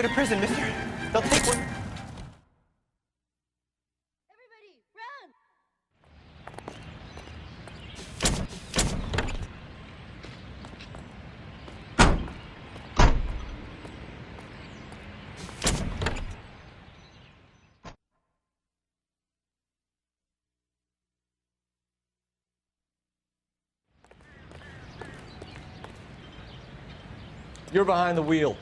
go to prison, mister. They'll take one. Everybody, run! You're behind the wheel.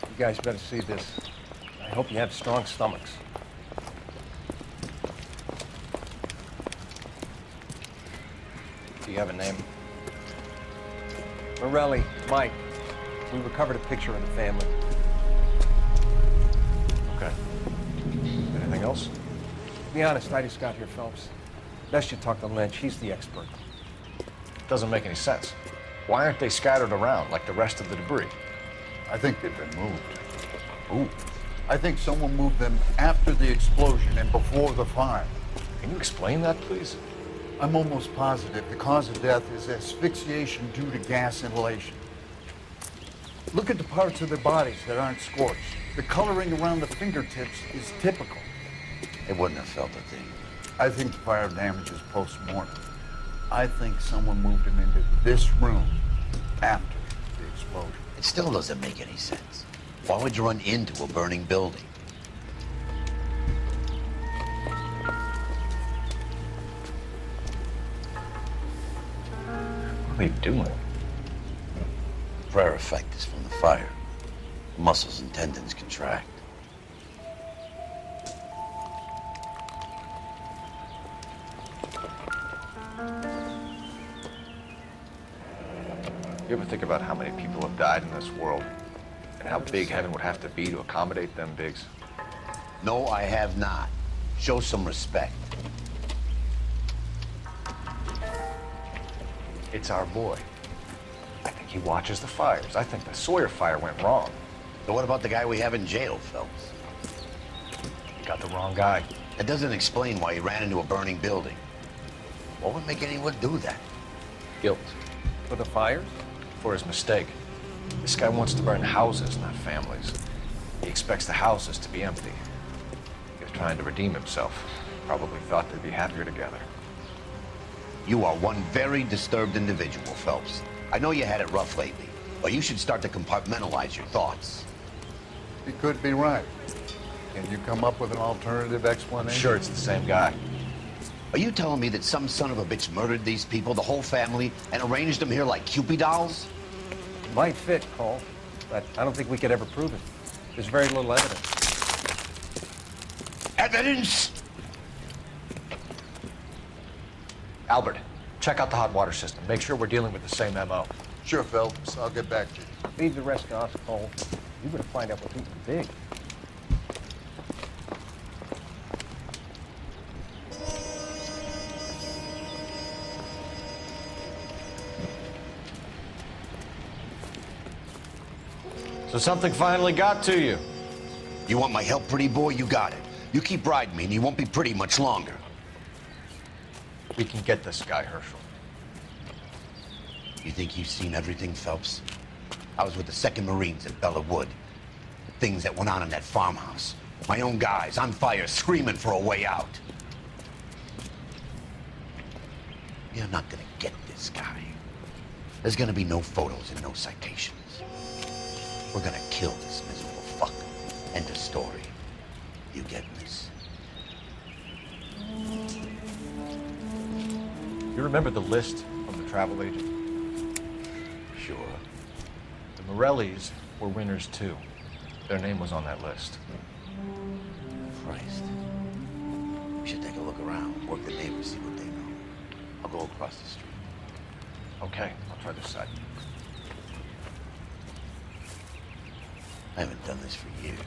You guys better see this. I hope you have strong stomachs. Do you have a name? Morelli, Mike. We recovered a picture of the family. Okay. Anything else? To be honest, I just got here, Phelps. Best you talk to Lynch. He's the expert. Doesn't make any sense. Why aren't they scattered around like the rest of the debris? I think they've been moved. Ooh. I think someone moved them after the explosion and before the fire. Can you explain that, please? I'm almost positive the cause of death is asphyxiation due to gas inhalation. Look at the parts of their bodies that aren't scorched. The coloring around the fingertips is typical. They wouldn't have felt a thing. I think the fire damage is post-mortem. I think someone moved them into this room after the explosion. It still doesn't make any sense. Why would you run into a burning building? What are they doing? Prayer effect is from the fire. Muscles and tendons contract. You ever think about how many people have died in this world? And how big heaven would have to be to accommodate them bigs? No, I have not. Show some respect. It's our boy. I think he watches the fires. I think the Sawyer fire went wrong. So what about the guy we have in jail, Phelps? You got the wrong guy. That doesn't explain why he ran into a burning building. What would make anyone do that? Guilt. For the fires? For his mistake. This guy wants to burn houses, not families. He expects the houses to be empty. He was trying to redeem himself. Probably thought they'd be happier together. You are one very disturbed individual, Phelps. I know you had it rough lately, but you should start to compartmentalize your thoughts. He could be right. Can you come up with an alternative explanation? I'm sure it's the same guy. Are you telling me that some son of a bitch murdered these people, the whole family, and arranged them here like Cupid dolls? It might fit, Cole, but I don't think we could ever prove it. There's very little evidence. Evidence? Albert, check out the hot water system. Make sure we're dealing with the same MO. Sure, Phelps. I'll get back to you. Leave the rest to us, Cole. You better find out what people big. So something finally got to you. You want my help, pretty boy? You got it. You keep riding me and you won't be pretty much longer. We can get this guy, Herschel. You think you've seen everything, Phelps? I was with the 2nd Marines at Bella Wood. The things that went on in that farmhouse. My own guys on fire, screaming for a way out. You're not gonna get this guy. There's gonna be no photos and no citations. We're gonna kill this miserable fuck story. You getting this? You remember the list from the travel agent? Sure. The Morellis were winners too. Their name was on that list. Christ. We should take a look around, work the neighbors, see what they know. I'll go across the street. Okay, I'll try this side. I haven't done this for years.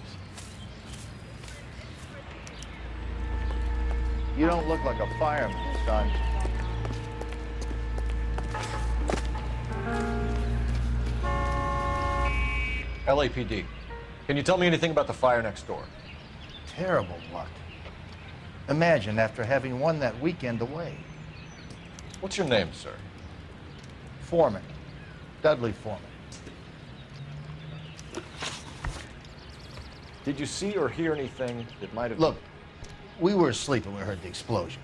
You don't look like a fireman, son. LAPD. Can you tell me anything about the fire next door? Terrible luck. Imagine after having won that weekend away. What's your name, sir? Foreman. Dudley Foreman. Did you see or hear anything that might have... Look, we were asleep when we heard the explosion.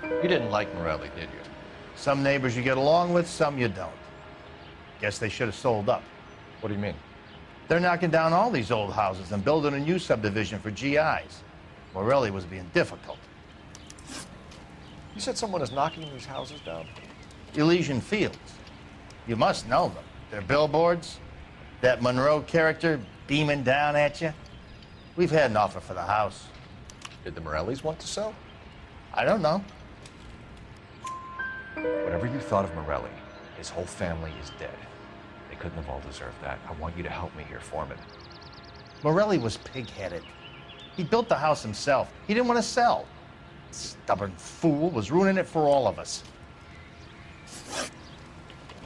You didn't like Morelli, did you? Some neighbors you get along with, some you don't. Guess they should have sold up. What do you mean? They're knocking down all these old houses and building a new subdivision for GIs. Morelli was being difficult. You said someone is knocking these houses down? Elysian Fields. You must know them. Their billboards, that Monroe character beaming down at you. We've had an offer for the house. Did the Morellis want to sell? I don't know. Whatever you thought of Morelli, his whole family is dead. They couldn't have all deserved that. I want you to help me here, Foreman. Morelli was pig-headed. He built the house himself. He didn't want to sell. Stubborn fool was ruining it for all of us.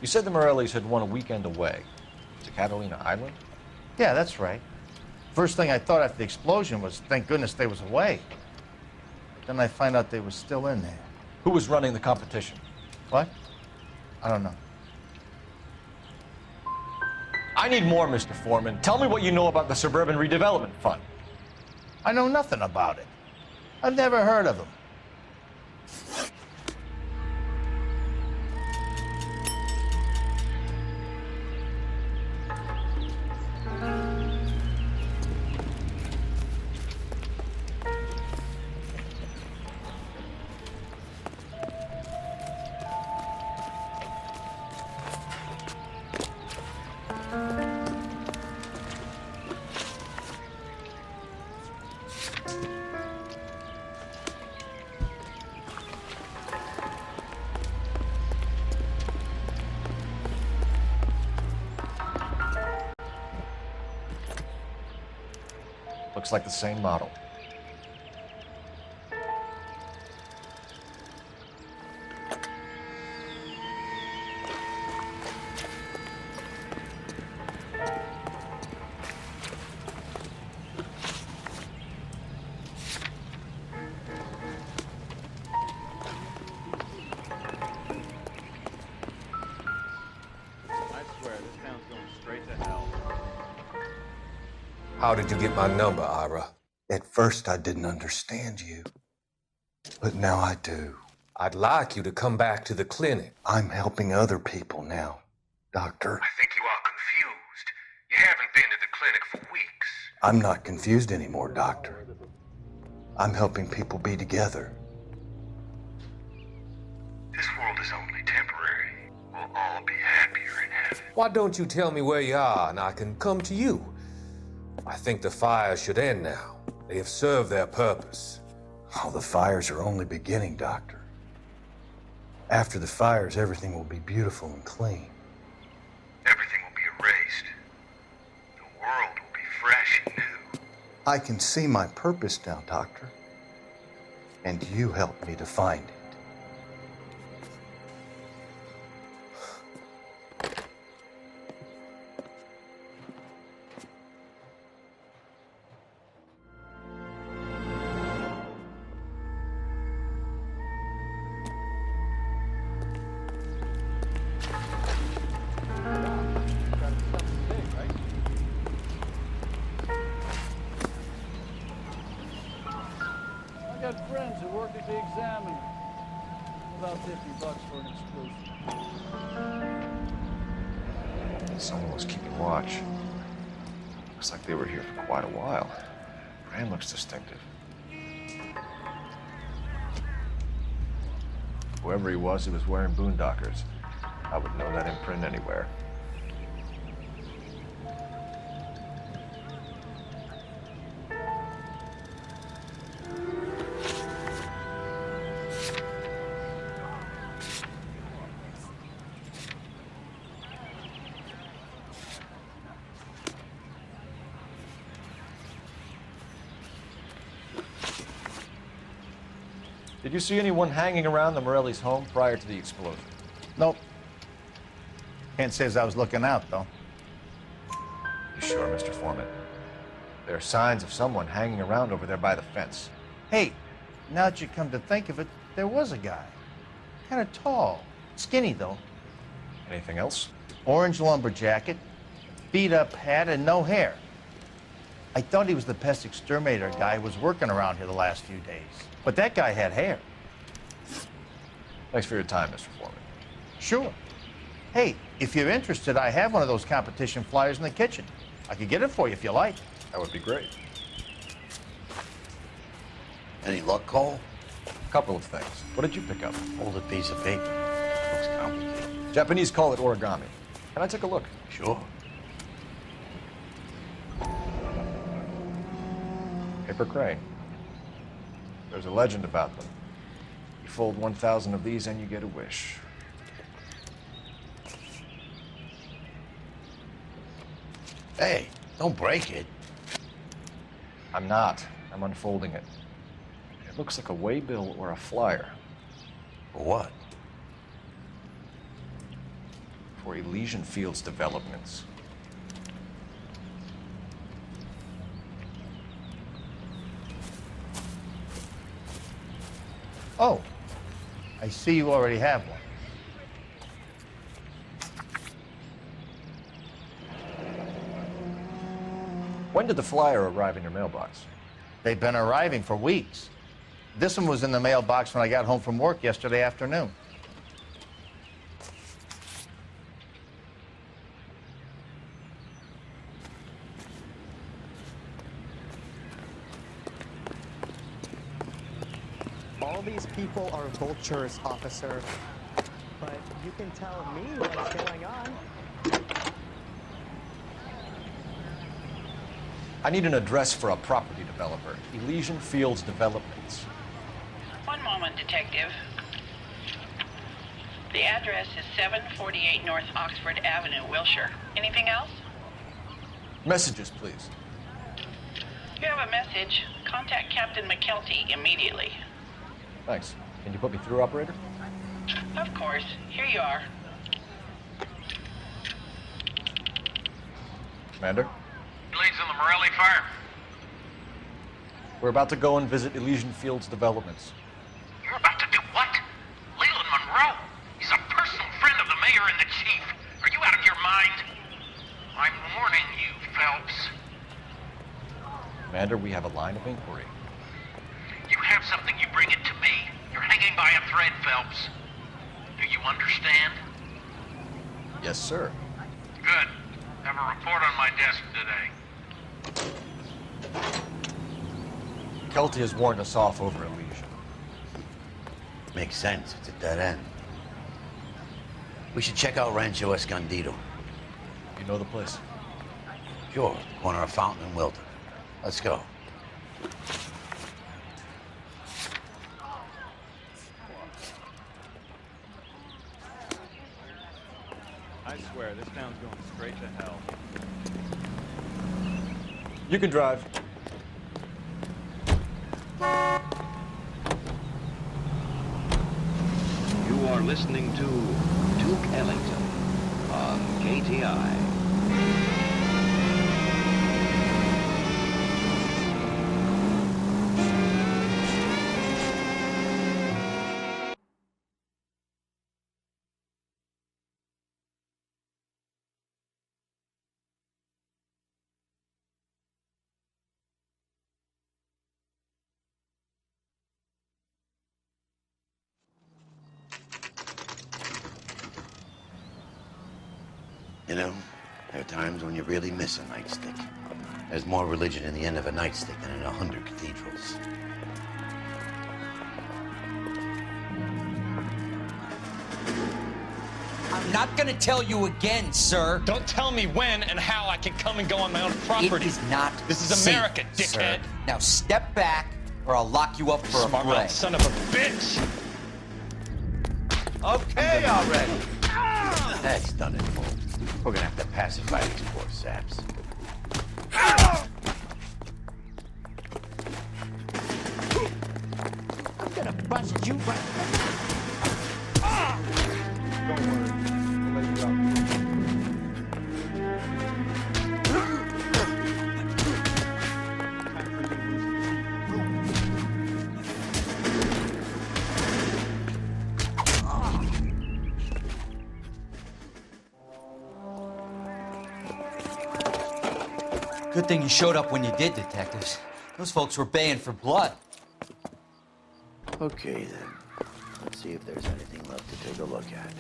You said the Morellis had won a weekend away to Catalina Island? Yeah, that's right. First thing I thought after the explosion was, thank goodness they was away. Then I find out they were still in there. Who was running the competition? What? I don't know. I need more, Mr. Foreman. Tell me what you know about the Suburban Redevelopment Fund. I know nothing about it. I've never heard of them. Looks like the same model. How did you get my number, Ira? At first, I didn't understand you, but now I do. I'd like you to come back to the clinic. I'm helping other people now, Doctor. I think you are confused. You haven't been to the clinic for weeks. I'm not confused anymore, Doctor. I'm helping people be together. This world is only temporary. We'll all be happier in heaven. Why don't you tell me where you are and I can come to you? I think the fires should end now. They have served their purpose. Oh, the fires are only beginning, Doctor. After the fires, everything will be beautiful and clean. Everything will be erased. The world will be fresh and new. I can see my purpose now, Doctor. And you helped me to find it. I got friends who work at the Examiner. Someone was keeping watch. Looks like they were here for quite a while. Brand looks distinctive. Whoever he was wearing boondockers. I would know that imprint anywhere. Did you see anyone hanging around the Morelli's home prior to the explosion? Nope. Can't say as I was looking out, though. You sure, Mr. Foreman? There are signs of someone hanging around over there by the fence. Hey, now that you come to think of it, there was a guy. Kind of tall. Skinny, though. Anything else? Orange lumber jacket, beat-up hat, and no hair. I thought he was the pest exterminator guy who was working around here the last few days. But that guy had hair. Thanks for your time, Mr. Foreman. Sure. Hey, if you're interested, I have one of those competition flyers in the kitchen. I could get it for you if you like. That would be great. Any luck, Cole? A couple of things. What did you pick up? Hold a piece of paper. Looks complicated. Japanese call it origami. Can I take a look? Sure. Paper crane. There's a legend about them. You fold 1,000 of these and you get a wish. Hey, don't break it. I'm not. I'm unfolding it. It looks like a waybill or a flyer. For what? For Elysian Fields developments. Oh, I see you already have one. When did the flyer arrive in your mailbox? They've been arriving for weeks. This one was in the mailbox when I got home from work yesterday afternoon. All these people are vultures, officer. But you can tell me what's going on. I need an address for a property developer. Elysian Fields Developments. One moment, Detective. The address is 748 North Oxford Avenue, Wilshire. Anything else? Messages, please. If you have a message, contact Captain McKelty immediately. Thanks. Can you put me through, operator? Of course. Here you are. Commander? Leads in the Morelli fire. We're about to go and visit Elysian Fields Developments. You're about to do what? Leland Monroe. He's a personal friend of the mayor and the chief. Are you out of your mind? I'm warning you, Phelps. Commander, we have a line of inquiry. You have something, you bring it to me. You're hanging by a thread, Phelps. Do you understand? Yes, sir. Good. Have a report on my desk today. Kelty has warned us off over Elysian. Makes sense. It's a dead end. We should check out Rancho Escondido. You know the place? Sure. Corner of Fountain and Wilton. Let's go. I swear, this town's going straight to hell. You can drive. You are listening to Duke Ellington on KTI. You know, There are times when you really miss a nightstick. There's more religion in the end of a nightstick than in 100 cathedrals. I'm not gonna tell you again, sir. Don't tell me when and how I can come and go on my own property. It is not This is safe, America, dickhead. sir. Now step back, or I'll lock you up for a Smart fray. mouth son of a bitch! Okay, already. That's done it, Bull. We're gonna have to pacify these poor saps. I'm gonna bust you right. Don't worry. We'll let you out. Good thing you showed up when you did, detectives. Those folks were baying for blood. Okay, then. Let's see if there's anything left to take a look at.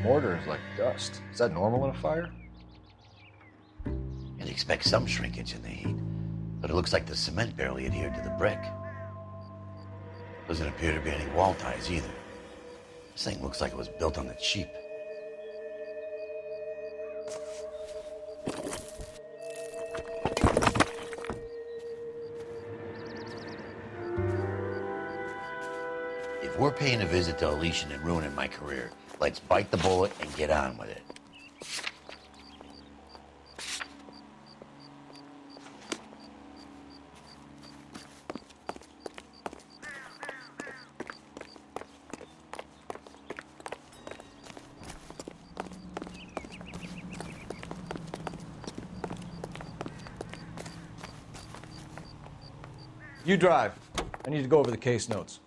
Mortar is like dust. Is that normal in a fire? You'd expect some shrinkage in the heat, but it looks like the cement barely adhered to the brick. Doesn't appear to be any wall ties either. This thing looks like it was built on the cheap. If we're paying a visit to Elysian and ruining my career, let's bite the bullet and get on with it. You drive. I need to go over the case notes.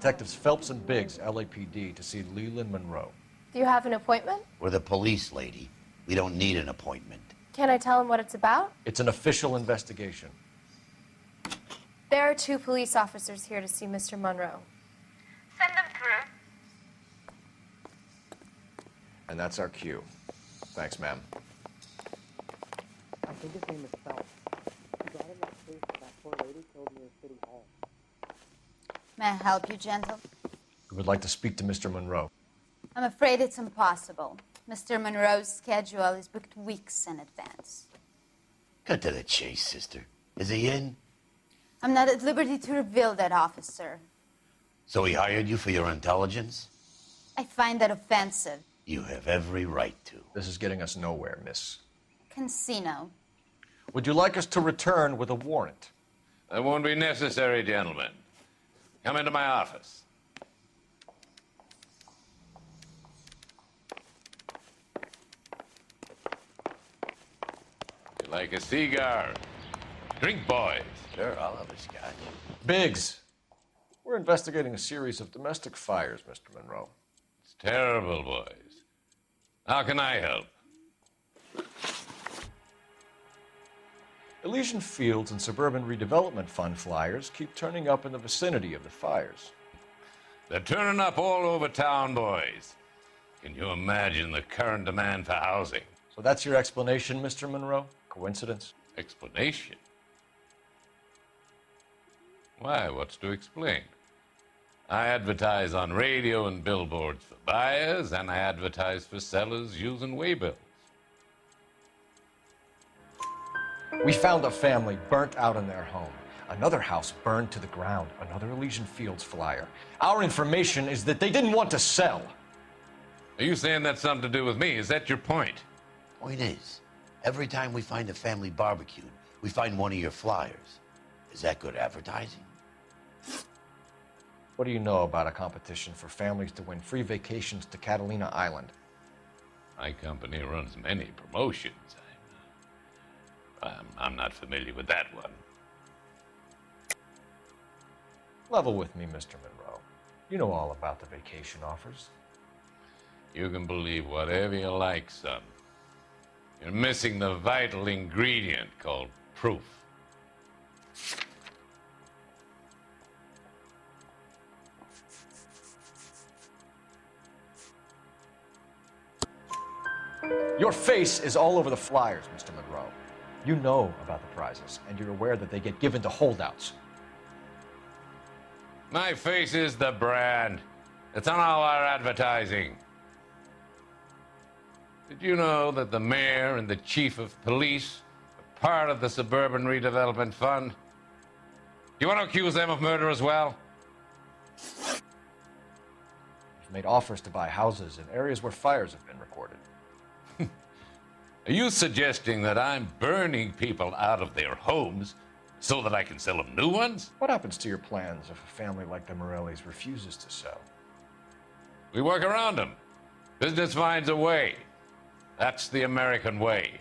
Detectives Phelps and Biggs, LAPD, to see Leland Monroe. Do you have an appointment? We're the police, lady. We don't need an appointment. Can I tell him what it's about? It's an official investigation. There are 2 police officers here to see Mr. Monroe. Send them through. And that's our cue. Thanks, ma'am. I think his name is Phelps. He got in that case that poor lady killed near City Hall. May I help you, gentle? We would like to speak to Mr. Monroe. I'm afraid it's impossible. Mr. Monroe's schedule is booked weeks in advance. Cut to the chase, sister. Is he in? I'm not at liberty to reveal that, officer. So he hired you for your intelligence? I find that offensive. You have every right to. This is getting us nowhere, miss. Casino. Would you like us to return with a warrant? That won't be necessary, gentlemen. Come into my office. You like a cigar? Drink, boys. Sure, I'll have a scotch. Biggs, we're investigating a series of domestic fires, Mr. Monroe. It's terrible, boys. How can I help? Elysian Fields and Suburban Redevelopment Fund flyers keep turning up in the vicinity of the fires. They're turning up all over town, boys. Can you imagine the current demand for housing? So that's your explanation, Mr. Monroe? Coincidence? Explanation? Why, what's to explain? I advertise on radio and billboards for buyers, and I advertise for sellers using waybills. We found a family burnt out in their home. Another house burned to the ground. Another Elysian Fields flyer. Our information is that they didn't want to sell. Are you saying that's something to do with me? Is that your point? Point is, every time we find a family barbecued, we find one of your flyers. Is that good advertising? What do you know about a competition for families to win free vacations to Catalina Island? My company runs many promotions. I'm not familiar with that one. Level with me, Mr. Monroe. You know all about the vacation offers. You can believe whatever you like, son. You're missing the vital ingredient called proof. Your face is all over the flyers, Mr. Monroe. You know about the prizes, and you're aware that they get given to holdouts. My face is the brand. It's on all our advertising. Did you know that the mayor and the chief of police are part of the Suburban Redevelopment Fund? Do you want to accuse them of murder as well? You've made offers to buy houses in areas where fires have been recorded. Are you suggesting that I'm burning people out of their homes so that I can sell them new ones? What happens to your plans if a family like the Morellis refuses to sell? We work around them. Business finds a way. That's the American way.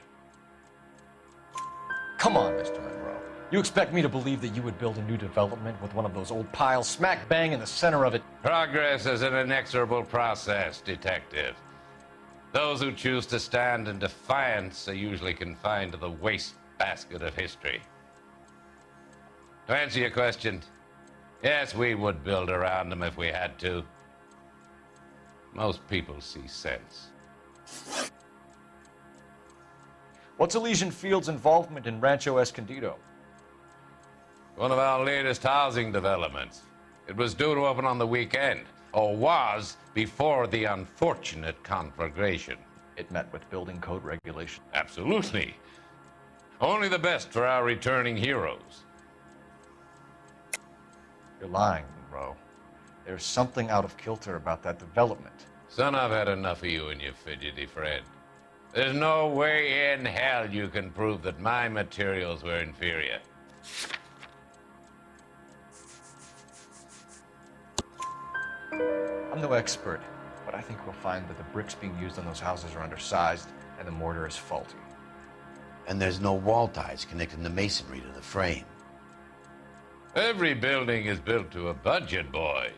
Come on, Mr. Monroe. You expect me to believe that you would build a new development with one of those old piles smack bang in the center of it? Progress is an inexorable process, detective. Those who choose to stand in defiance are usually confined to the wastebasket of history. To answer your question, yes, we would build around them if we had to. Most people see sense. What's Elysian Fields' involvement in Rancho Escondido? One of our latest housing developments. It was due to open on the weekend, or was before the unfortunate conflagration. It met with building code regulations. Absolutely. Only the best for our returning heroes. You're lying, Monroe. There's something out of kilter about that development. Son, I've had enough of you and your fidgety friend. There's no way in hell you can prove that my materials were inferior. I'm no expert, but I think we'll find that the bricks being used on those houses are undersized and the mortar is faulty. And there's no wall ties connecting the masonry to the frame. Every building is built to a budget, boys.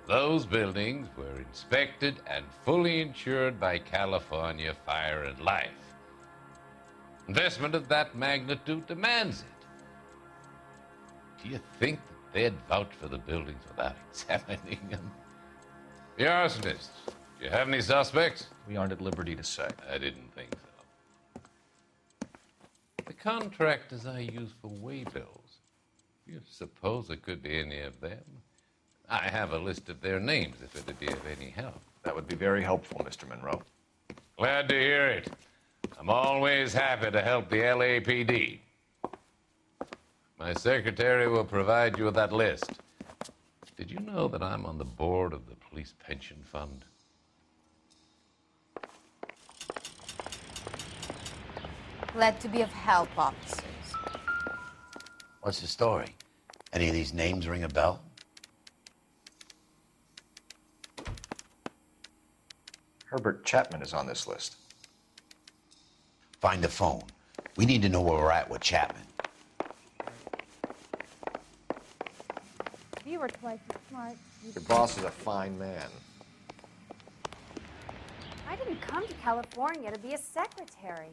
Those buildings were inspected and fully insured by California Fire and Life. Investment of that magnitude demands it. Do you think that they'd vouch for the buildings without examining them? The arsonists, do you have any suspects? We aren't at liberty to say. I didn't think so. The contractors I use for waybills, do you suppose it could be any of them? I have a list of their names if it'd be of any help. That would be very helpful, Mr. Monroe. Glad to hear it. I'm always happy to help the LAPD. My secretary will provide you with that list. Did you know that I'm on the board of the police pension fund? Glad to be of help, officers. What's the story? Any of these names ring a bell? Herbert Chapman is on this list. Find the phone. We need to know where we're at with Chapman. If you were twice as smart, Your boss is a fine man. I didn't come to California to be a secretary.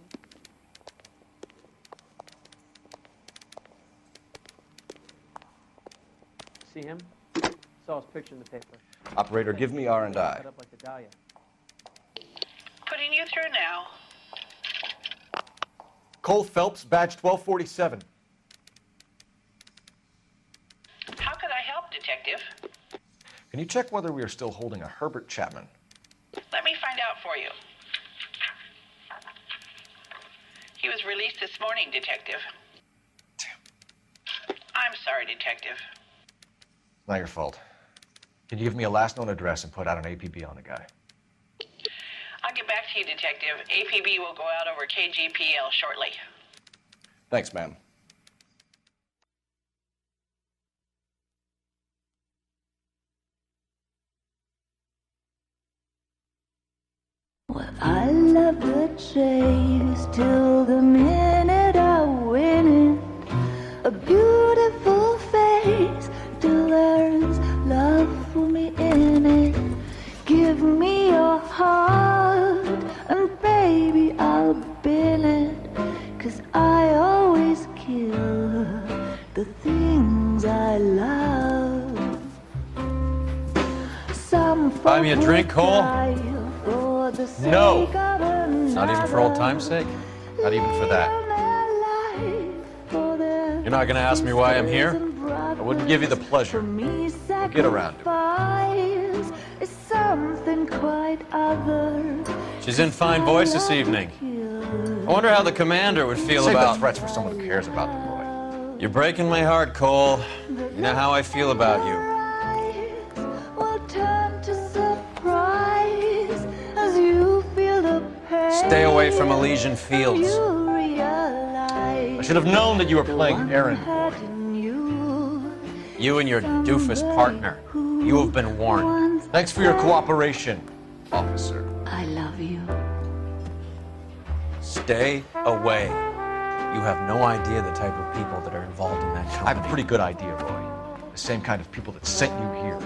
See him? Saw his picture in the paper. Operator, give me R&I. Cut up like the Dahlia. Putting you through now. Cole Phelps, badge 1247. How could I help, Detective? Can you check whether we are still holding a Herbert Chapman? Let me find out for you. He He was released this morning, Detective. I'm sorry, Detective. Not your fault. Can you give me a last known address and put out an APB on the guy? I'll get back to you, Detective. APB will go out over KGPL shortly. Thanks, ma'am. Well, I love the chase till the minute I win it. A beautiful face till there's love for me in it. Give me your heart and baby I'll bin it. 'Cause I always kill the things I love. Some Buy me a drink, Cole? No. Not even for old time's sake? Not even for that? You're not gonna ask me why I'm here? I wouldn't give you the pleasure. We'll get around to it. She's in fine voice this evening. I wonder how the commander would feel Save about... the threats for someone who cares about them, Roy. You're breaking my heart, Cole. You know how I feel about you. Stay away from Elysian Fields. I should have known that you were playing errand boy. You and your doofus partner. You have been warned. Thanks for your cooperation, officer. I love you. Stay away. You have no idea the type of people that are involved in that company. I have a pretty good idea, Roy. The same kind of people that sent you here.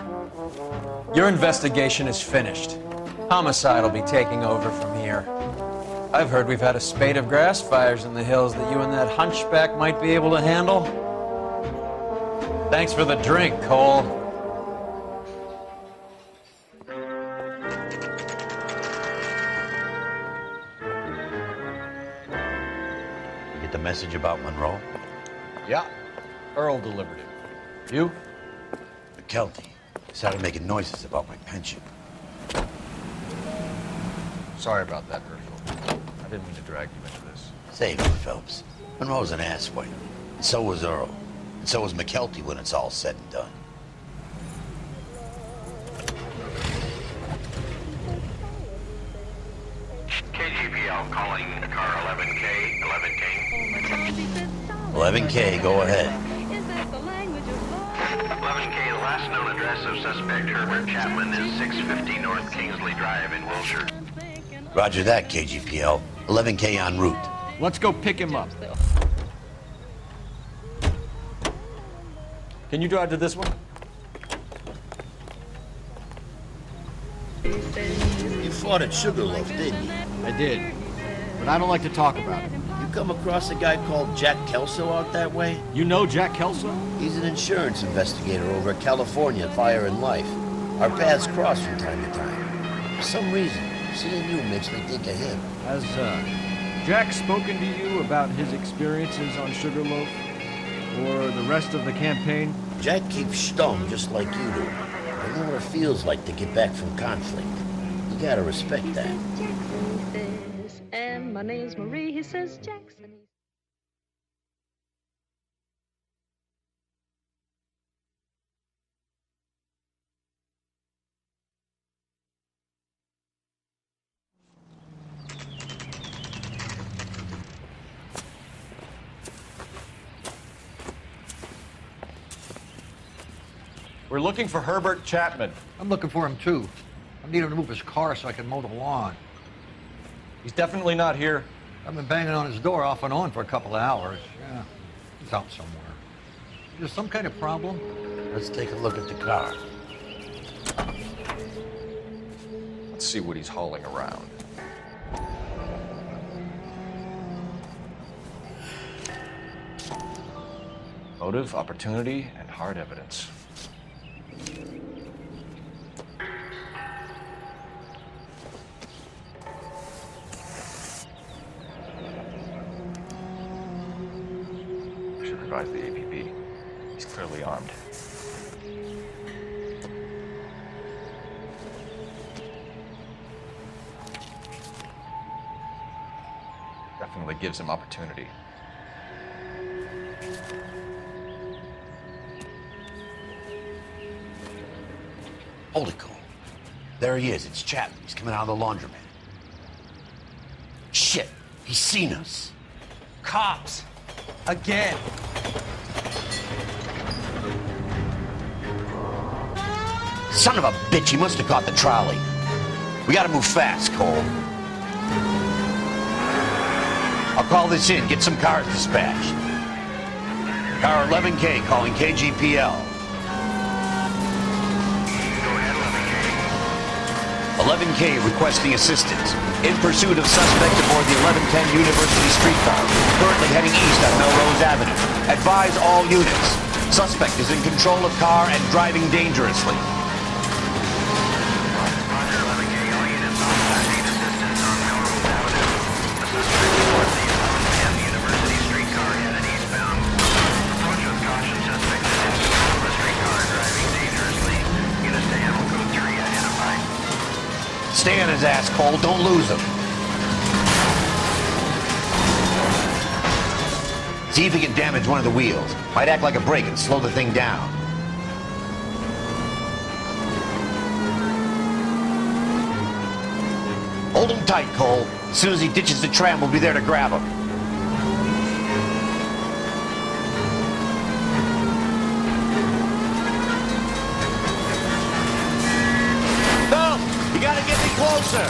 Your investigation is finished. Homicide will be taking over from here. I've heard we've had a spate of grass fires in the hills that you and that hunchback might be able to handle. Thanks for the drink, Cole. You get the message about Monroe? Yeah. Earl delivered it. You? McKelty started making noises about my pension. Sorry about that, Herschel. I didn't mean to drag you into this. Save me, Phelps. Monroe's an asswipe. And so was Earl. And so was McKelty when it's all said and done. KGPL calling car 11K. 11K, go ahead. 11K, the last known address of suspect Herbert Chapman is 650 North Kingsley Drive in Wilshire. Roger that, KGPL. 11K en route. Let's go pick him up. Can you drive to this one? You fought at Sugarloaf, didn't you? I did, but I don't like to talk about it. You come across a guy called Jack Kelso out that way? You know Jack Kelso? He's an insurance investigator over at California Fire and Life. Our paths cross from time to time. For some reason, seeing you makes me think of him. Has Jack spoken to you about his experiences on Sugarloaf? Or the rest of the campaign? Jack keeps stum just like you do. I know what it feels like to get back from conflict. You gotta respect that. And my name's Marie, he says Jackson. We're looking for Herbert Chapman. I'm looking for him too. I need him to move his car so I can mow the lawn. He's definitely not here. I've been banging on his door off and on for a couple of hours. Yeah, he's out somewhere. Is there some kind of problem? Let's take a look at the car. Let's see what he's hauling around. Motive, opportunity, and hard evidence. I should advise the APB. He's clearly armed. definitely gives him opportunity. Hold it, Cole. There he is. It's Chapman. He's coming out of the laundromat. Shit! He's seen us. Cops! Again! Son of a bitch, he must have caught the trolley. We gotta move fast, Cole. I'll call this in, get some cars dispatched. Car 11K calling KGPL. 11K requesting assistance. In pursuit of suspect aboard the 1110 University streetcar. Currently heading east on Melrose Avenue. Advise all units. Suspect is in control of car and driving dangerously. Stay on his ass, Cole. Don't lose him. See if he can damage one of the wheels. Might act like a brake and slow the thing down. Hold him tight, Cole. As soon as he ditches the tram, we'll be there to grab him. You gotta get me closer.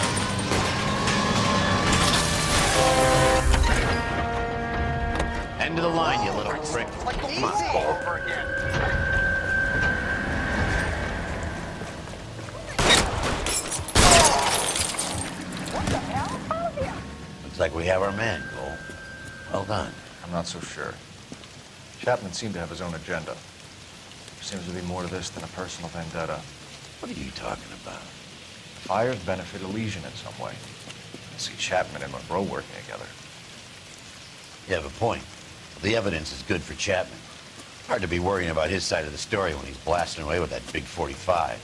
End of the line, you little prick. Come on, over again. What the hell? Oh, yeah. Looks like we have our man, Cole. Well done. I'm not so sure. Chapman seemed to have his own agenda. There seems to be more to this than a personal vendetta. What are you talking about? Fires benefit Elysian in some way. I see Chapman and Monroe working together. You have a point. The evidence is good for Chapman. Hard to be worrying about his side of the story when he's blasting away with that big 45.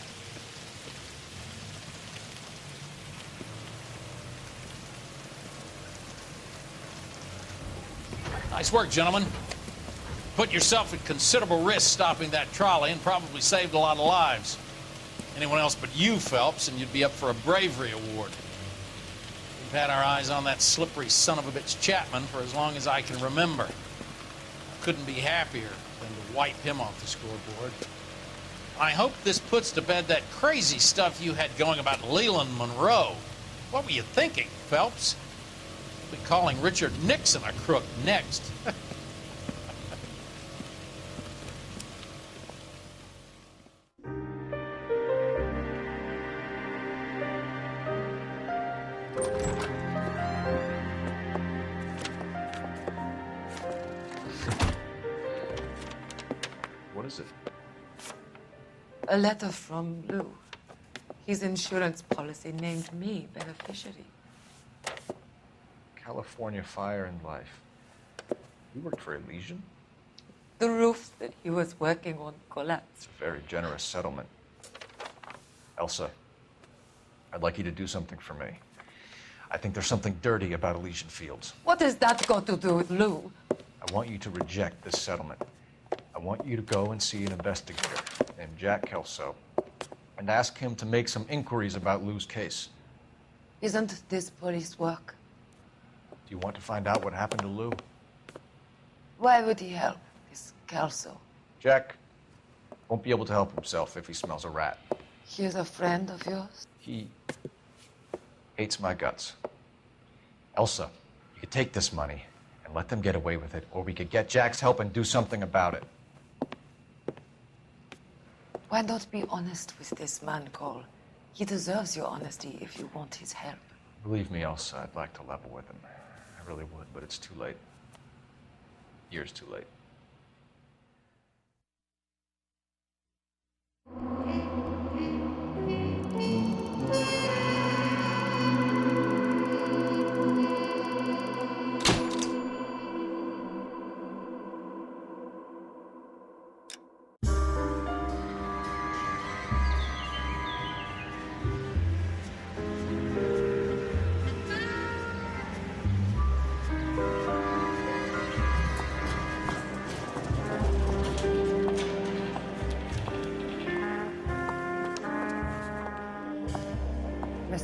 Nice work, gentlemen. Put yourself at considerable risk stopping that trolley and probably saved a lot of lives. Anyone else but you, Phelps, and you'd be up for a bravery award. We've had our eyes on that slippery son of a bitch Chapman for as long as I can remember. Couldn't be happier than to wipe him off the scoreboard. I hope this puts to bed that crazy stuff you had going about Leland Monroe. What were you thinking, Phelps? We'll be calling Richard Nixon a crook next. What is it? A letter from Lou. His insurance policy named me beneficiary. California Fire and Life. You worked for Elysian? The roof that he was working on collapsed. It's a very generous settlement. Elsa, I'd like you to do something for me. I think there's something dirty about Elysian Fields. What has that got to do with Lou? I want you to reject this settlement. I want you to go and see an investigator named Jack Kelso and ask him to make some inquiries about Lou's case. Isn't this police work? Do you want to find out what happened to Lou? Why would he help, this Kelso? Jack won't be able to help himself if he smells a rat. He is a friend of yours? He hates my guts. Elsa, you could take this money and let them get away with it, or we could get Jack's help and do something about it. Why not be honest with this man, Cole? He deserves your honesty if you want his help. Believe me, Elsa, I'd like to level with him. I really would, but it's too late. Years too late.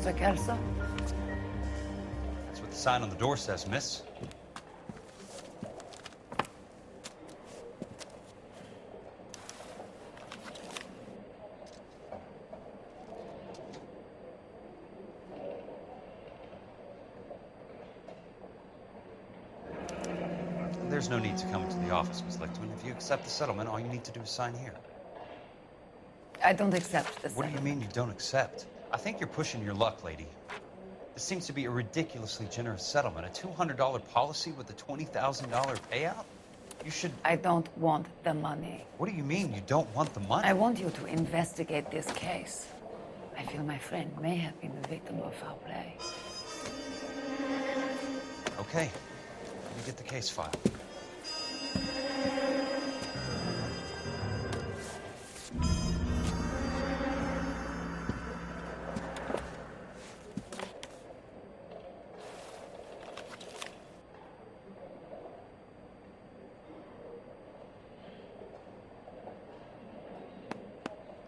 Mr. Kelso? That's what the sign on the door says, miss. There's no need to come into the office, Miss Lichtman. If you accept the settlement, all you need to do is sign here. I don't accept this. What do you mean you don't accept? I think you're pushing your luck, lady. This seems to be a ridiculously generous settlement. A $200 policy with a $20,000 payout? You should... I don't want the money. What do you mean you don't want the money? I want you to investigate this case. I feel my friend may have been the victim of foul play. Okay. Let me get the case file.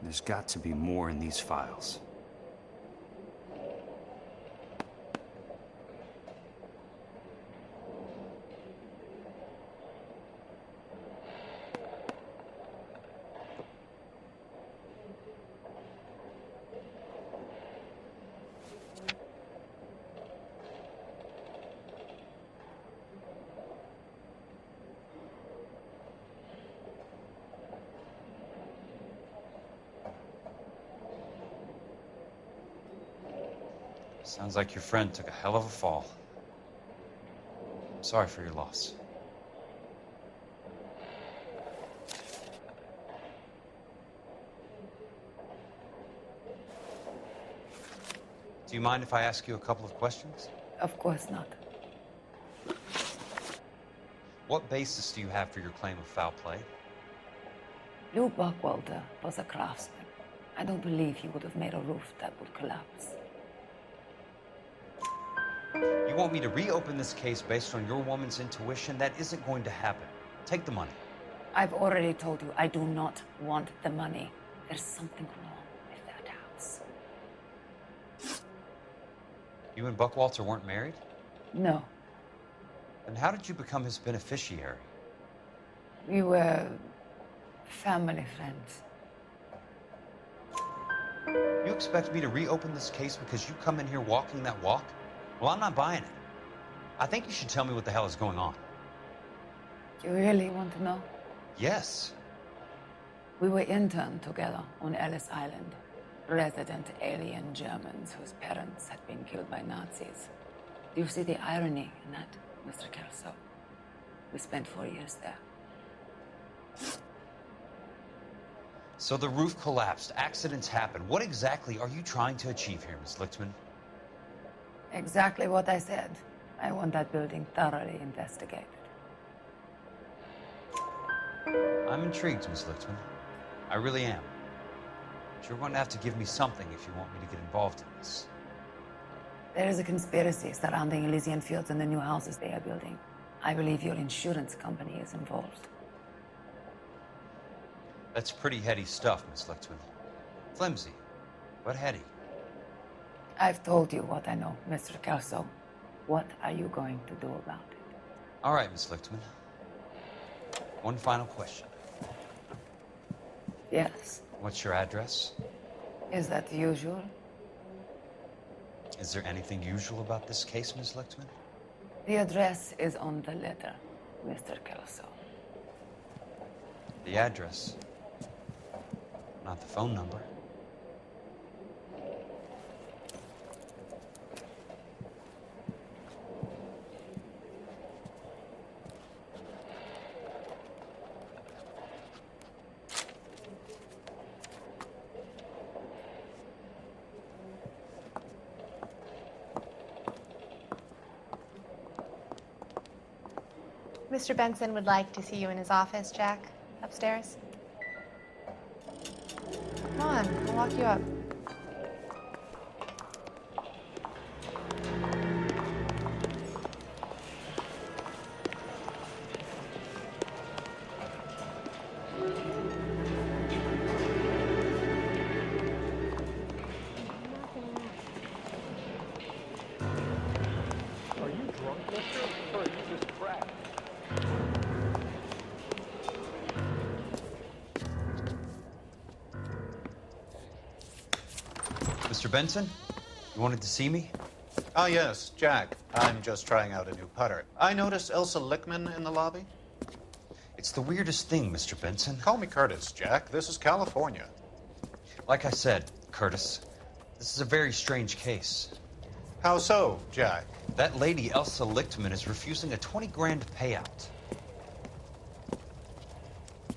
There's got to be more in these files. Sounds like your friend took a hell of a fall. I'm sorry for your loss. Do you mind if I ask you a couple of questions? Of course not. What basis do you have for your claim of foul play? Lou Buckwalter was a craftsman. I don't believe he would have made a roof that would collapse. You want me to reopen this case based on your woman's intuition? That isn't going to happen. Take the money. I've already told you I do not want the money. There's something wrong with that house. You and Buckwalter weren't married? No. Then how did you become his beneficiary? We were family friends. You expect me to reopen this case because you come in here walking that walk? Well, I'm not buying it. I think you should tell me what the hell is going on. You really want to know? Yes. We were interned together on Ellis Island. Resident alien Germans whose parents had been killed by Nazis. Do you see the irony in that, Mr. Kelso? We spent 4 years there. So the roof collapsed, accidents happen. What exactly are you trying to achieve here, Miss Lichtman? Exactly what I said. I want that building thoroughly investigated. I'm intrigued, Miss Lichtman. I really am. But you're going to have to give me something if you want me to get involved in this. There is a conspiracy surrounding Elysian Fields and the new houses they are building. I believe your insurance company is involved. That's pretty heady stuff, Miss Lichtman. Flimsy, but heady. I've told you what I know, Mr. Kelso. What are you going to do about it? All right, Miss Lichtman. One final question. Yes. What's your address? Is that usual? Is there anything usual about this case, Miss Lichtman? The address is on the letter, Mr. Kelso. The address, not the phone number. Mr. Benson would like to see you in his office, Jack. Upstairs. Come on, I'll walk you up. Mr. Benson, you wanted to see me? Ah, yes, Jack. I'm just trying out a new putter. I noticed Elsa Lickman in the lobby. It's the weirdest thing, Mr. Benson. Call me Curtis, Jack. This is California. Like I said, Curtis, this is a very strange case. How so, Jack? That lady, Elsa Lichtman, is refusing a 20 grand payout.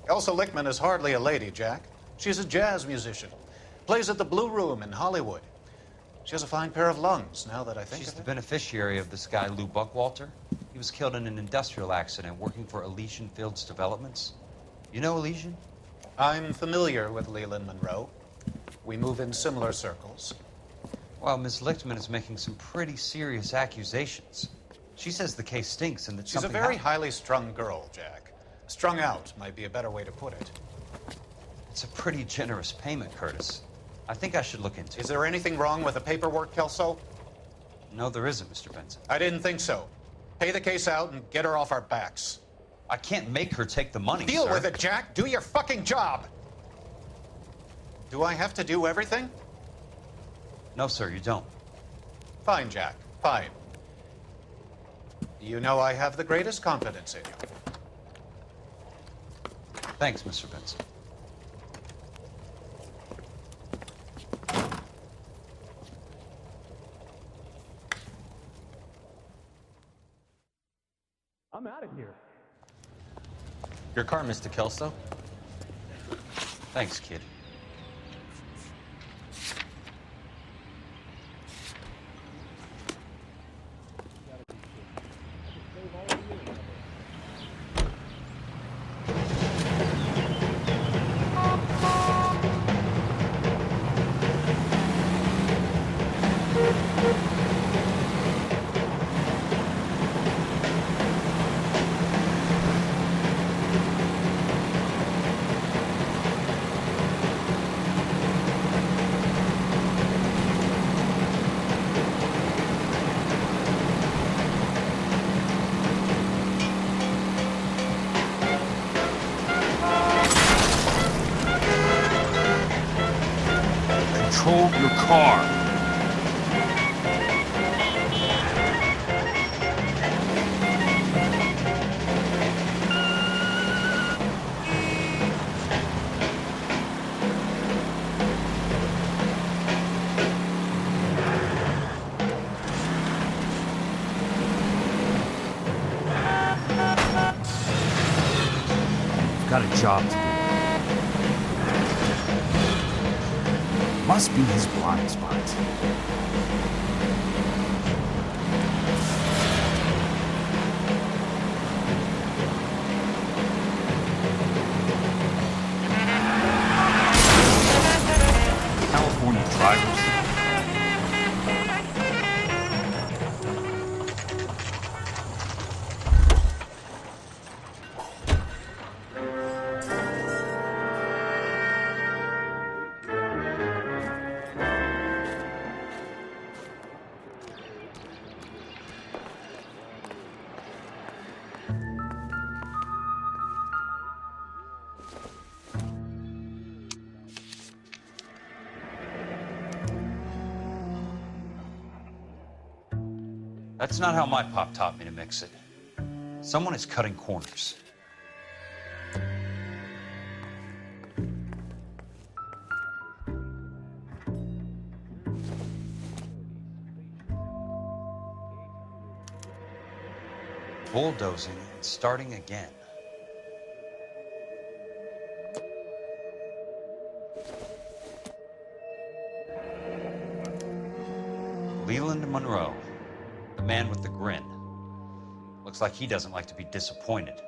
Elsa Lickman is hardly a lady, Jack. She's a jazz musician. Plays at the Blue Room in Hollywood. She has a fine pair of lungs, now that I think She's of the it. beneficiary of this guy, Lou Buckwalter. He was killed in an industrial accident working for Elysian Fields Developments. You know Elysian? I'm familiar with Leland Monroe. We move in similar circles. Well, Ms. Lichtman is making some pretty serious accusations. She says the case stinks and that She's a something very happened. highly strung girl, Jack. Strung out might be a better way to put it. It's a pretty generous payment, Curtis. I think I should look into it. Is there anything wrong with the paperwork, Kelso? No, there isn't, Mr. Benson. I didn't think so. Pay the case out and get her off our backs. I can't make her take the money, Deal sir. with it, Jack. Do your fucking job. Do I have to do everything? No, sir, you don't. Fine, Jack. Fine. You know I have the greatest confidence in you. Thanks, Mr. Benson. I'm out of here. Your car, Mr. Kelso. Thanks, kid. Control your car. I've got a job to do. Must be his blind spot. California drivers. That's not how my pop taught me to mix it. Someone is cutting corners. Bulldozing and starting again. Leland Monroe, the man with the grin. Looks like he doesn't like to be disappointed.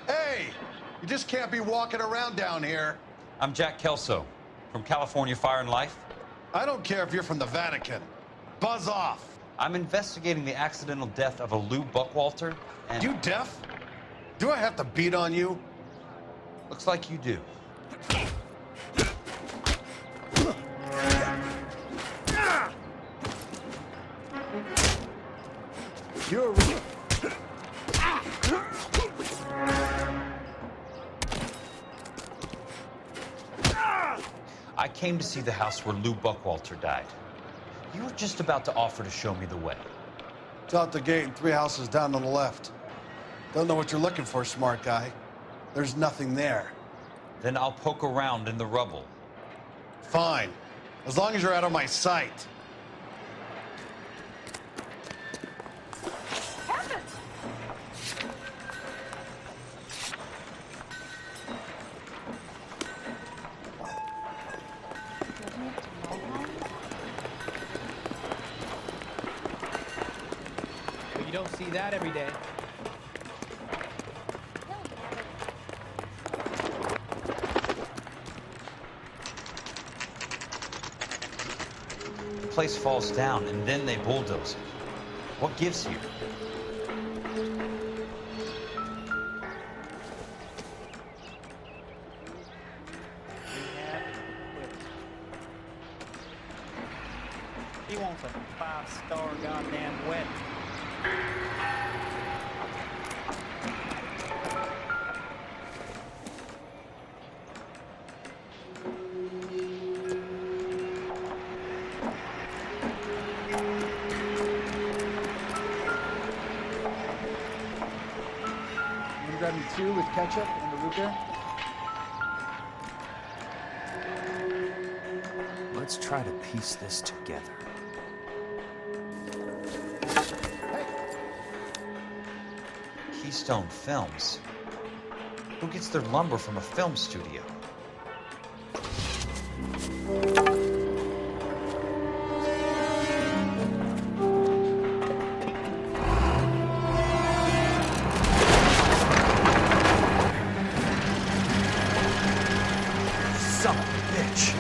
Hey, you just can't be walking around down here. I'm Jack Kelso from California Fire and Life. I don't care if you're from the Vatican. Buzz off. I'm investigating the accidental death of a Lou Buckwalter and... You deaf? Do I have to beat on you? Looks like you do. You're... I came to see the house where Lou Buckwalter died. You were just about to offer to show me the way. It's out the gate and 3 houses down on the left. Don't know what you're looking for, smart guy. There's nothing there. Then I'll poke around in the rubble. Fine. As long as you're out of my sight. You don't see that every day. The place falls down, and then they bulldoze it. What gives here? He wants a 5-star goddamn wedding. Grab me 2 with ketchup and the root beer. Let's try to piece this together. Keystone Films? Who gets their lumber from a film studio? Son of a bitch.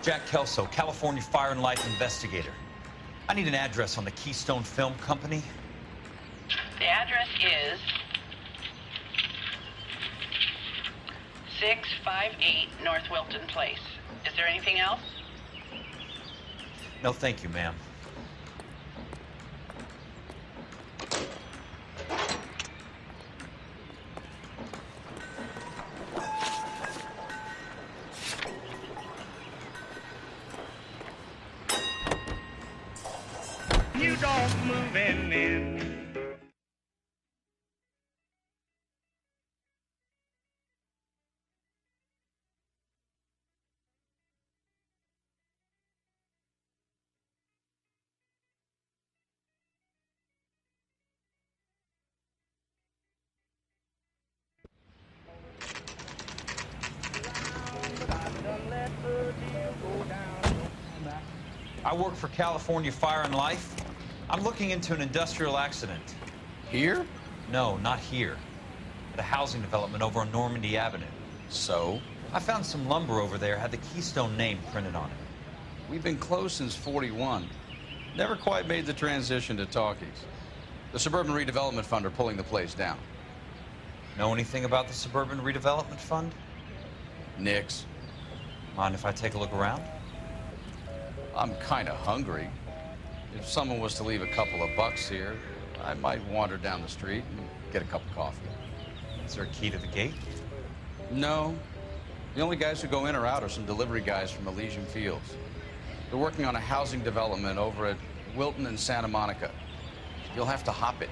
Jack Kelso, California Fire and Life investigator. I need an address on the Keystone Film Company. The address is 658 North Wilton Place. Is there anything else? No, thank you, ma'am. You don't move in. I work for California Fire and Life. I'm looking into an industrial accident. Here? No, not here. At a housing development over on Normandy Avenue. So? I found some lumber over there, had the Keystone name printed on it. We've been closed since '41. Never quite made the transition to talkies. The Suburban Redevelopment Fund are pulling the place down. Know anything about the Suburban Redevelopment Fund? Nix. Mind if I take a look around? I'm kind of hungry. If someone was to leave a couple of bucks here, I might wander down the street and get a cup of coffee. Is there a key to the gate? No. The only guys who go in or out are some delivery guys from Elysian Fields. They're working on a housing development over at Wilton and Santa Monica. You'll have to hop it.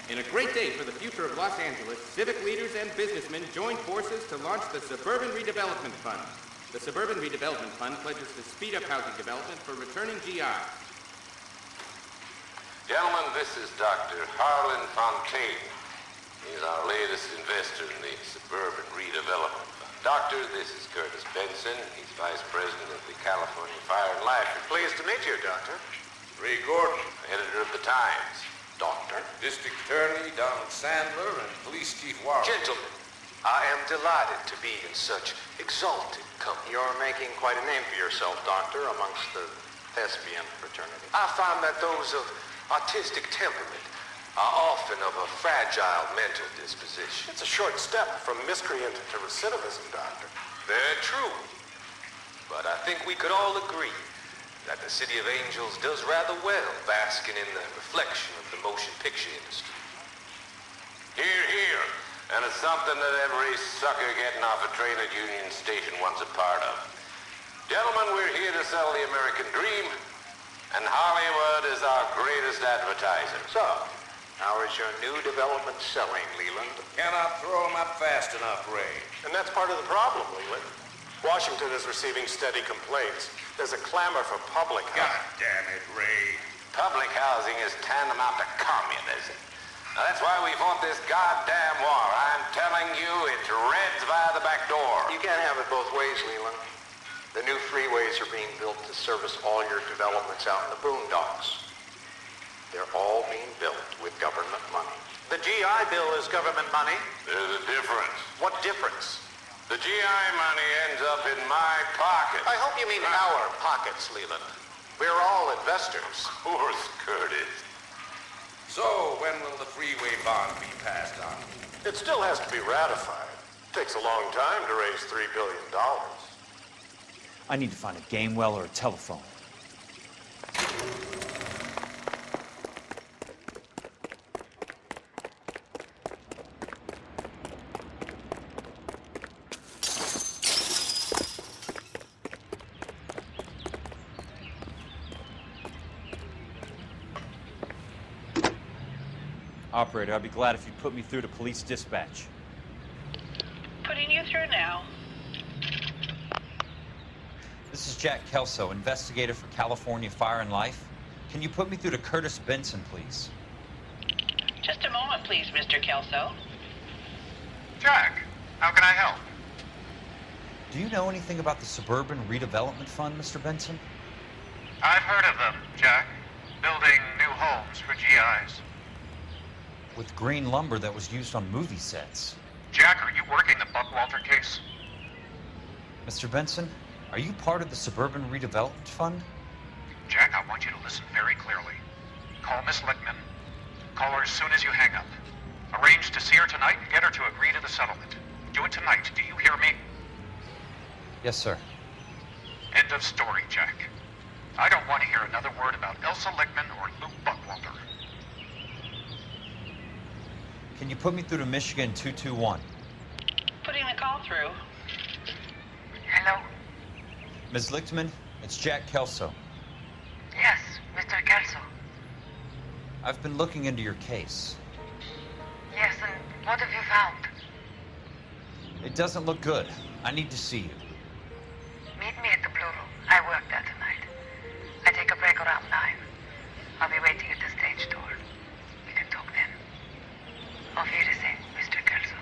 In a great day for the future of Los Angeles, civic leaders and businessmen joined forces to launch the Suburban Redevelopment Fund. The Suburban Redevelopment Fund pledges to speed up housing development for returning GIs. Gentlemen, this is Dr. Harlan Fontaine. He's our latest investor in the Suburban Redevelopment Fund. Doctor, this is Curtis Benson. He's Vice President of the California Fire and Life. Pleased to meet you, Doctor. Ray Gordon, editor of the Times. Doctor. District Attorney Donald Sandler and Police Chief Warren. Gentlemen, I am delighted to be in such exalted company. You're making quite a name for yourself, Doctor, amongst the thespian fraternity. I find that those of artistic temperament are often of a fragile mental disposition. It's a short step from miscreant to recidivism, Doctor. Very true. But I think we could all agree that the City of Angels does rather well basking in the reflection of the motion picture industry. Hear, hear. And it's something that every sucker getting off a train at Union Station wants a part of. Gentlemen, we're here to sell the American dream, and Hollywood is our greatest advertiser. So, how is your new development selling, Leland? Cannot throw them up fast enough, Ray. And that's part of the problem, Leland. Washington is receiving steady complaints. There's a clamor for public housing. God damn it, Ray. Public housing is tantamount to communism. Now, that's why we fought this goddamn war. I'm telling you, it's Reds via the back door. You can't have it both ways, Leland. The new freeways are being built to service all your developments out in the boondocks. They're all being built with government money. The GI Bill is government money. There's a difference. What difference? The GI money ends up in my pocket. I hope you mean our pockets, Leland. We're all investors. Of course, Curtis. So, when will the freeway bond be passed on? It still has to be ratified. It takes a long time to raise $3 billion. I need to find a game well or a telephone. Operator, I'd be glad if you'd put me through to police dispatch. Putting you through now. This is Jack Kelso, investigator for California Fire and Life. Can you put me through to Curtis Benson, please? Just a moment, please, Mr. Kelso. Jack, how can I help? Do you know anything about the Suburban Redevelopment Fund, Mr. Benson? I've heard of them, Jack. Building new homes for GIs. With green lumber that was used on movie sets. Jack, are you working the Buckwalter case? Mr. Benson, are you part of the Suburban Redevelopment Fund? Jack, I want you to listen very clearly. Call Miss Lickman. Call her as soon as you hang up. Arrange to see her tonight and get her to agree to the settlement. Do it tonight. Do you hear me? Yes, sir. End of story, Jack. I don't want to hear another word about Elsa Lickman or Luke Buckwalter. Can you put me through to Michigan 221? Putting the call through. Hello? Ms. Lichtman, it's Jack Kelso. Yes, Mr. Kelso. I've been looking into your case. Yes, and what have you found? It doesn't look good. I need to see you. Meet me at the Blue Room. I work there tonight. I take a break around 9. I'll be waiting at the stage door. We can talk then. Auf Wiedersehen, Mr. Kelso.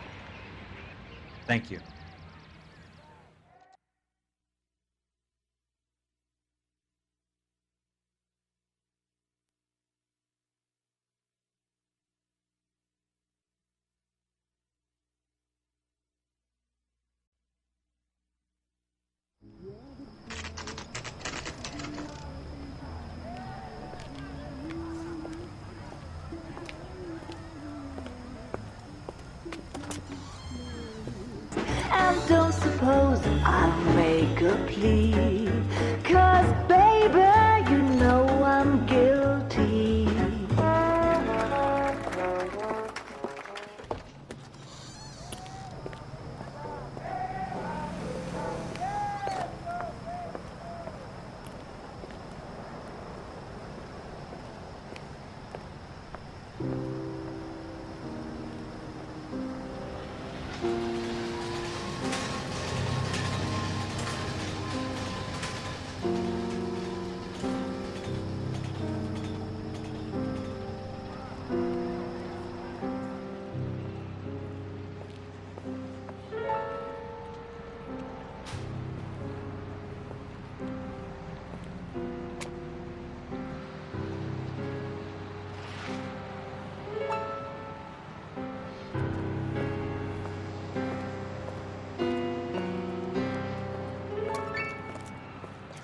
Thank you. And don't suppose I'll make a plea, 'cause baby, you know I'm guilty.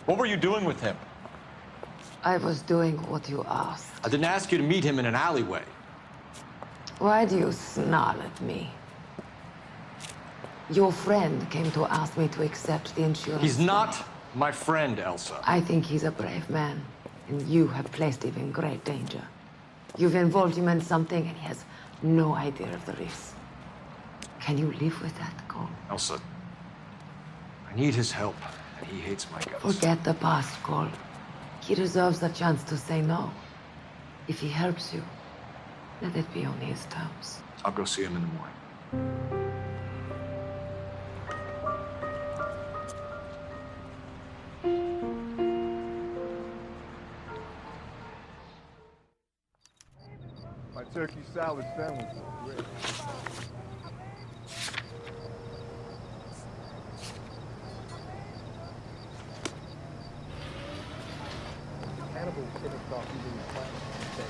What were you doing with him? I was doing what you asked. I didn't ask you to meet him in an alleyway. Why do you snarl at me? Your friend came to ask me to accept the insurance. He's not my friend, Elsa. I think he's a brave man, and you have placed him in great danger. You've involved him in something, and he has no idea of the risk. Can you live with that, Cole? Elsa, I need his help, and he hates my guts. Forget the past, Cole. He deserves a chance to say no. If he helps you, let it be on his terms. I'll go see him in the morning. My turkey salad sandwich is great. Cannibals finished off using the plant steak.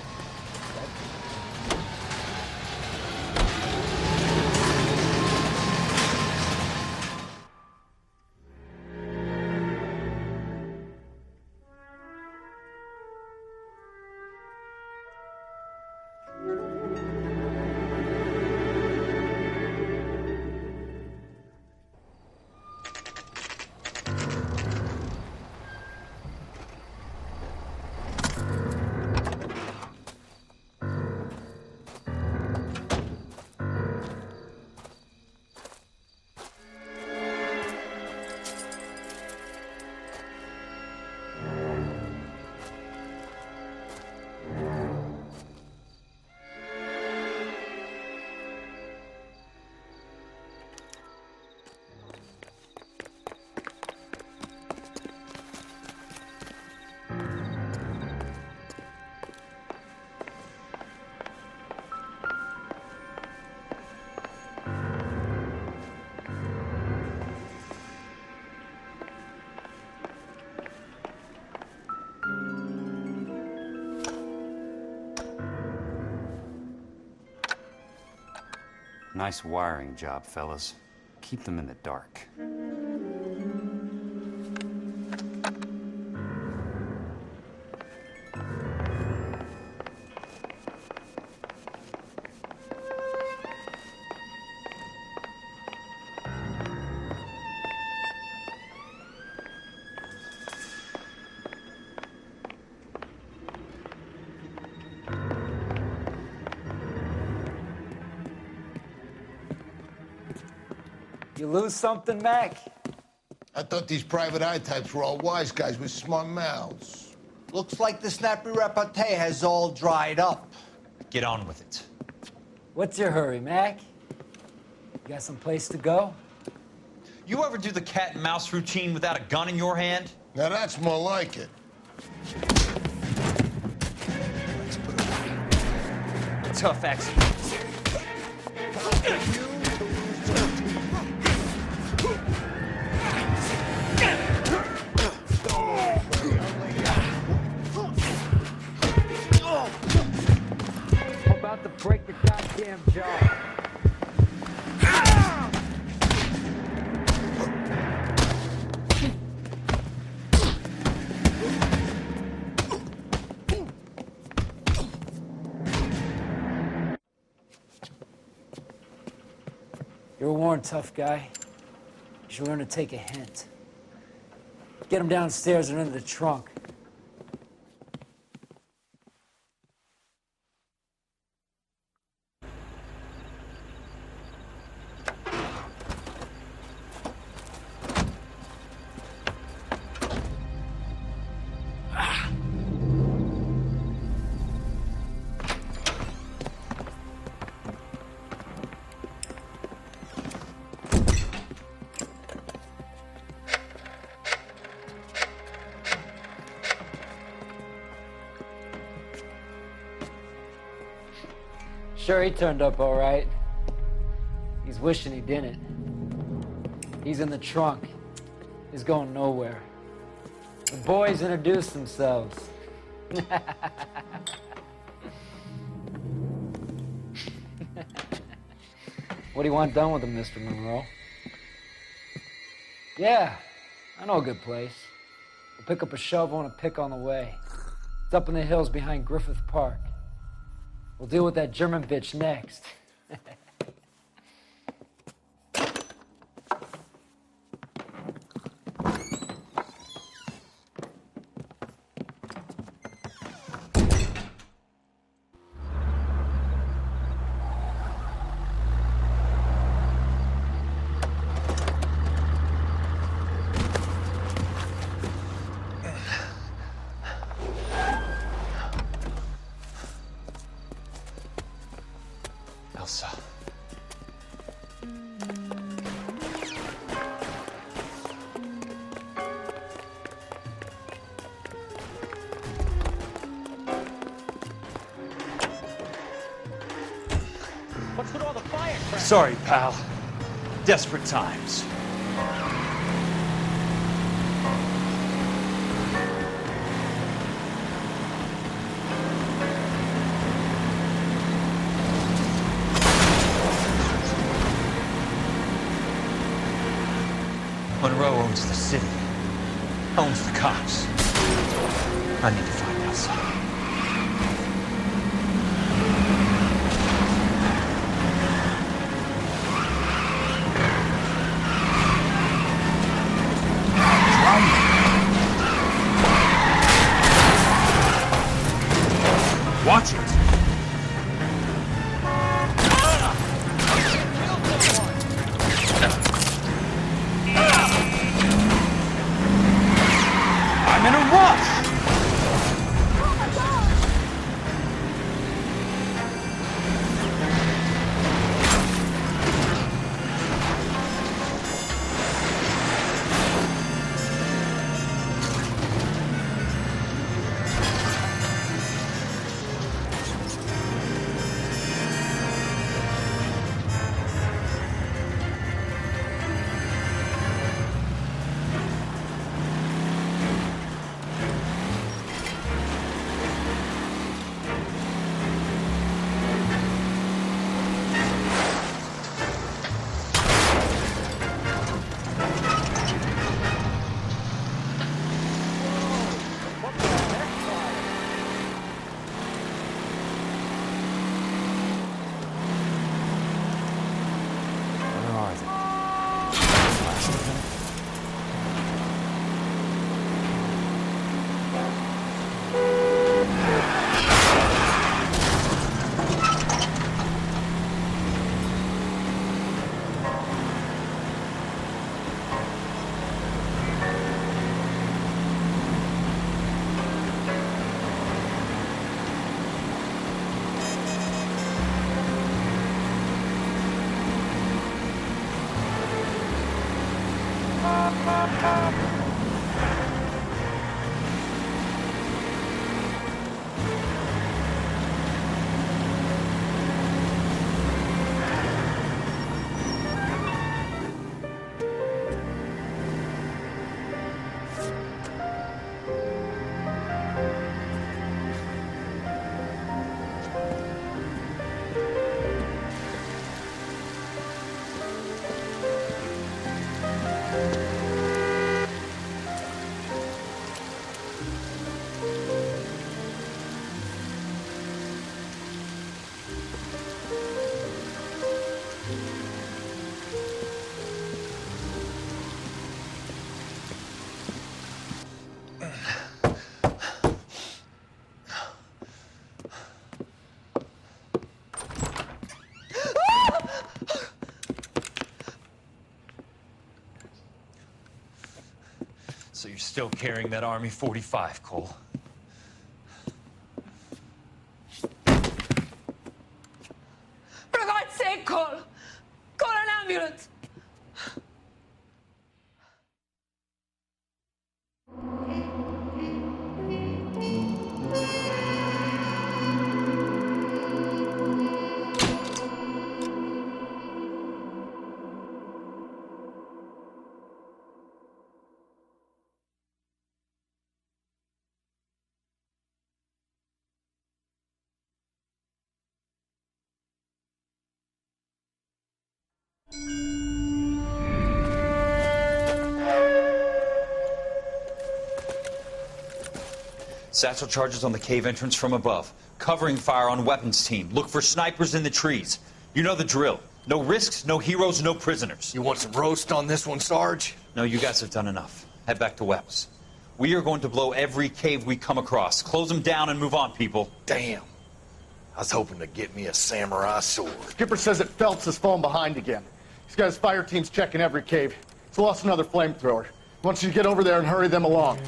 Nice wiring job, fellas. Keep them in the dark. You lose something, Mac? I thought these private eye types were all wise guys with smart mouths. Looks like the snappy repartee has all dried up. Get on with it. What's your hurry, Mac? You got some place to go? You ever do the cat and mouse routine without a gun in your hand? Now that's more like it. Tough action. I'm about to break the goddamn jaw. You were warned, tough guy. You should learn to take a hint. Get him downstairs and into the trunk. Sure, he turned up all right. He's wishing he didn't. He's in the trunk. He's going nowhere. The boys introduced themselves. What do you want done with him, Mr. Monroe? Yeah, I know a good place. We'll pick up a shovel and a pick on the way. It's up in the hills behind Griffith Park. We'll deal with that German bitch next. What's with all the firecrackers? Sorry, pal. Desperate times. Monroe owns the city. Owns the cops. I need to find Elsa. Watch it! I'm in a rush! So you're still carrying that Army 45, Cole? For God's sake, Cole! Call an ambulance! Satchel charges on the cave entrance from above. Covering fire on weapons team. Look for snipers in the trees. You know the drill. No risks, no heroes, no prisoners. You want some roast on this one, Sarge? No, you guys have done enough. Head back to Webb's. We are going to blow every cave we come across. Close them down and move on, people. Damn. I was hoping to get me a samurai sword. Skipper says that Phelps has fallen behind again. He's got his fire teams checking every cave. He's lost another flamethrower. He wants you to get over there and hurry them along.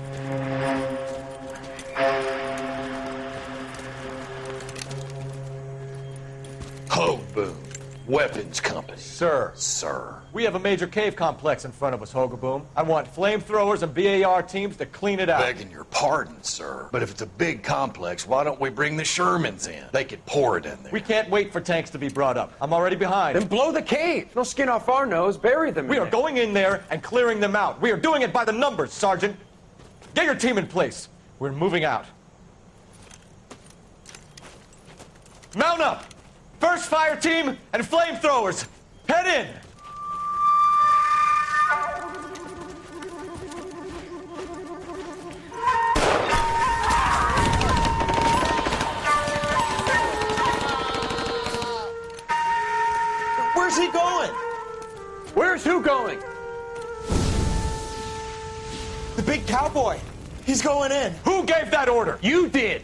Ho, boom. Weapons company. Sir. Sir. We have a major cave complex in front of us, Hogaboom. I want flamethrowers and BAR teams to clean it out. Begging your pardon, sir. But if it's a big complex, why don't we bring the Shermans in? They could pour it in there. We can't wait for tanks to be brought up. I'm already behind. Then blow the cave. No skin off our nose. Bury them We are going in there and clearing them out. We are doing it by the numbers, Sergeant. Get your team in place. We're moving out. Mount up! First fire team and flamethrowers. Head in! Where's he going? Where's who going? The big cowboy. He's going in. Who gave that order? You did.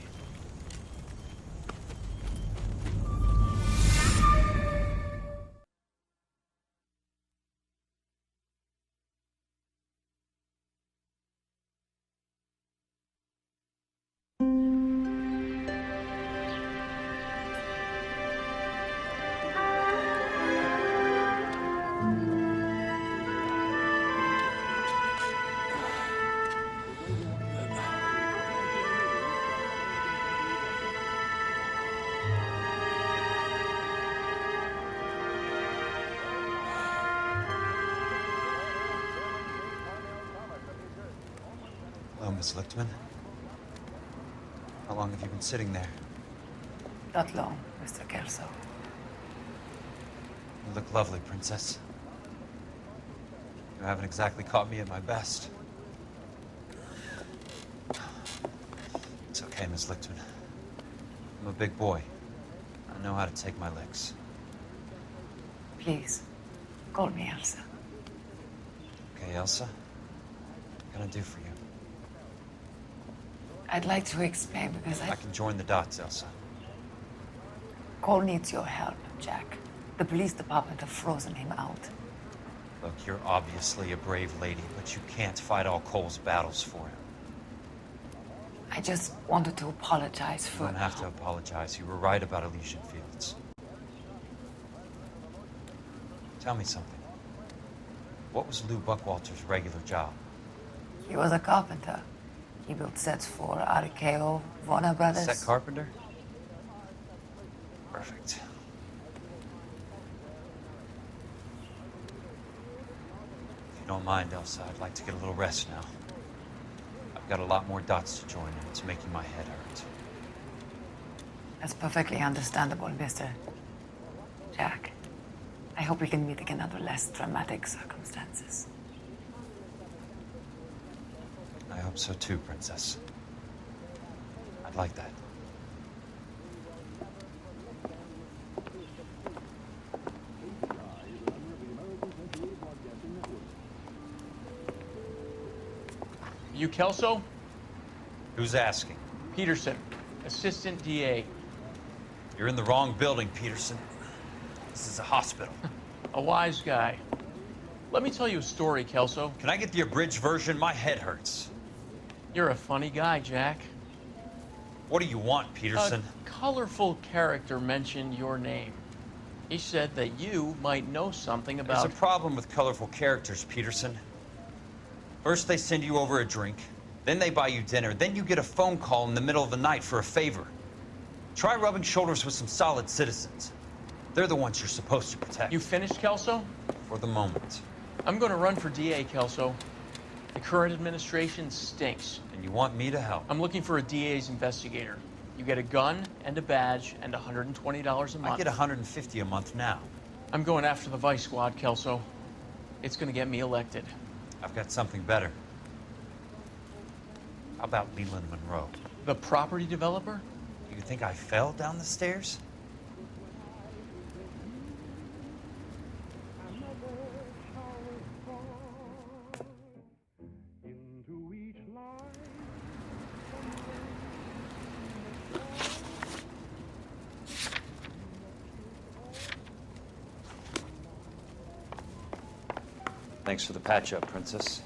Hello, Miss Lichtman. How long have you been sitting there? Not long, Mr. Kelso. You look lovely, Princess. You haven't exactly caught me at my best. It's okay, Miss Lichtman. I'm a big boy. I know how to take my licks. Please, call me Elsa. Okay, Elsa? What can I do for you? I'd like to explain because I can join the dots, Elsa. Cole needs your help, Jack. The police department have frozen him out. Look, you're obviously a brave lady, but you can't fight all Cole's battles for him. I just wanted to apologize for... You don't have to apologize. You were right about Elysian Fields. Tell me something. What was Lou Buckwalter's regular job? He was a carpenter. He built sets for RKO, Warner Brothers. Set carpenter? Perfect. If you don't mind, Elsa, I'd like to get a little rest now. I've got a lot more dots to join, and it's making my head hurt. That's perfectly understandable, Mr. Jack. I hope we can meet again under less dramatic circumstances. I hope so too, Princess. I'd like that. You Kelso? Who's asking? Peterson, Assistant DA. You're in the wrong building, Peterson. This is a hospital. A wise guy. Let me tell you a story, Kelso. Can I get the abridged version? My head hurts. You're a funny guy, Jack. What do you want, Peterson? A colorful character mentioned your name. He said that you might know something about... There's a problem with colorful characters, Peterson. First, they send you over a drink. Then they buy you dinner. Then you get a phone call in the middle of the night for a favor. Try rubbing shoulders with some solid citizens. They're the ones you're supposed to protect. You finished, Kelso? For the moment. I'm going to run for DA, Kelso. The current administration stinks. And you want me to help? I'm looking for a DA's investigator. You get a gun and a badge and $120 a month. I get $150 a month now. I'm going after the Vice Squad, Kelso. It's going to get me elected. I've got something better. How about Leland Monroe? The property developer? You think I fell down the stairs? Thanks for the patch-up, Princess.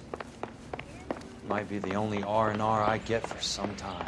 Might be the only R&R I get for some time.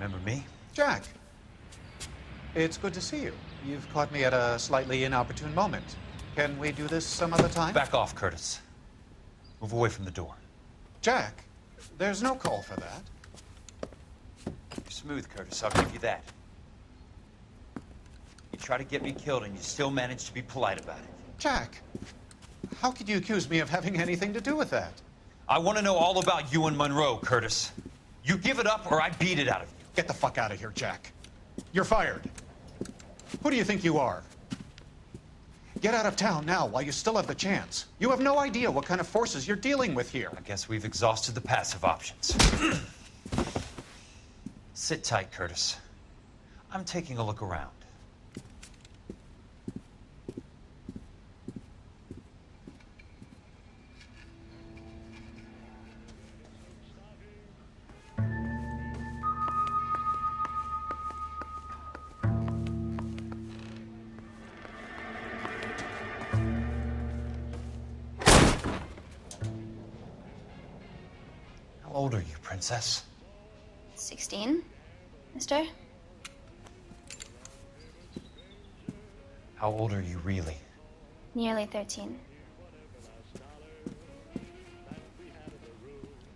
Remember me? Jack. It's good to see you. You've caught me at a slightly inopportune moment. Can we do this some other time? Back off, Curtis. Move away from the door. Jack, there's no call for that. You're smooth, Curtis. I'll give you that. You try to get me killed and you still manage to be polite about it. Jack, how could you accuse me of having anything to do with that? I want to know all about you and Monroe, Curtis. You give it up or I beat it out of you. Get the fuck out of here, Jack. You're fired. Who do you think you are? Get out of town now while you still have the chance. You have no idea what kind of forces you're dealing with here. I guess we've exhausted the passive options. Sit tight, Curtis. I'm taking a look around. How old are you, Princess? 16, mister? How old are you really? Nearly 13.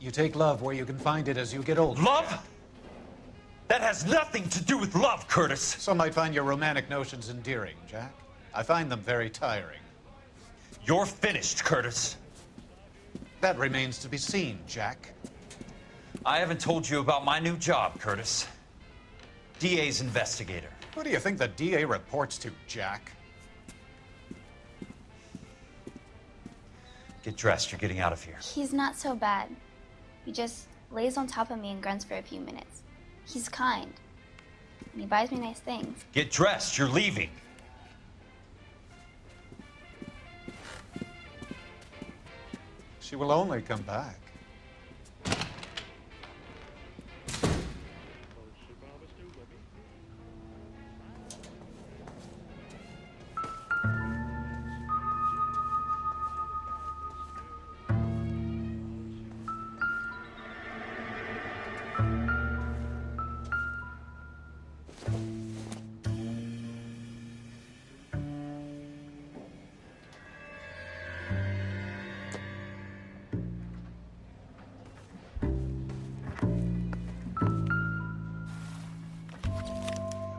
You take love where you can find it as you get older. Love? That has nothing to do with love, Curtis. Some might find your romantic notions endearing, Jack. I find them very tiring. You're finished, Curtis. That remains to be seen, Jack. I haven't told you about my new job, Curtis. DA's investigator. Who do you think the DA reports to, Jack? Get dressed, you're getting out of here. He's not so bad. He just lays on top of me and grunts for a few minutes. He's kind. And he buys me nice things. Get dressed, you're leaving. She will only come back.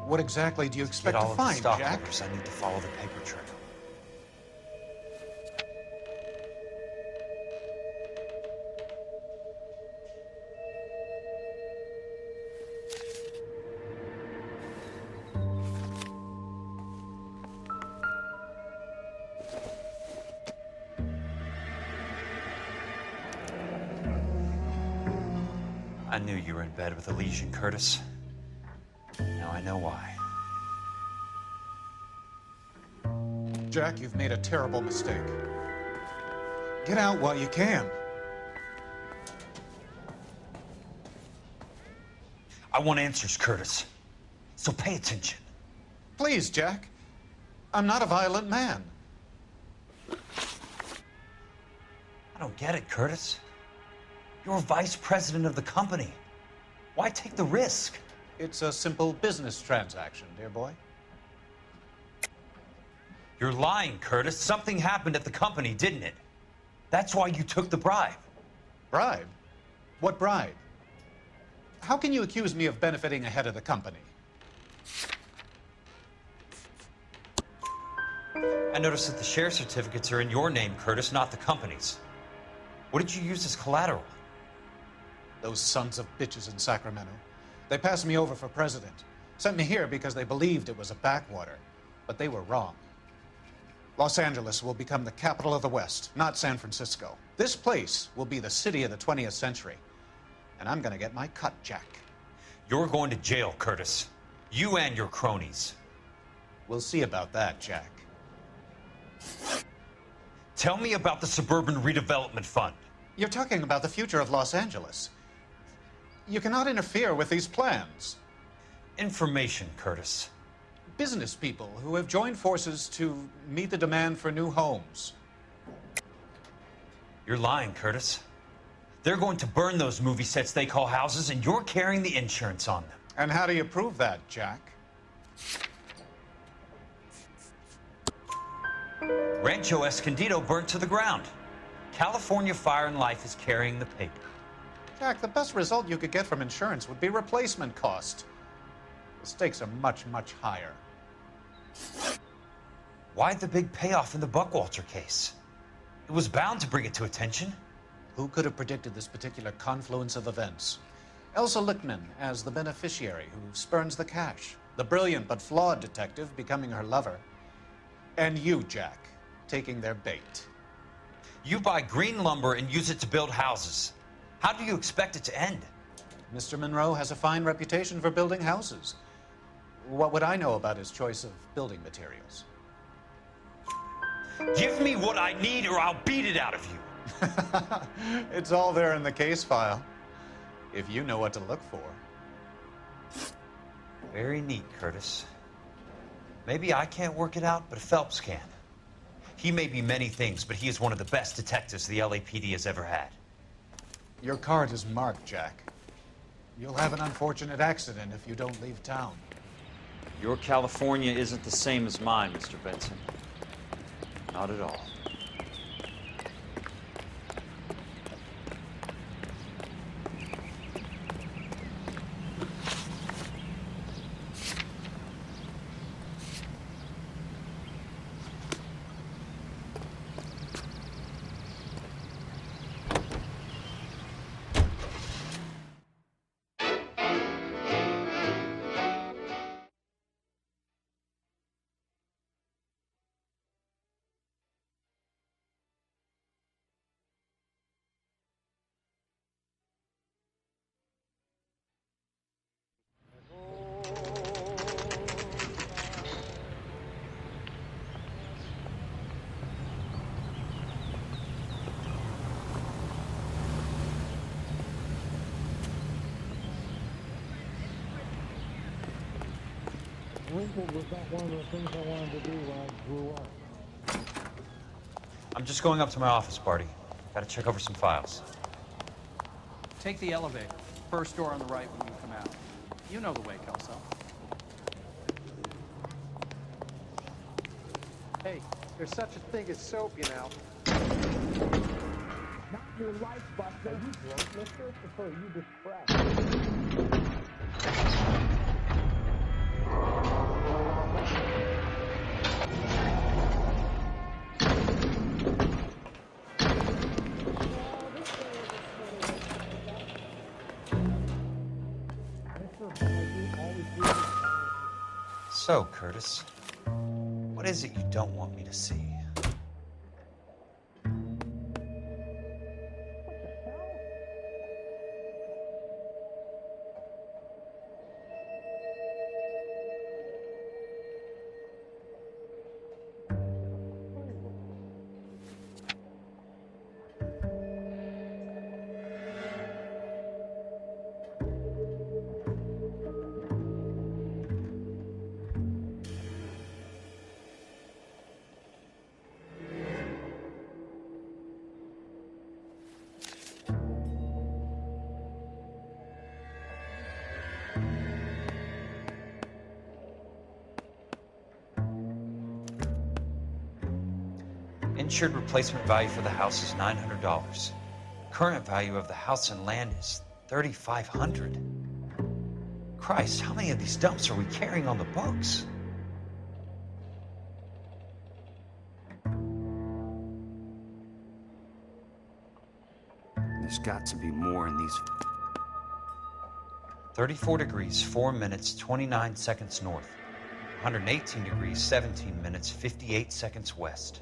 What exactly do you expect to find, Jack? I need to follow the paper trail. I knew you were in bed with a lesion, Curtis. Now I know why. Jack, you've made a terrible mistake. Get out while you can. I want answers, Curtis. So pay attention. Please, Jack. I'm not a violent man. I don't get it, Curtis. You're vice president of the company. Why take the risk? It's a simple business transaction, dear boy. You're lying, Curtis. Something happened at the company, didn't it? That's why you took the bribe. Bribe? What bribe? How can you accuse me of benefiting ahead of the company? I noticed that the share certificates are in your name, Curtis, not the company's. What did you use as collateral? Those sons of bitches in Sacramento. They passed me over for president. Sent me here because they believed it was a backwater. But they were wrong. Los Angeles will become the capital of the West, not San Francisco. This place will be the city of the 20th century. And I'm gonna get my cut, Jack. You're going to jail, Curtis. You and your cronies. We'll see about that, Jack. Tell me about the Suburban Redevelopment Fund. You're talking about the future of Los Angeles. You cannot interfere with these plans. Information, Curtis. Business people who have joined forces to meet the demand for new homes. You're lying, Curtis. They're going to burn those movie sets they call houses, and you're carrying the insurance on them. And how do you prove that, Jack? Rancho Escondido burnt to the ground. California Fire and Life is carrying the paper. Jack, the best result you could get from insurance would be replacement cost. The stakes are much, much higher. Why the big payoff in the Buckwalter case? It was bound to bring it to attention. Who could have predicted this particular confluence of events? Elsa Lichtman as the beneficiary who spurns the cash. The brilliant but flawed detective becoming her lover. And you, Jack, taking their bait. You buy green lumber and use it to build houses. How do you expect it to end? Mr. Monroe has a fine reputation for building houses. What would I know about his choice of building materials? Give me what I need or I'll beat it out of you. It's all there in the case file, if you know what to look for. Very neat, Curtis. Maybe I can't work it out, but Phelps can. He may be many things, but he is one of the best detectives the LAPD has ever had. Your card is marked, Jack. You'll have an unfortunate accident if you don't leave town. Your California isn't the same as mine, Mr. Benson. Not at all. Wrinkled was not one of the things I wanted to do when I grew up. I'm just going up to my office, Barty. Gotta check over some files. Take the elevator. First door on the right when you come out. You know the way, Kelso. Hey, there's such a thing as soap, you know. Not your life, Buster. Are you drunk, mister? Or are you depressed? So, Curtis, what is it you don't want me to see? Insured replacement value for the house is $900. Current value of the house and land is $3,500. Christ, how many of these dumps are we carrying on the books? There's got to be more in these. 34 degrees, 4 minutes, 29 seconds north. 118 degrees, 17 minutes, 58 seconds west.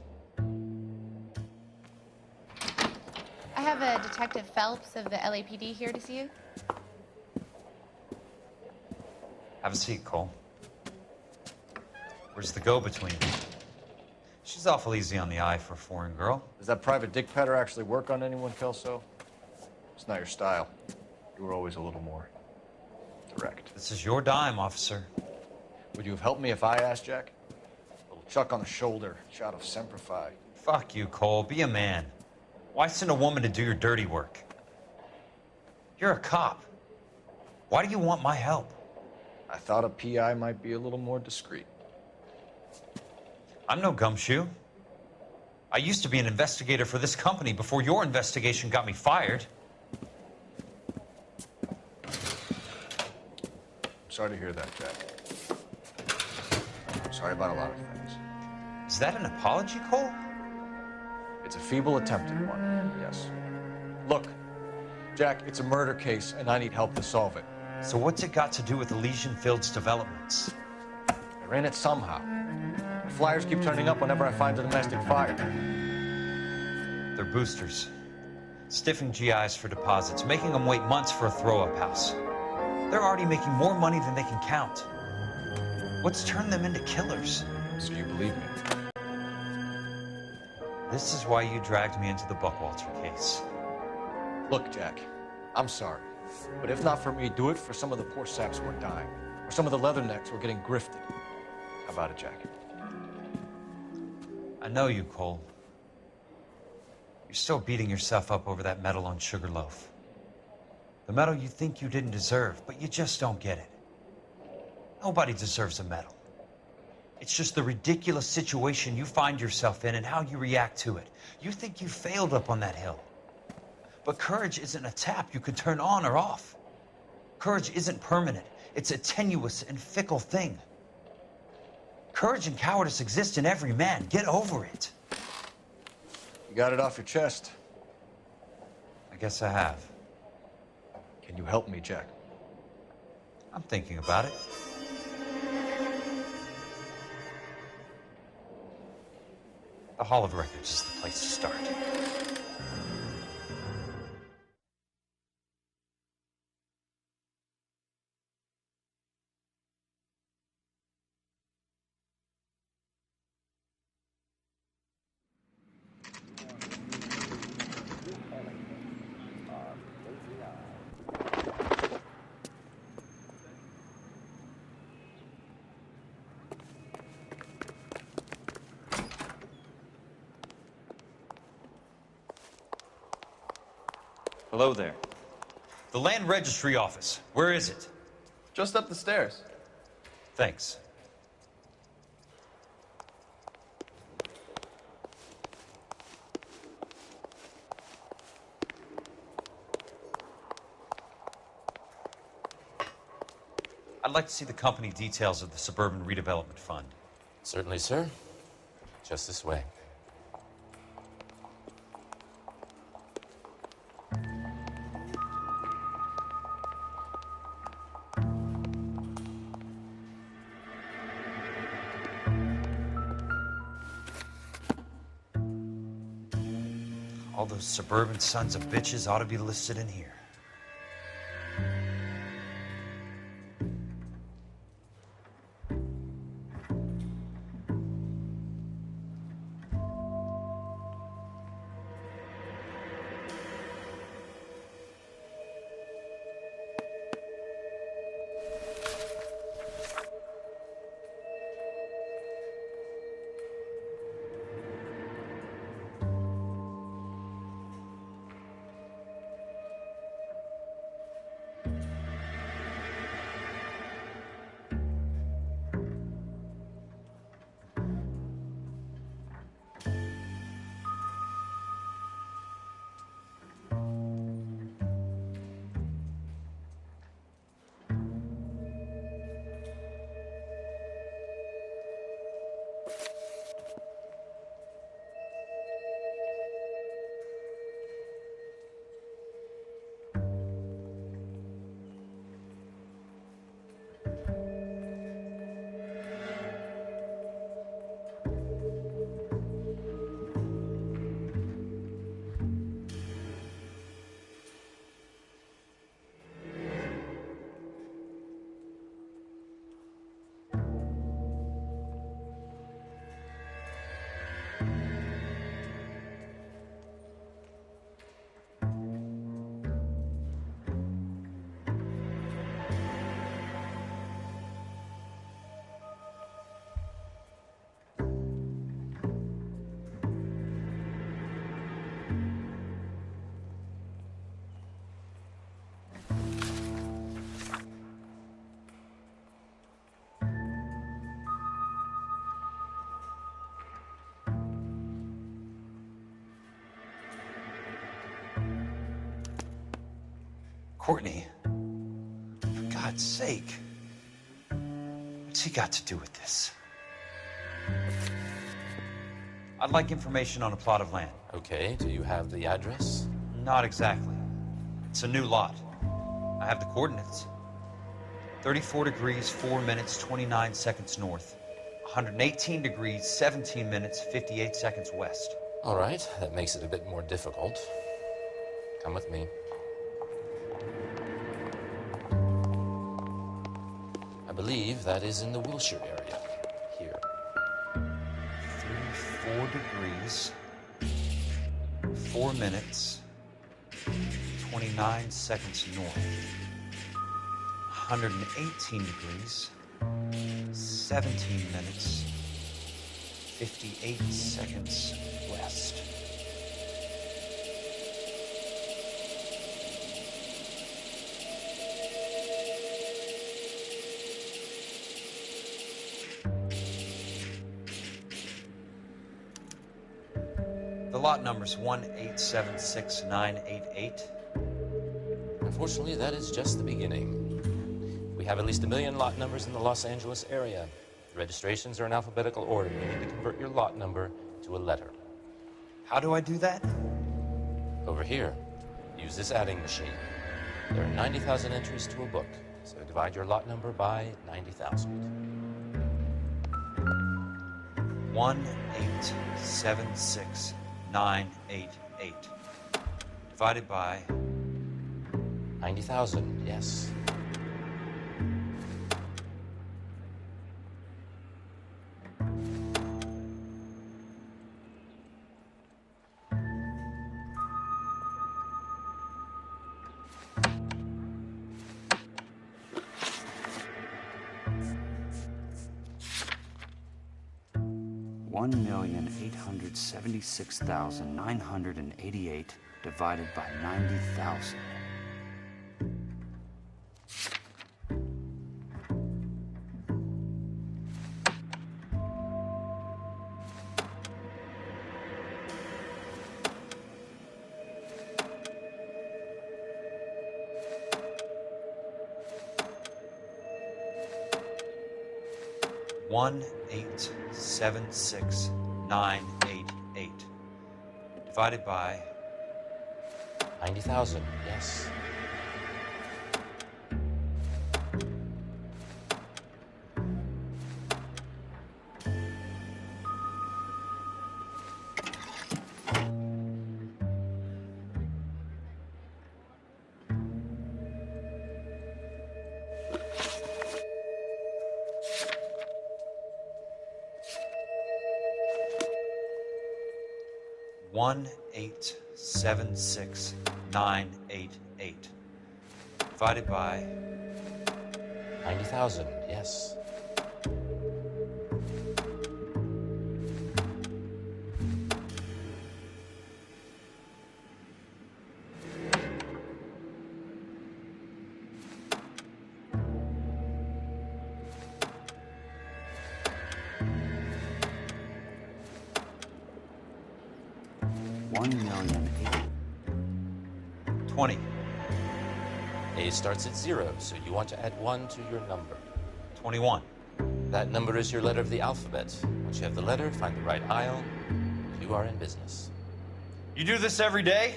I have a Detective Phelps of the LAPD here to see you. Have a seat, Cole. Where's the go-between? She's awful easy on the eye for a foreign girl. Does that private dick petter actually work on anyone, Kelso? It's not your style. You were always a little more direct. This is your dime, officer. Would you have helped me if I asked, Jack? A little chuck on the shoulder, shot of Semper Fi. Fuck you, Cole. Be a man. Why send a woman to do your dirty work? You're a cop. Why do you want my help? I thought a PI might be a little more discreet. I'm no gumshoe. I used to be an investigator for this company before your investigation got me fired. Sorry to hear that, Jack. Sorry about a lot of things. Is that an apology, Cole? It's a feeble attempted one, yes. Look, Jack, it's a murder case, and I need help to solve it. So what's it got to do with Elysian Fields developments? They're in it somehow. The flyers keep turning up whenever I find a domestic fire. They're boosters. Stiffing GIs for deposits, making them wait months for a throw-up house. They're already making more money than they can count. What's turned them into killers? So you believe me? This is why you dragged me into the Buckwalter case. Look, Jack, I'm sorry. But if not for me, do it for some of the poor saps who are dying. Or some of the leathernecks who are getting grifted. How about it, Jack? I know you, Cole. You're still beating yourself up over that medal on Sugarloaf. The medal you think you didn't deserve, but you just don't get it. Nobody deserves a medal. It's just the ridiculous situation you find yourself in and how you react to it. You think you failed up on that hill. But courage isn't a tap you can turn on or off. Courage isn't permanent. It's a tenuous and fickle thing. Courage and cowardice exist in every man. Get over it. You got it off your chest. I guess I have. Can you help me, Jack? I'm thinking about it. The Hall of Records is the place to start. Hello there. The land registry office. Where is it? Just up the stairs. Thanks. I'd like to see the company details of the Suburban Redevelopment Fund. Certainly, sir. Just this way. All those suburban sons of bitches ought to be listed in here. Courtney, for God's sake, what's he got to do with this? I'd like information on a plot of land. Okay, do you have the address? Not exactly. It's a new lot. I have the coordinates. 34 degrees, 4 minutes, 29 seconds north. 118 degrees, 17 minutes, 58 seconds west. All right, that makes it a bit more difficult. Come with me. I believe that is in the Wilshire area. Here. 34 degrees, 4 minutes, 29 seconds north. 118 degrees, 17 minutes, 58 seconds west. The lot number's 1876988. Unfortunately, that is just the beginning. We have at least 1 million lot numbers in the Los Angeles area. The registrations are in alphabetical order. You need to convert your lot number to a letter. How do I do that? Over here. Use this adding machine. There are 90,000 entries to a book, so divide your lot number by 90,000. 1876988. Divided by 90,000, yes. $1,876,988 divided by 90,000. One 876,988 divided by 90,000, yes. One 876,988 divided by 90,000, yes. A starts at 0, so you want to add 1 to your number. 21. That number is your letter of the alphabet. Once you have the letter, find the right aisle. You are in business. You do this every day?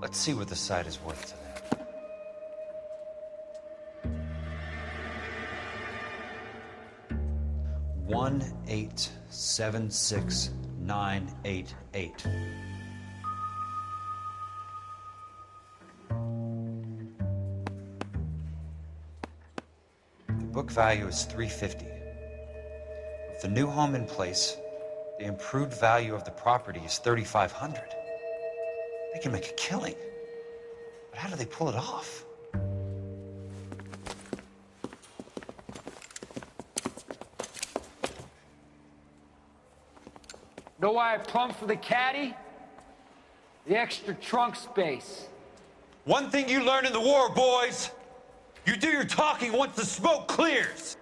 Let's see what the site is worth to them. One 876,988. The book value is $350. With the new home in place, the improved value of the property is $3,500. They can make a killing. But how do they pull it off? Know why I plumbed for the caddy? The extra trunk space. One thing you learn in the war, boys. You do your talking once the smoke clears.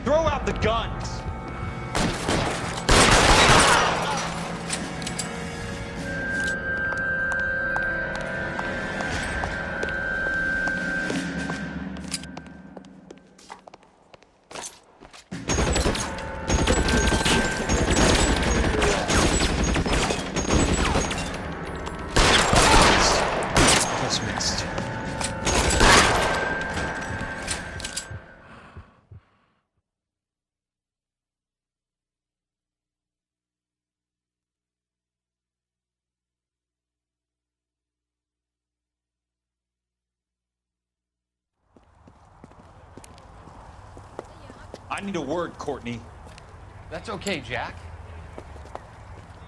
Throw out the guns. That's mixed. I need a word, Courtney. That's okay, Jack.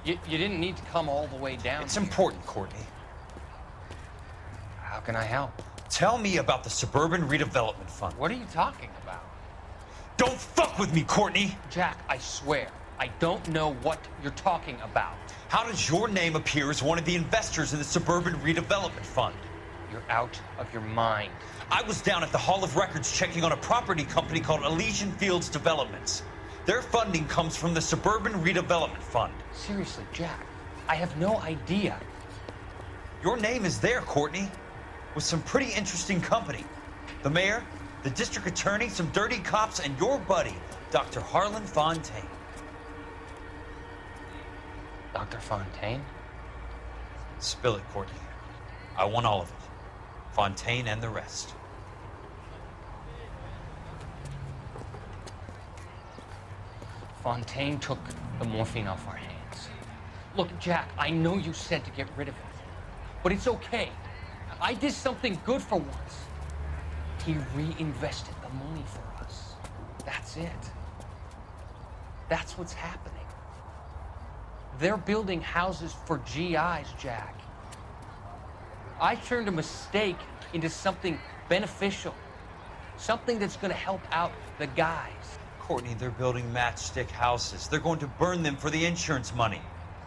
You didn't need to come all the way down. It's important, Courtney. How can I help? Tell me about the Suburban Redevelopment Fund. What are you talking about? Don't fuck with me, Courtney! Jack, I swear, I don't know what you're talking about. How does your name appear as one of the investors in the Suburban Redevelopment Fund? You're out of your mind. I was down at the Hall of Records checking on a property company called Elysian Fields Developments. Their funding comes from the Suburban Redevelopment Fund. Seriously, Jack, I have no idea. Your name is there, Courtney, with some pretty interesting company. The mayor, the district attorney, some dirty cops, and your buddy, Dr. Harlan Fontaine. Dr. Fontaine? Spill it, Courtney. I want all of it. Fontaine and the rest. Fontaine took the morphine off our hands. Look, Jack, I know you said to get rid of it, but it's okay. I did something good for once. He reinvested the money for us. That's it. That's what's happening. They're building houses for GIs, Jack. I turned a mistake into something beneficial. Something that's gonna help out the guys. Courtney, they're building matchstick houses. They're going to burn them for the insurance money.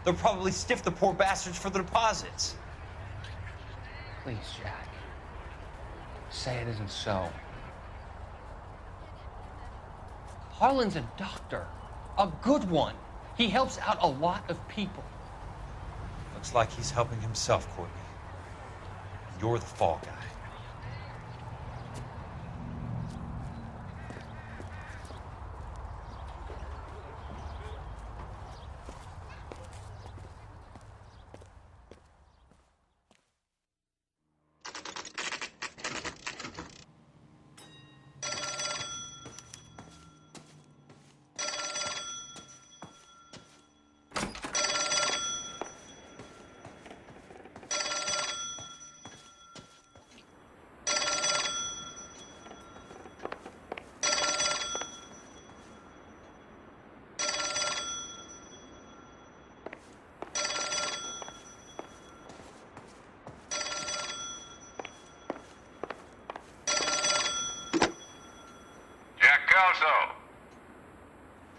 They'll probably stiff the poor bastards for the deposits. Please, Jack. Say it isn't so. Harlan's a doctor. A good one. He helps out a lot of people. Looks like he's helping himself, Courtney. You're the fall guy.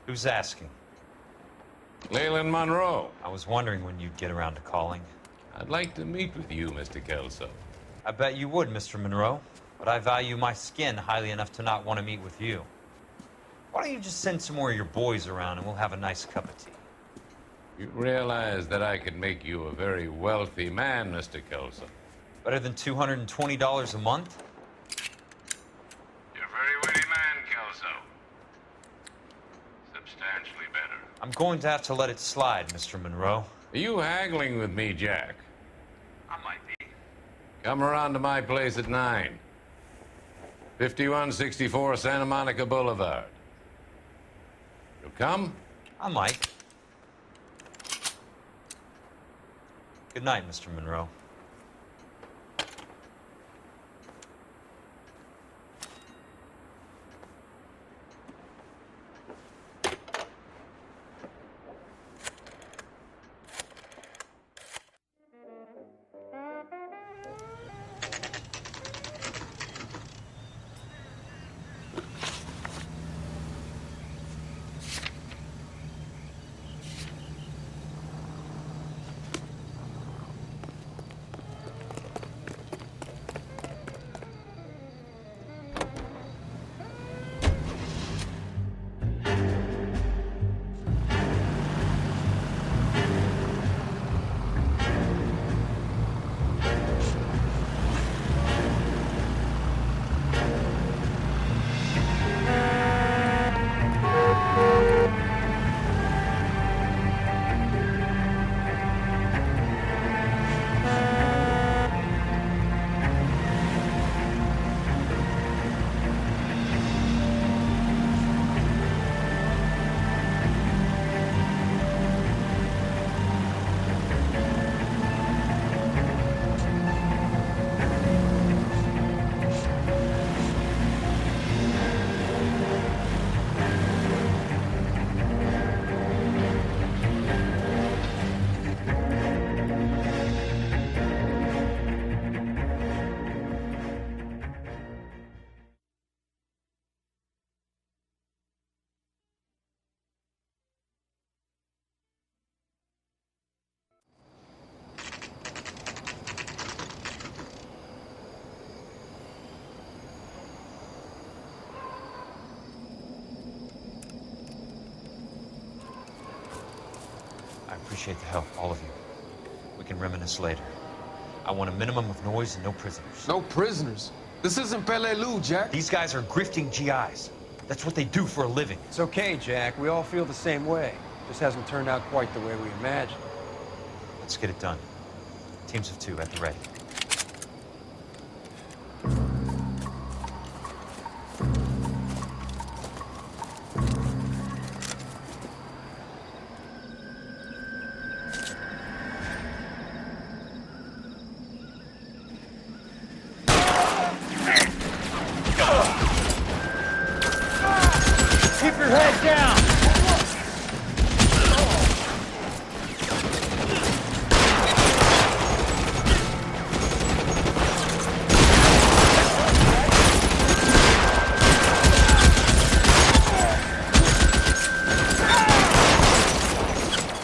Who's asking? Leland Monroe. I was wondering when you'd get around to calling. I'd like to meet with you, Mr. Kelso. I bet you would, Mr. Monroe. But I value my skin highly enough to not want to meet with you. Why don't you just send some more of your boys around and we'll have a nice cup of tea? You realize that I could make you a very wealthy man, Mr. Kelso. Better than $220 a month? You're a very witty man, Kelso. Substantially better. I'm going to have to let it slide, Mr. Monroe. Are you haggling with me, Jack? I might be. Come around to my place at 9. 5164 Santa Monica Boulevard. You'll come? I might. Good night, Mr. Monroe. appreciate the help, all of you. We can reminisce later. I want a minimum of noise and no prisoners. No prisoners? This isn't Peleliu, Jack. These guys are grifting GIs. That's what they do for a living. It's okay, Jack. We all feel the same way. Just hasn't turned out quite the way we imagined. Let's get it done. Teams of 2 at the ready. Keep your head down!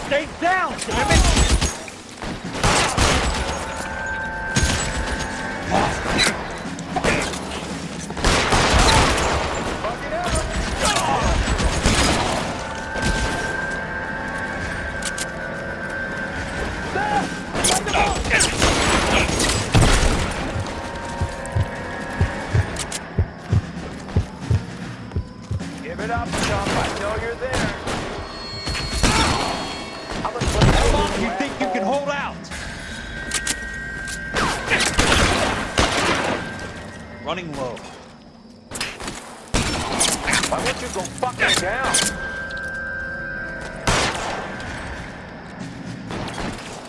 Stay down, damn it! Give it up, Chump. I know you're there. How long do you think you can hold out? Running low. Why won't you go fucking down?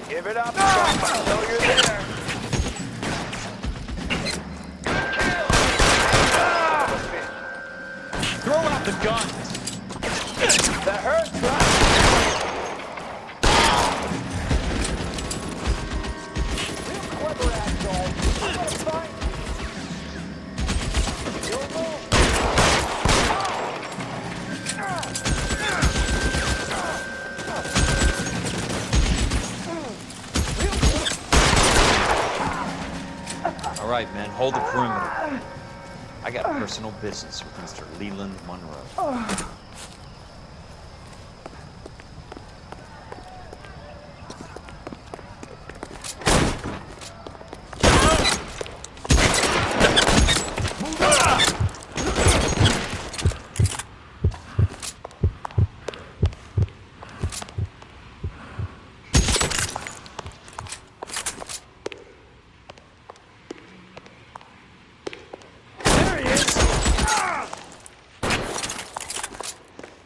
Give it up, Chump. I know you're there. Throw out the gun. That hurts, right? Real clever, asshole. I'm gonna find you. You'll move. All right, men, hold the perimeter. I got personal business with Mr. Leland Monroe.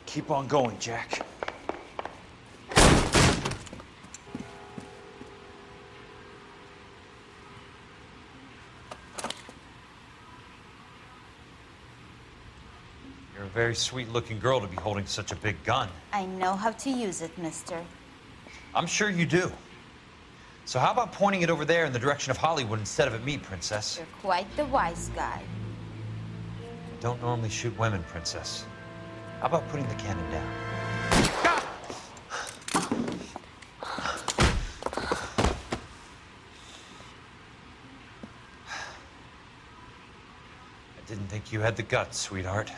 Keep on going, Jack. You're a very sweet-looking girl to be holding such a big gun. I know how to use it, mister. I'm sure you do. So how about pointing it over there in the direction of Hollywood instead of at me, Princess? You're quite the wise guy. I don't normally shoot women, Princess. How about putting the cannon down? I didn't think you had the guts, sweetheart.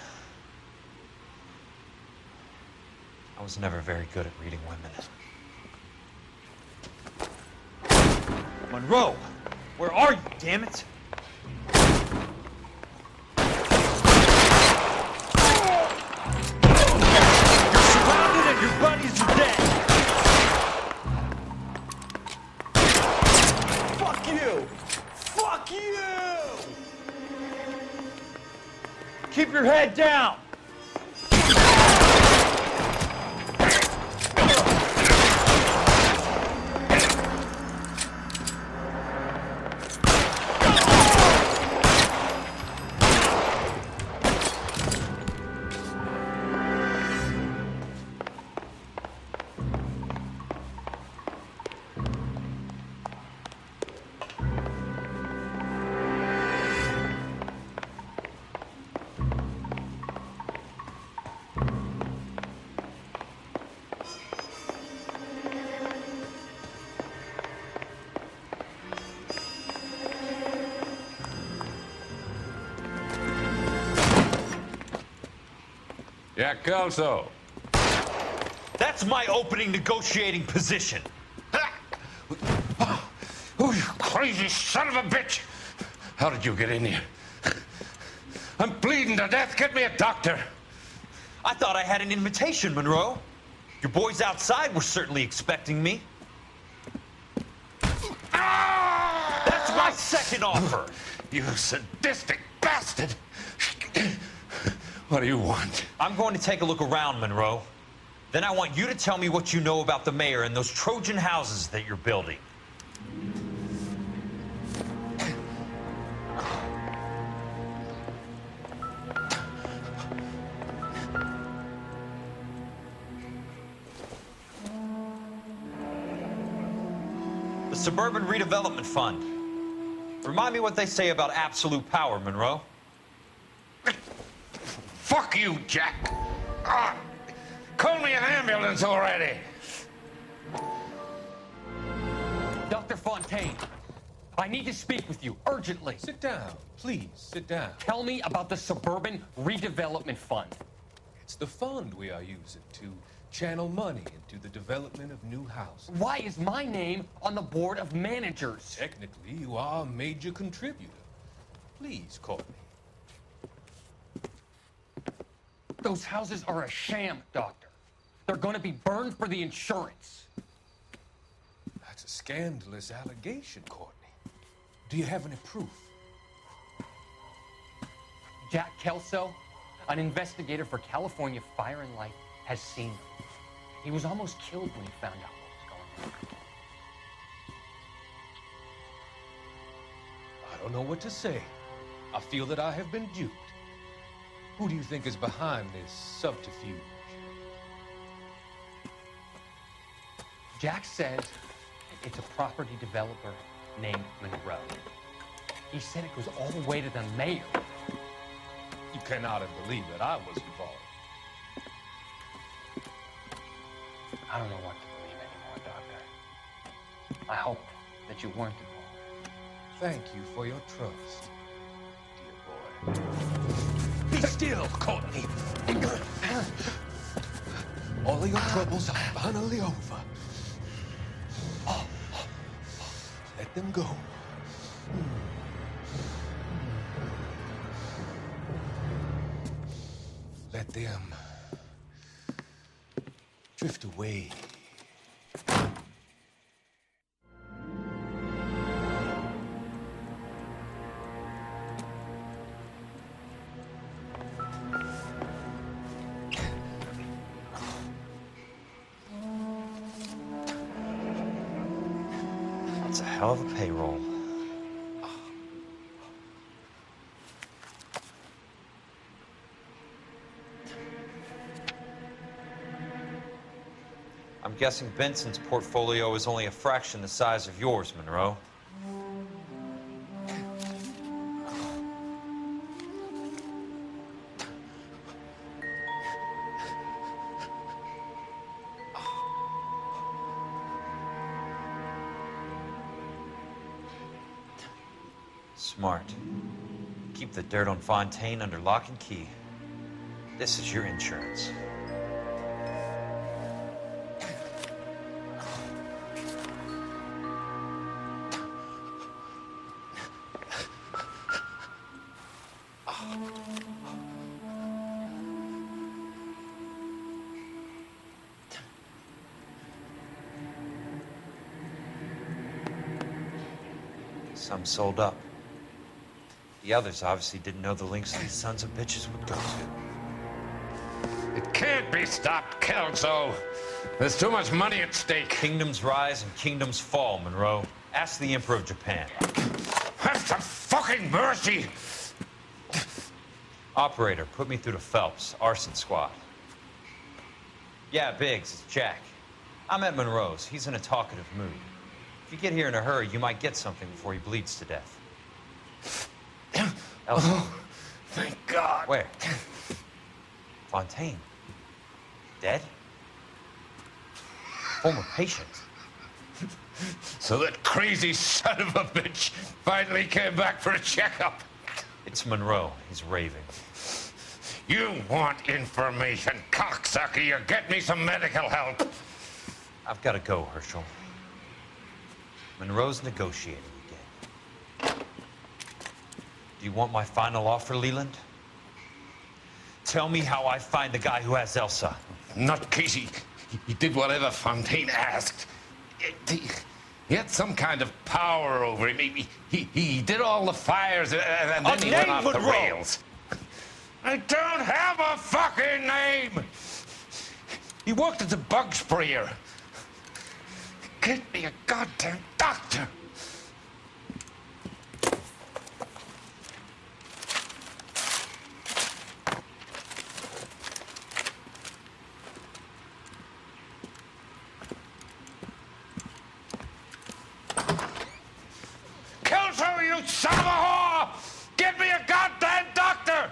I was never very good at reading women. Monroe! Where are you, damn it? Your buddies are dead! Fuck you! Fuck you! Keep your head down! Jack Kelso. That's my opening negotiating position. Oh, you crazy son of a bitch! How did you get in here? I'm bleeding to death. Get me a doctor. I thought I had an invitation, Monroe. Your boys outside were certainly expecting me. That's my second offer. You sadistic bastard! What do you want? I'm going to take a look around, Monroe. Then I want you to tell me what you know about the mayor and those Trojan houses that you're building. The Suburban Redevelopment Fund. Remind me what they say about absolute power, Monroe. Fuck you, Jack. Call me an ambulance already. Dr. Fontaine, I need to speak with you urgently. Sit down. Please, sit down. Tell me about the Suburban Redevelopment Fund. It's the fund we are using to channel money into the development of new houses. Why is my name on the board of managers? Technically, you are a major contributor. Please, Courtney. Those houses are a sham, Doctor. They're going to be burned for the insurance. That's a scandalous allegation, Courtney. Do you have any proof? Jack Kelso, an investigator for California Fire and Life, has seen them. He was almost killed when he found out what was going on. I don't know what to say. I feel that I have been duped. Who do you think is behind this subterfuge? Jack says it's a property developer named Monroe. He said it goes all the way to the mayor. You cannot believe that I was involved. I don't know what to believe anymore, Doctor. I hope that you weren't involved. Thank you for your trust, dear boy. Be still, Courtney. All of your troubles are finally over. Let them go. Let them drift away. That's a hell of a payroll. I'm guessing Benson's portfolio is only a fraction the size of yours, Monroe. Smart. Keep the dirt on Fontaine under lock and key. This is your insurance. Some sold up. The others obviously didn't know the lengths these sons of bitches would go to. It can't be stopped, Kelso. There's too much money at stake. Kingdoms rise and kingdoms fall, Monroe. Ask the Emperor of Japan. Have some fucking mercy! Operator, put me through to Phelps, arson squad. Yeah, Biggs, it's Jack. I'm at Monroe's. He's in a talkative mood. If you get here in a hurry, you might get something before he bleeds to death. Elsie. Oh, thank God. Where? Fontaine. Dead? Former patient. So that crazy son of a bitch finally came back for a checkup. It's Monroe. He's raving. You want information, cocksucker. You get me some medical help. I've got to go, Herschel. Monroe's negotiating again. Do you want my final offer, Leland? Tell me how I find the guy who has Elsa. Nutcase, he did whatever Fontaine asked. He had some kind of power over him. He did all the fires, and then he went off the rails. I don't have a fucking name! He worked as a bug sprayer. Get me a goddamn doctor! Kelso, you son of a whore! Get me a goddamn doctor!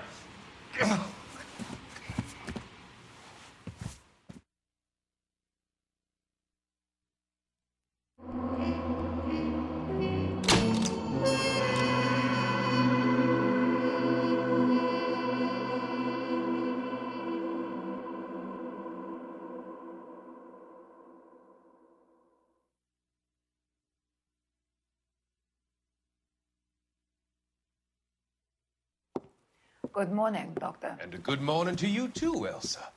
Good morning, Doctor. And a good morning to you too, Elsa.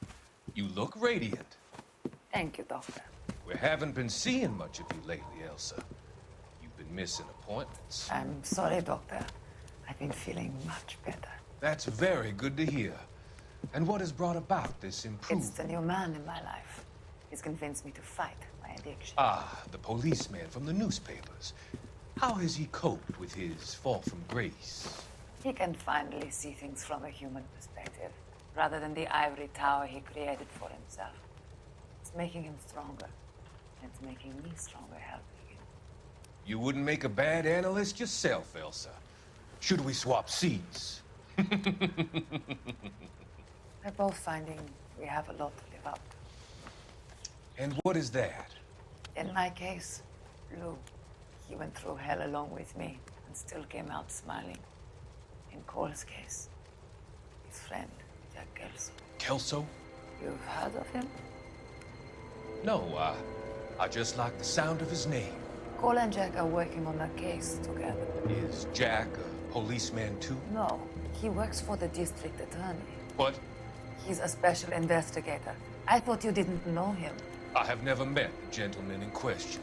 You look radiant. Thank you, Doctor. We haven't been seeing much of you lately, Elsa. You've been missing appointments. I'm sorry, Doctor. I've been feeling much better. That's very good to hear. And what has brought about this improvement? It's the new man in my life. He's convinced me to fight my addiction. Ah, the policeman from the newspapers. How has he coped with his fall from grace? He can finally see things from a human perspective, rather than the ivory tower he created for himself. It's making him stronger. And it's making me stronger helping him. You wouldn't make a bad analyst yourself, Elsa. Should we swap seats? We're both finding we have a lot to live up to. And what is that? In my case, Lou, he went through hell along with me and still came out smiling. In Cole's case, his friend, Jack Kelso. Kelso? You've heard of him? No, I just like the sound of his name. Cole and Jack are working on a case together. Is Jack a policeman too? No, he works for the district attorney. What? He's a special investigator. I thought you didn't know him. I have never met the gentleman in question.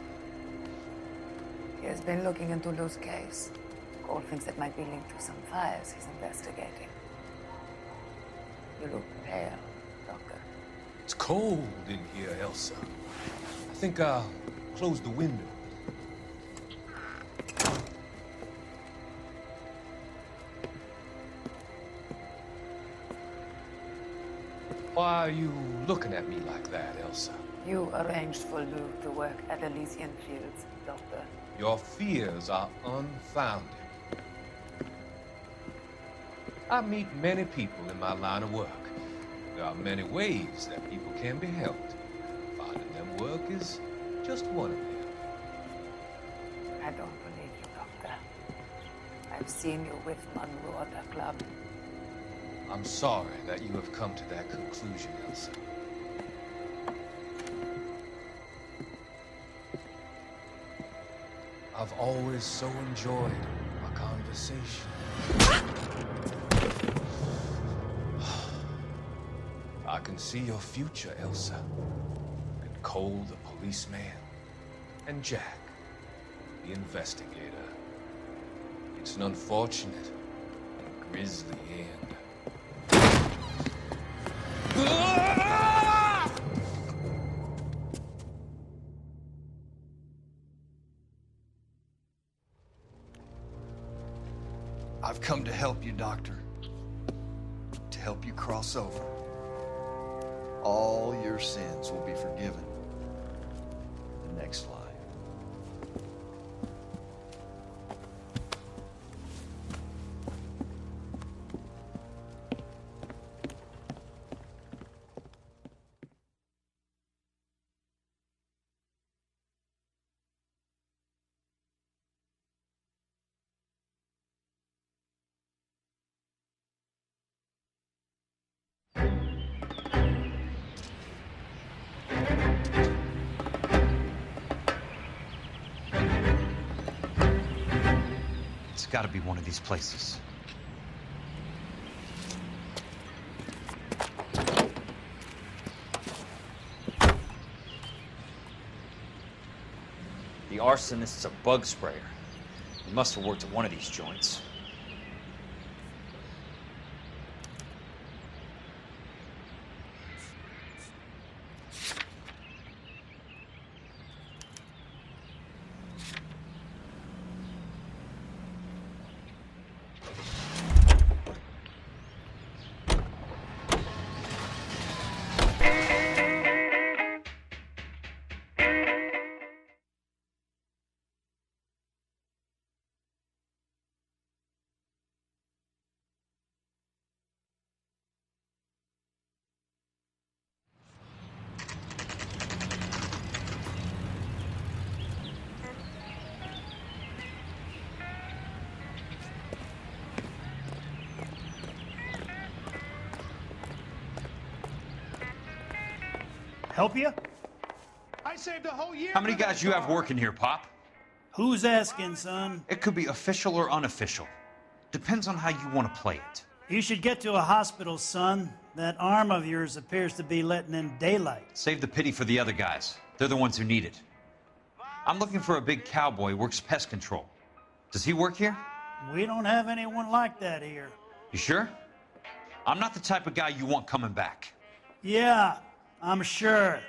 He has been looking into Lou's case. Cole thinks it might be linked to some fires he's investigating. You look pale, Doctor. It's cold in here, Elsa. I think I'll close the window. Why are you looking at me like that, Elsa? You arranged for Lou to work at Elysian Fields, Doctor. Your fears are unfounded. I meet many people in my line of work. There are many ways that people can be helped. Finding them work is just one of them. I don't believe you, Doctor. I've seen you with Monroe at the club. I'm sorry that you have come to that conclusion, Elsa. I've always so enjoyed our conversation. I can see your future, Elsa. And Cole, the policeman, and Jack, the investigator. It's an unfortunate and grisly end. I've come to help you, Doctor. To help you cross over. All your sins will be forgiven. The next life. got to be one of these places. The Arsonist's a bug sprayer. He must have worked at one of these joints. Help you? I saved a whole year. How many guys you have working here, Pop? Who's asking, son? It could be official or unofficial. Depends on how you want to play it. You should get to a hospital, son. That arm of yours appears to be letting in daylight. Save the pity for the other guys. They're the ones who need it. I'm looking for a big cowboy who works pest control. Does he work here? We don't have anyone like that here. You sure? I'm not the type of guy you want coming back. Yeah, I'm sure.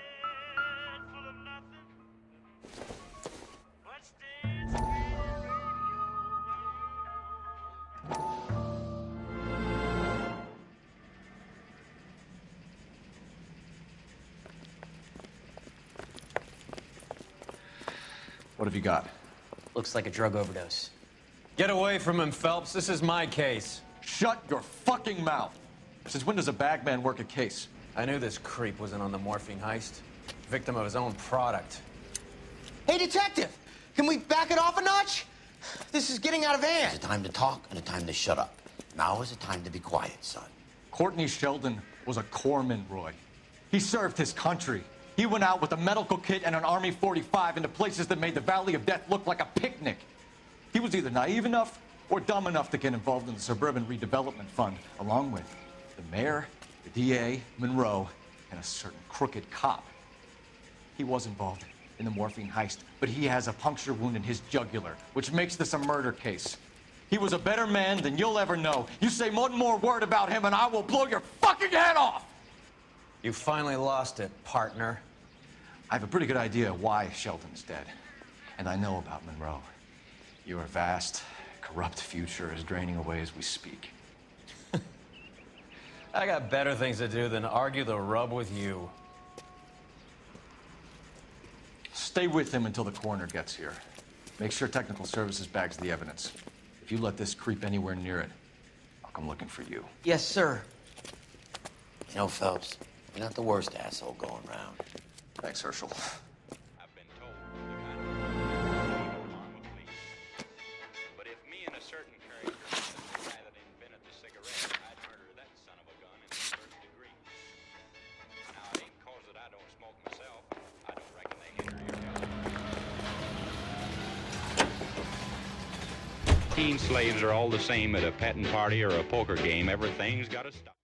What have you got? Looks like a drug overdose. Get away from him, Phelps. This is my case. Shut your fucking mouth! Since when does a bagman work a case? I knew this creep wasn't on the morphine heist. Victim of his own product. Hey, detective! Can we back it off a notch? This is getting out of hand. There's a time to talk and a time to shut up. Now is a time to be quiet, son. Courtney Sheldon was a corpsman, Roy. He served his country. He went out with a medical kit and an Army 45 into places that made the Valley of Death look like a picnic. He was either naive enough or dumb enough to get involved in the Suburban Redevelopment Fund, along with the mayor, the DA, Monroe, and a certain crooked cop. He was involved in the morphine heist, but he has a puncture wound in his jugular, which makes this a murder case. He was a better man than you'll ever know. You say one more word about him and I will blow your fucking head off! You finally lost it, partner. I have a pretty good idea why Sheldon's dead. And I know about Monroe. Your vast, corrupt future is draining away as we speak. I got better things to do than argue the rub with you. Stay with him until the coroner gets here. Make sure technical services bags the evidence. If you let this creep anywhere near it, I'll come looking for you. Yes, sir. You know, Phelps, you're not the worst asshole going around. Thanks, Herschel. I've been told you kind of harm with me. But if me and a certain character, the guy that invented the cigarette, I'd murder that son of a gun in the first degree. Now, it ain't cause that I don't smoke myself. I don't reckon they hinder your health. Teen slaves are all the same at a petting party or a poker game. Everything's got to stop.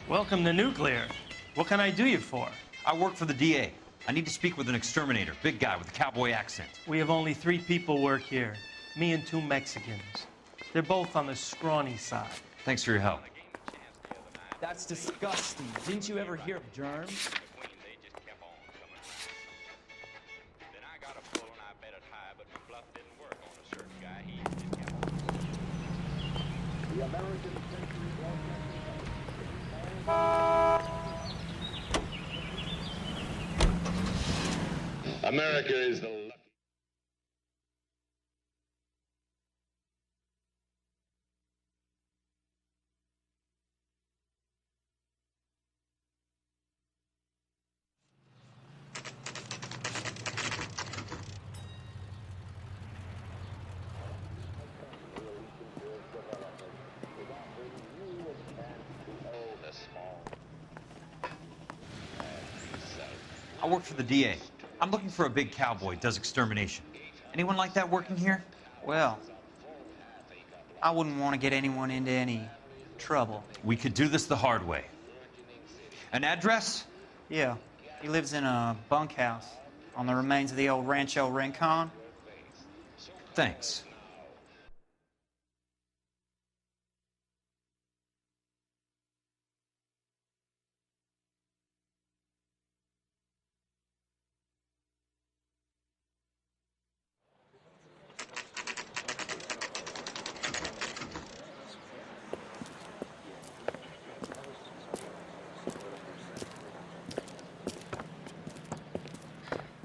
Welcome to Nuclear. What can I do you for? I work for the DA. I need to speak with an exterminator, big guy with a cowboy accent. We have only 3 people work here. Me and 2 Mexicans. They're both on the scrawny side. Thanks for your help. That's disgusting. Didn't you ever hear of germs? The American Century America is the lucky. I work for the DA. I'm looking for a big cowboy, does extermination. Anyone like that working here? Well, I wouldn't want to get anyone into any trouble. We could do this the hard way. An address? Yeah, he lives in a bunkhouse on the remains of the old Rancho Rincon. Thanks.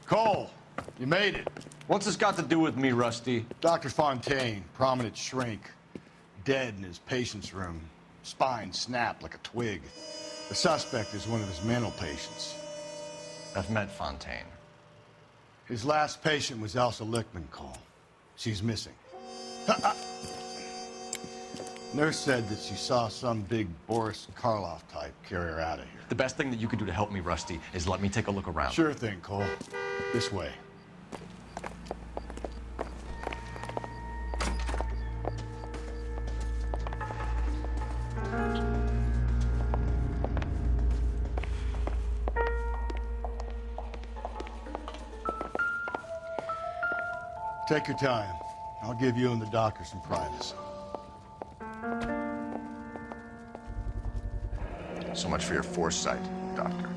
Cole, you made it. What's this got to do with me, Rusty? Dr. Fontaine, prominent shrink, dead in his patient's room, spine snapped like a twig. The suspect is one of his mental patients. I've met Fontaine. His last patient was Elsa Lichtman, Cole. She's missing. Nurse said that she saw some big Boris Karloff type carry her out of here. The best thing that you could do to help me, Rusty, is let me take a look around. Sure thing, Cole. This way. Take your time. I'll give you and the doctor some privacy. So much for your foresight, Doctor.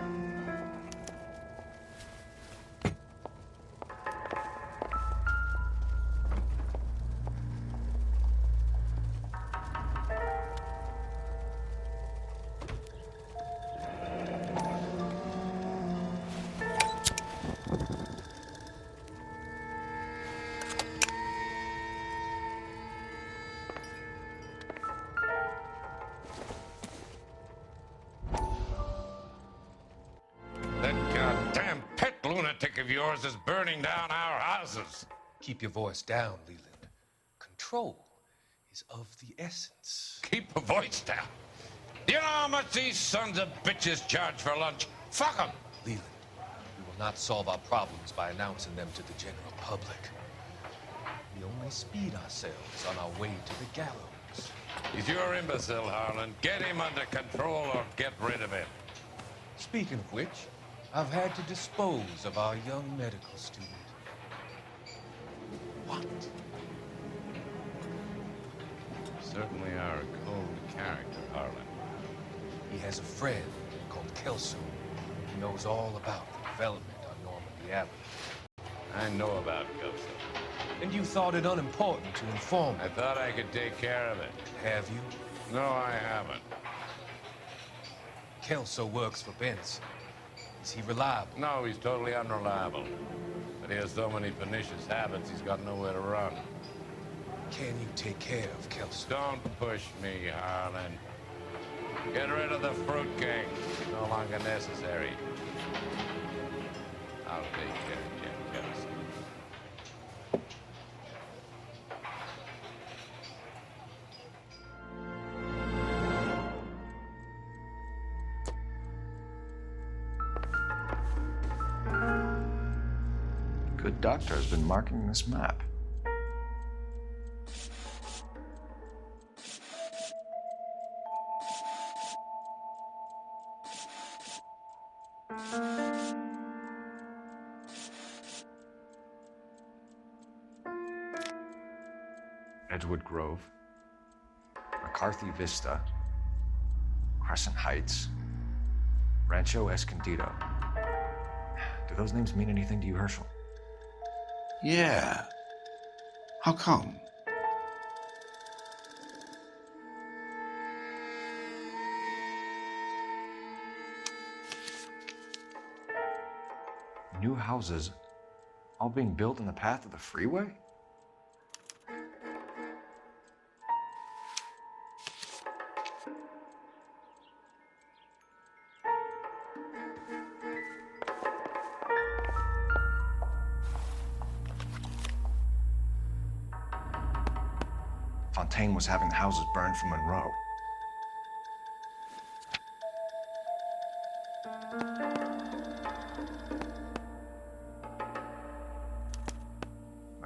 Yours is burning down our houses. Keep your voice down, Leland. Control is of the essence. Keep your voice down? Do you know how much these sons of bitches charge for lunch? Fuck them. Leland, we will not solve our problems by announcing them to the general public. We only speed ourselves on our way to the gallows. He's your imbecile, Harlan. Get him under control or get rid of him. Speaking of which, I've had to dispose of our young medical student. What? Certainly are a cold character, Harlan. He has a friend called Kelso. He knows all about the development on Normandy Avenue. I know about Kelso. And you thought it unimportant to inform me. I thought I could take care of it. Have you? No, I haven't. Kelso works for Benson. Is he reliable? No, he's totally unreliable. But he has so many pernicious habits, he's got nowhere to run. Can you take care of Kelso? Don't push me, Harlan. Get rid of the fruitcake. It's no longer necessary. I'll take care of Ken Kelso. Good doctor has been marking this map. Edgewood Grove, McCarthy Vista, Crescent Heights, Rancho Escondido. Do those names mean anything to you, Herschel? Yeah. How come? New houses, all being built in the path of the freeway? Fontaine was having the houses burned for Monroe.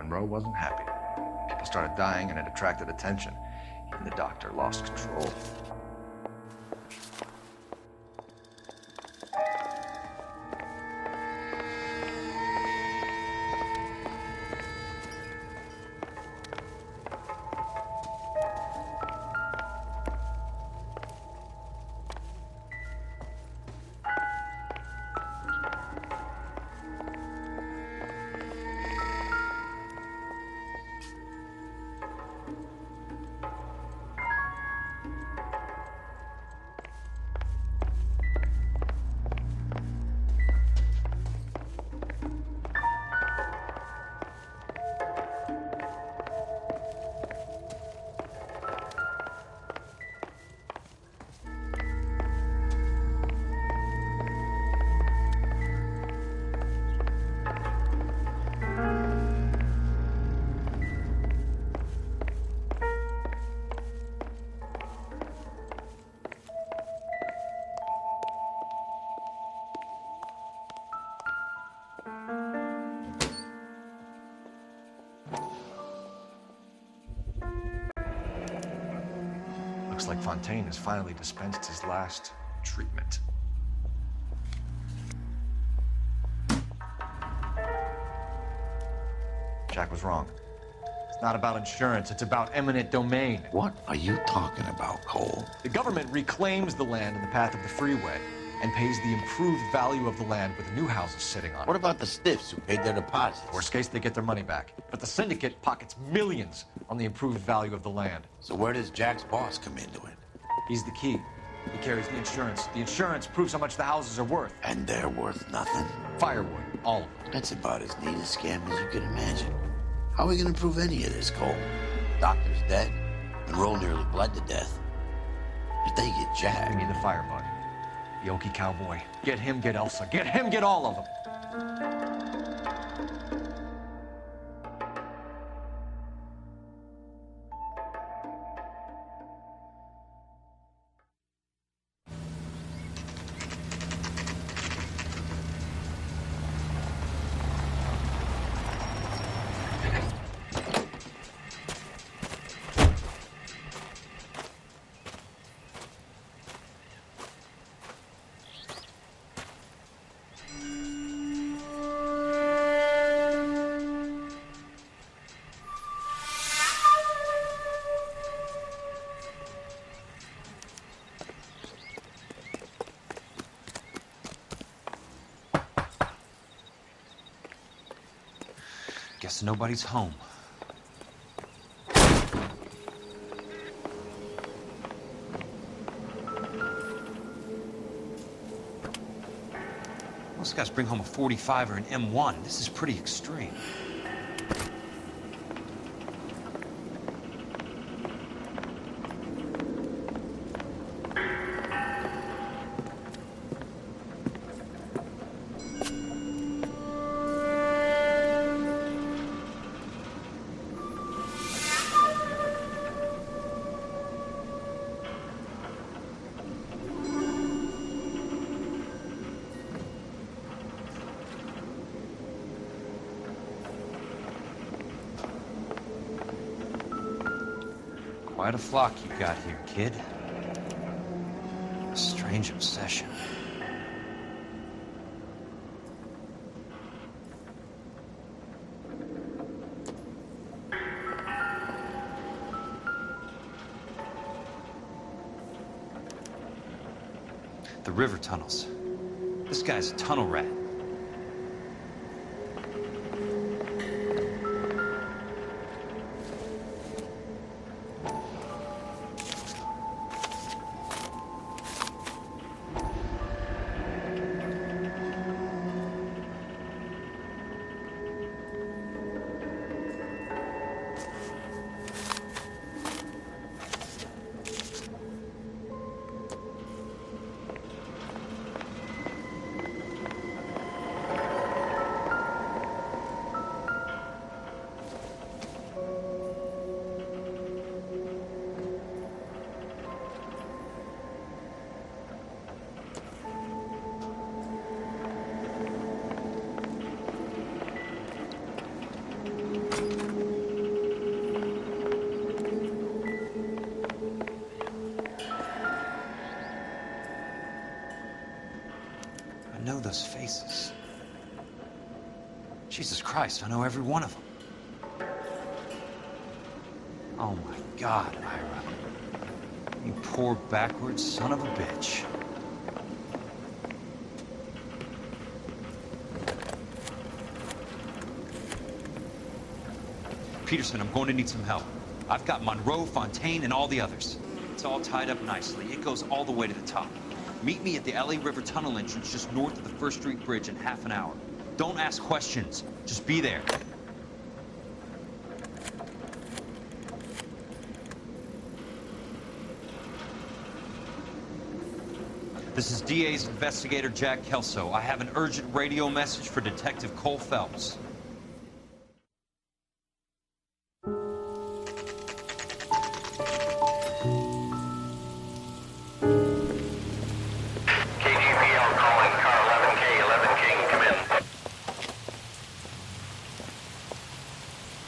Monroe wasn't happy. People started dying and it attracted attention. Even the doctor lost control. Looks like Fontaine has finally dispensed his last treatment. Jack was wrong. It's not about insurance, it's about eminent domain. What are you talking about, Cole? The government reclaims the land in the path of the freeway and pays the improved value of the land with new houses sitting on it. What about the stiffs who paid their deposits? Worst case, they get their money back. But the syndicate pockets millions on the improved value of the land. So where does Jack's boss come into it? He's the key. He carries the insurance. The insurance proves how much the houses are worth. And they're worth nothing? Firewood, all of them. That's about as neat a scam as you can imagine. How are we gonna prove any of this, Cole? Doctor's dead. Monroe nearly bled to death. If they get Jack... We need the firebug. The Okie cowboy. Get him, get Elsa. Get him, get all of them. Guess nobody's home. Most guys bring home a 45 or an M1. This is pretty extreme. Quite a flock you got here, kid. A strange obsession. The river tunnels. This guy's a tunnel rat. those faces. Jesus Christ, I know every one of them. Oh my God, Ira. You poor backwards son of a bitch. Peterson, I'm going to need some help. I've got Monroe, Fontaine, and all the others. It's all tied up nicely. It goes all the way to the top. Meet me at the LA River Tunnel entrance just north of the First Street Bridge in half an hour. Don't ask questions. Just be there. This is DA's investigator, Jack Kelso. I have an urgent radio message for Detective Cole Phelps.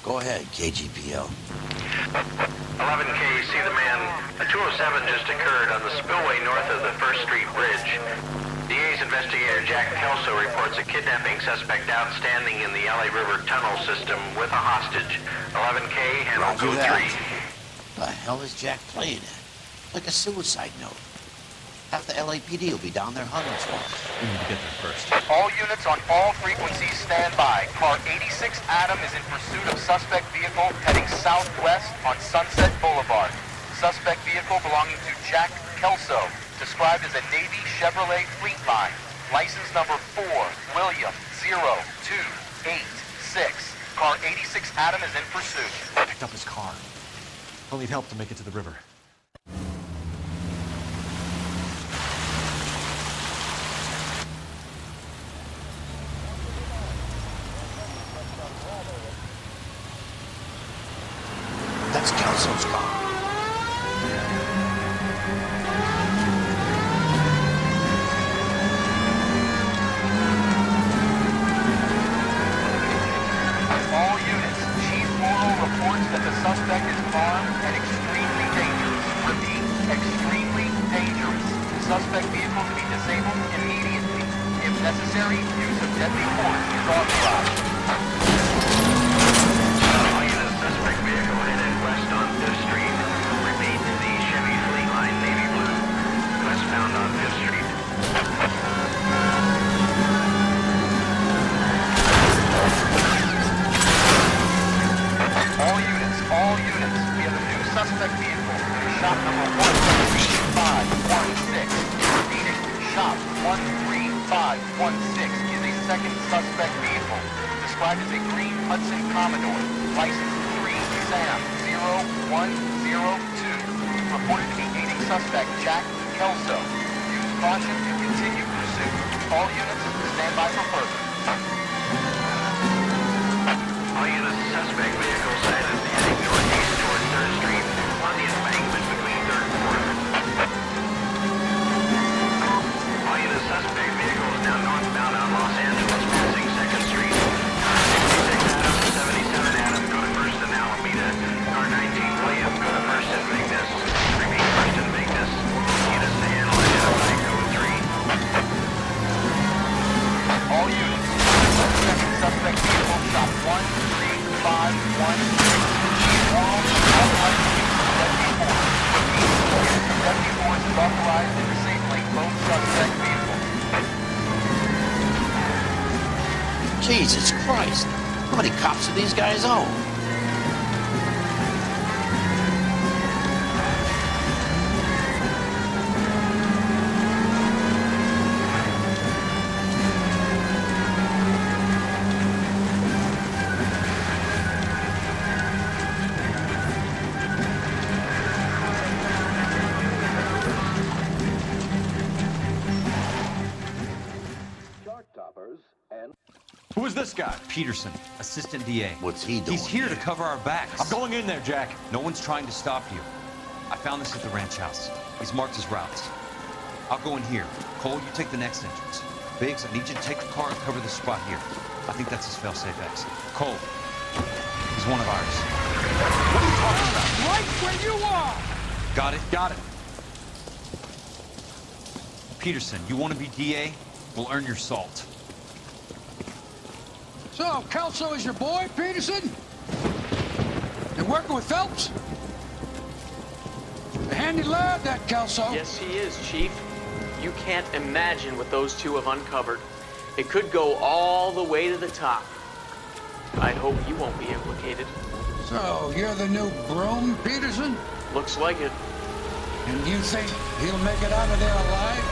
Go ahead, KGPL. 11K, see the man. A 207 just occurred on the spillway north of the First Street Bridge. DA's investigator Jack Kelso reports a kidnapping suspect outstanding in the LA River tunnel system with a hostage. 11K, handle code 3. The hell is Jack playing at? Like a suicide note. Half the LAPD will be down there hunting for him. We need to get there first. All units on all frequencies stand by. Car 86 Adam is in pursuit of suspect vehicle heading southwest on Sunset Boulevard. Suspect vehicle belonging to Jack Kelso, described as a Navy Chevrolet Fleetline. License number 4, William 0286. Car 86 Adam is in pursuit. Picked up his car. He'll need help to make it to the river. That's Kelso's car. All units, Chief Monroe reports that the suspect is armed and extremely dangerous. Repeat, extremely dangerous. Suspect vehicle to be disabled immediately. If necessary, use of deadly force is authorized. All units, suspect vehicle headed west on 5th Street. Repeat, the Chevy Fleetline Navy Blue. Westbound on 5th Street. All units, we have a new suspect vehicle. Shop number 13516. Repeating, shop 13516 is a second suspect vehicle, described as a green Hudson Commodore, license 3 Sam 0102. Reported to be aiding suspect Jack Kelso. Use caution to continue pursuit. All units, stand by for further. All units, suspect vehicle sighted heading northeast toward 3rd Street on the embankment between 3rd and 4th. All units, suspect vehicle is now northbound on Los Angeles, passing 2nd Street. Car 66 Adam, 77 Adam, go to 1st and Alameda. Car 19 William, go to 1st and Vignes. Repeat, 1st and Vignes. Units to handle identify code 3. All units, second suspect vehicle, shop 13516. Chief World, authorized to use deadly force. Repeat, use of deadly force is authorized in disabling both suspect vehicles. Jesus Christ. How many cops do these guys own? Who is this guy? Peterson, assistant DA. What's he doing? He's here to cover our backs. I'm going in there, Jack. No one's trying to stop you. I found this at the ranch house. He's marked his routes. I'll go in here. Cole, you take the next entrance. Biggs, I need you to take the car and cover this spot here. I think that's his fail-safe exit. Cole, he's one of ours. What are you talking about? Right where you are! Got it? Got it. Peterson, you want to be DA? will earn your salt. So, Kelso is your boy, Peterson? You're working with Phelps? A handy lad, that Kelso. Yes, he is, Chief. You can't imagine what those two have uncovered. It could go all the way to the top. I hope you won't be implicated. So, you're the new broom, Peterson? Looks like it. And you think he'll make it out of there alive?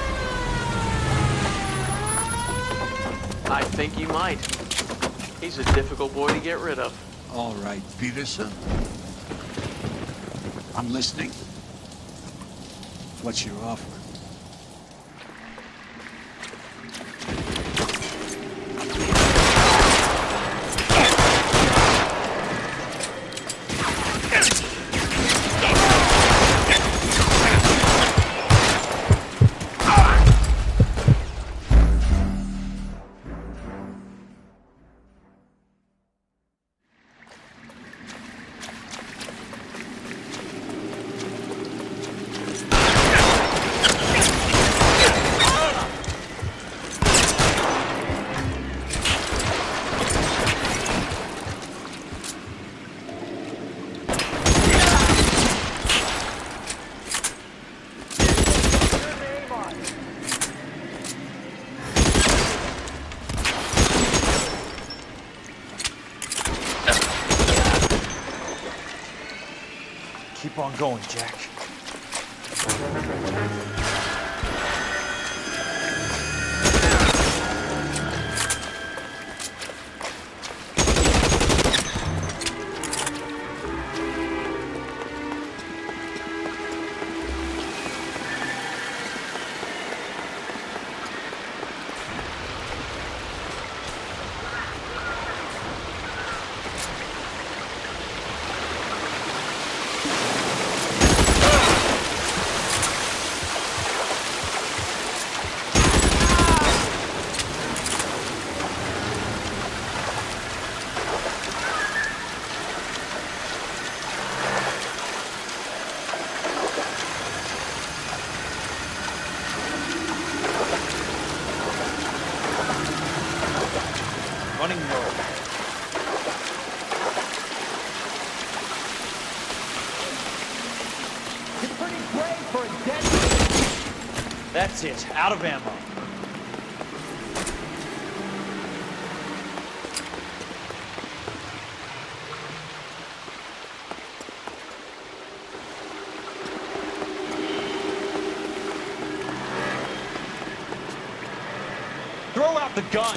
I think he might. He's a difficult boy to get rid of. All right, Peterson. I'm listening. What's your offer? Keep on going, Jack. Running north. You're pretty brave for a dead. That's it. Out of ammo. Throw out the gun.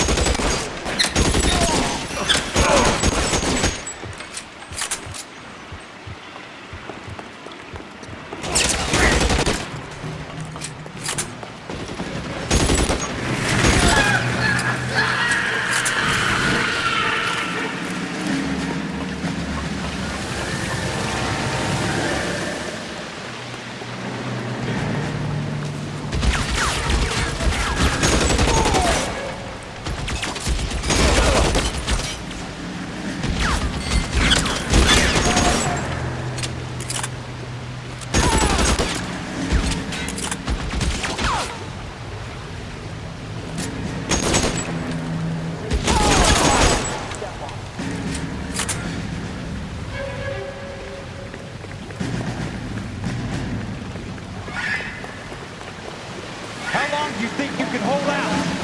Do you think you can hold out?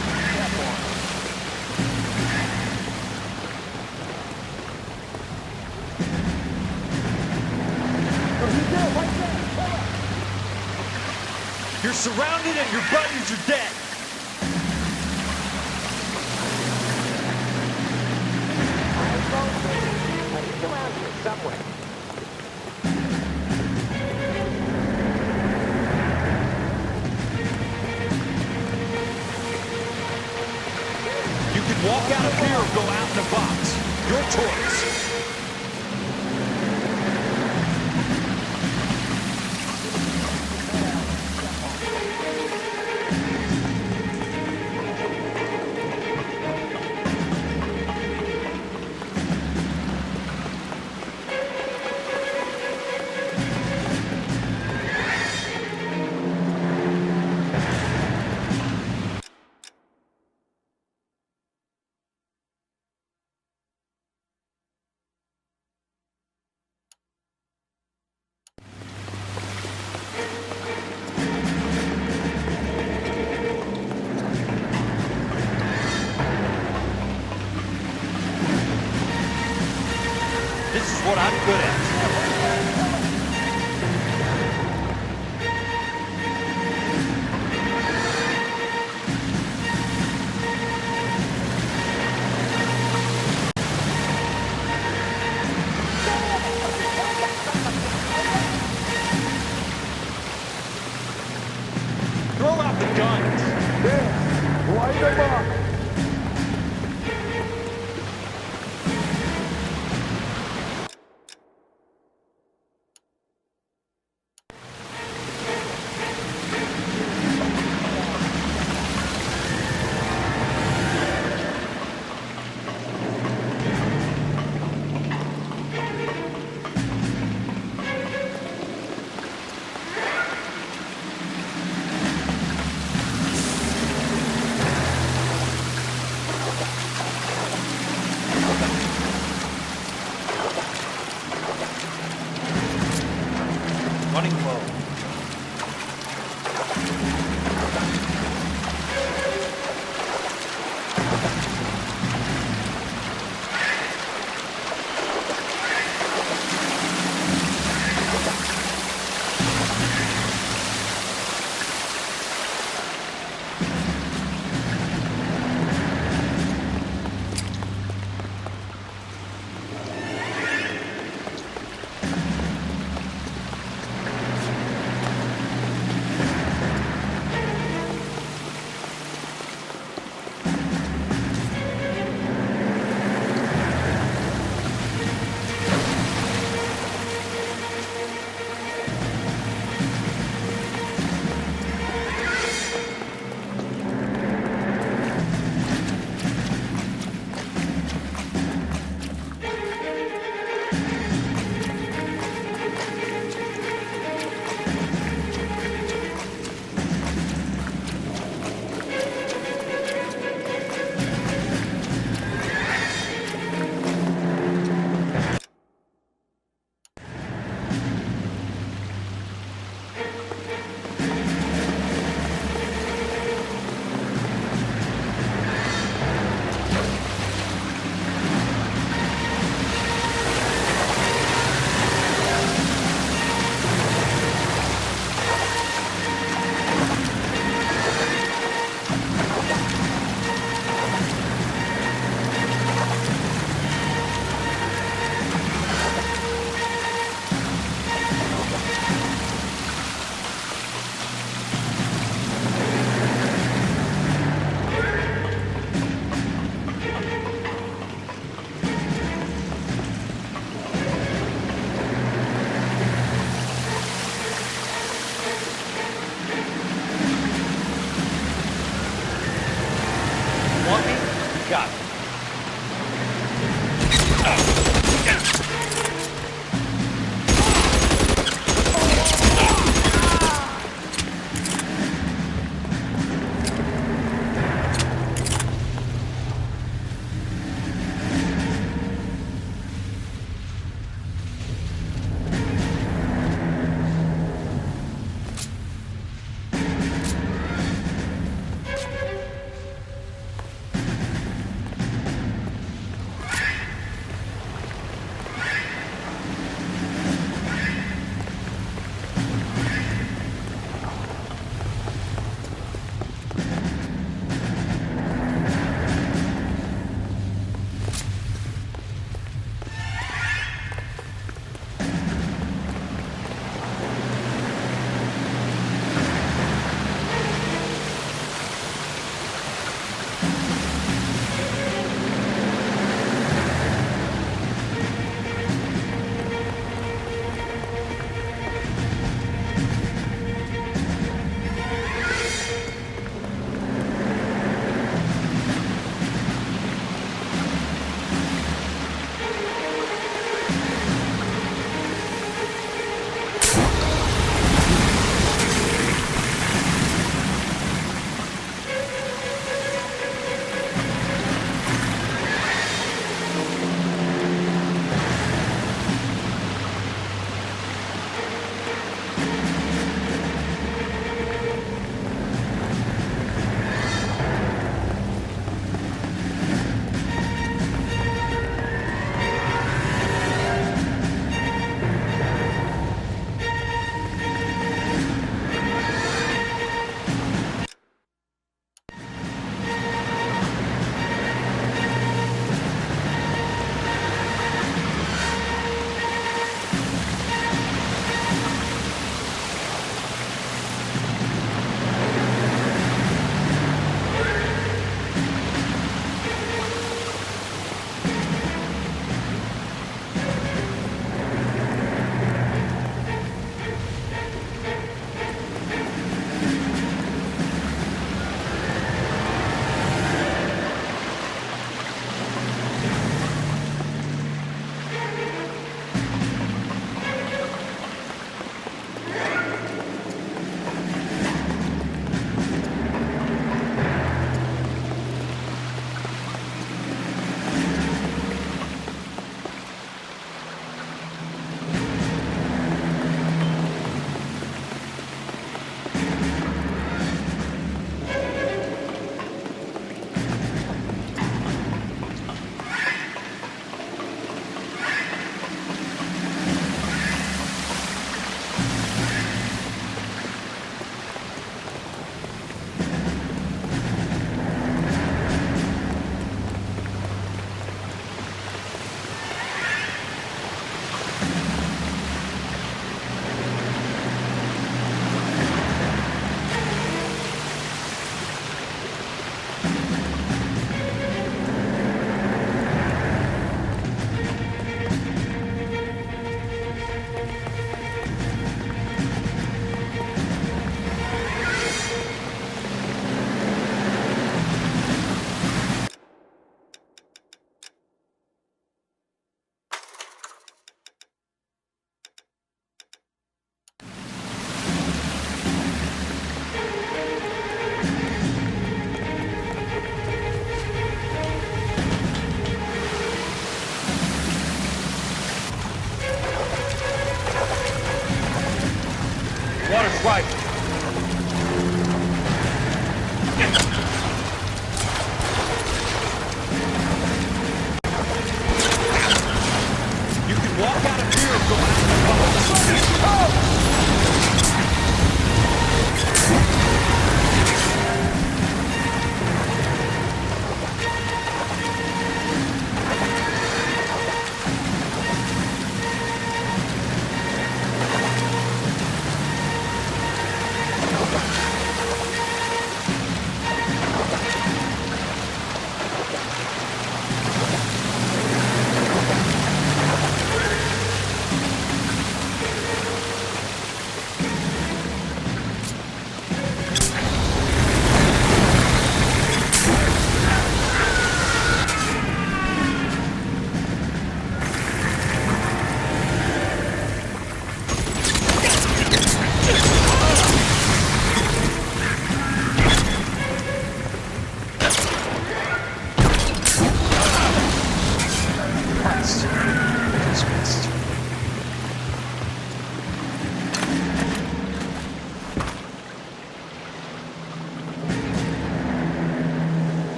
You're surrounded and your buddies are dead. He's around here somewhere. You can walk out of here or go out in a box. Your choice. This is what I'm good at. Throw out the guns. Yeah, light them up.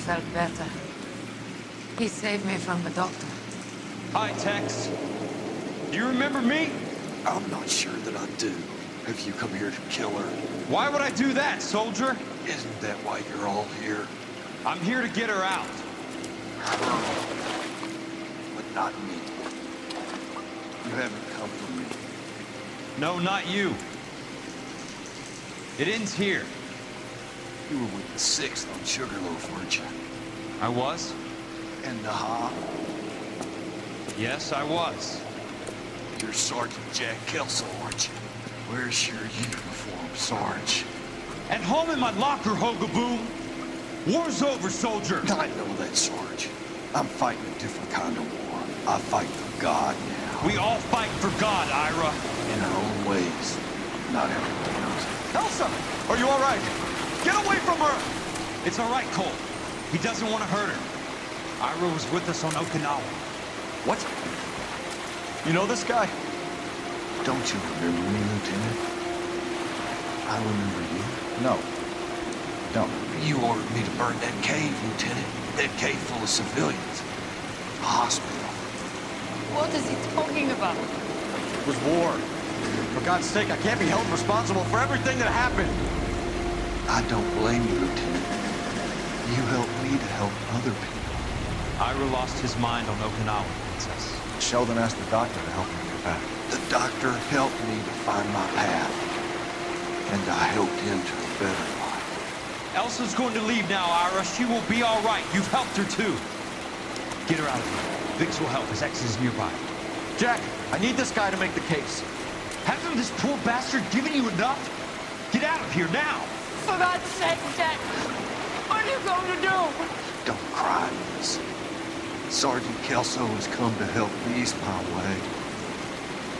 felt better. He saved me from the doctor. Hi, Tex. Do you remember me? I'm not sure that I do. Have you come here to kill her? Why would I do that, soldier? Isn't that why you're all here? I'm here to get her out. Her. But not me. You haven't come for me. No, not you. It ends here. You were with the 6th on Sugarloaf, weren't you? I was? And the Ha? Yes, I was. You're Sergeant Jack Kelso, aren't you? Where's your uniform, Sarge? At home in my locker, Hogaboom. War's over, soldier. I know that, Sarge. I'm fighting a different kind of war. I fight for God now. We all fight for God, Ira. In our own ways. Not everyone knows it. Elsa! Are you all right? Get away from her! It's all right, Cole. He doesn't want to hurt her. Ira was with us on Okinawa. What? You know this guy? Don't you remember me, Lieutenant? I remember you. No. Don't. You ordered me to burn that cave, Lieutenant. That cave full of civilians. A hospital. What is he talking about? It was war. For God's sake, I can't be held responsible for everything that happened. I don't blame you, Lieutenant. You helped me to help other people. Ira lost his mind on Okinawa, Princess. Sheldon asked the doctor to help him get back. The doctor helped me to find my path. And I helped him to a better life. Elsa's going to leave now, Ira. She will be all right. You've helped her, too. Get her out of here. Vix will help. His ex is nearby. Jack, I need this guy to make the case. Hasn't this poor bastard given you enough? Get out of here now! For God's sake, Jack! What are you going to do? Don't cry, Liz. Sergeant Kelso has come to help ease my way.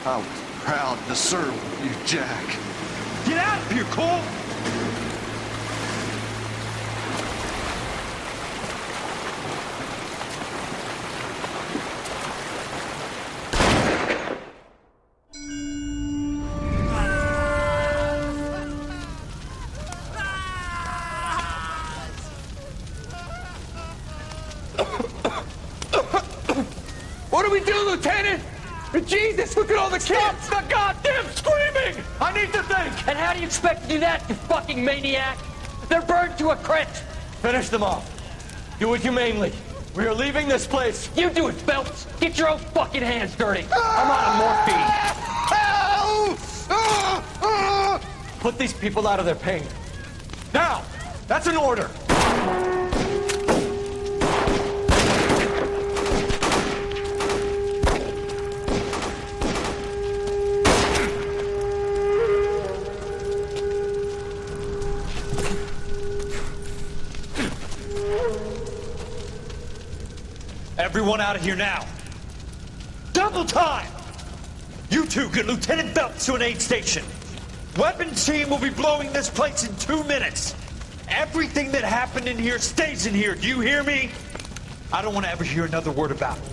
I was proud to serve with you, Jack. Get out of here, Cole! What do we do, Lieutenant? Jesus, look at all the kids! Stop the goddamn screaming! I need to think! And how do you expect to do that, you fucking maniac? They're burned to a crisp! Finish them off. Do it humanely. We are leaving this place. You do it, Phelps! Get your own fucking hands dirty! I'm on morphine! Put these people out of their pain. Now! That's an order! Everyone out of here now. Double time! You two get Lieutenant Phelps to an aid station. Weapons team will be blowing this place in 2 minutes. Everything that happened in here stays in here. Do you hear me? I don't want to ever hear another word about it.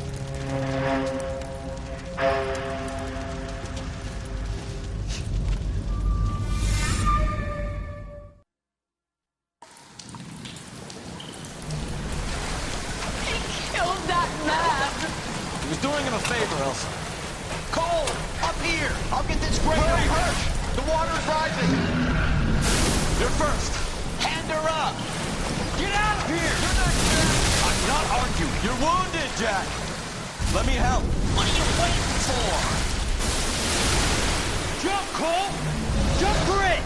He was doing him a favor, Elsa. Cole, up here! I'll get this grader first! The water is rising! You're first! Hand her up! Get out of here! You're not Jack! I'm not arguing. You're wounded, Jack! Let me help. What are you waiting for? Jump, Cole! Jump for it!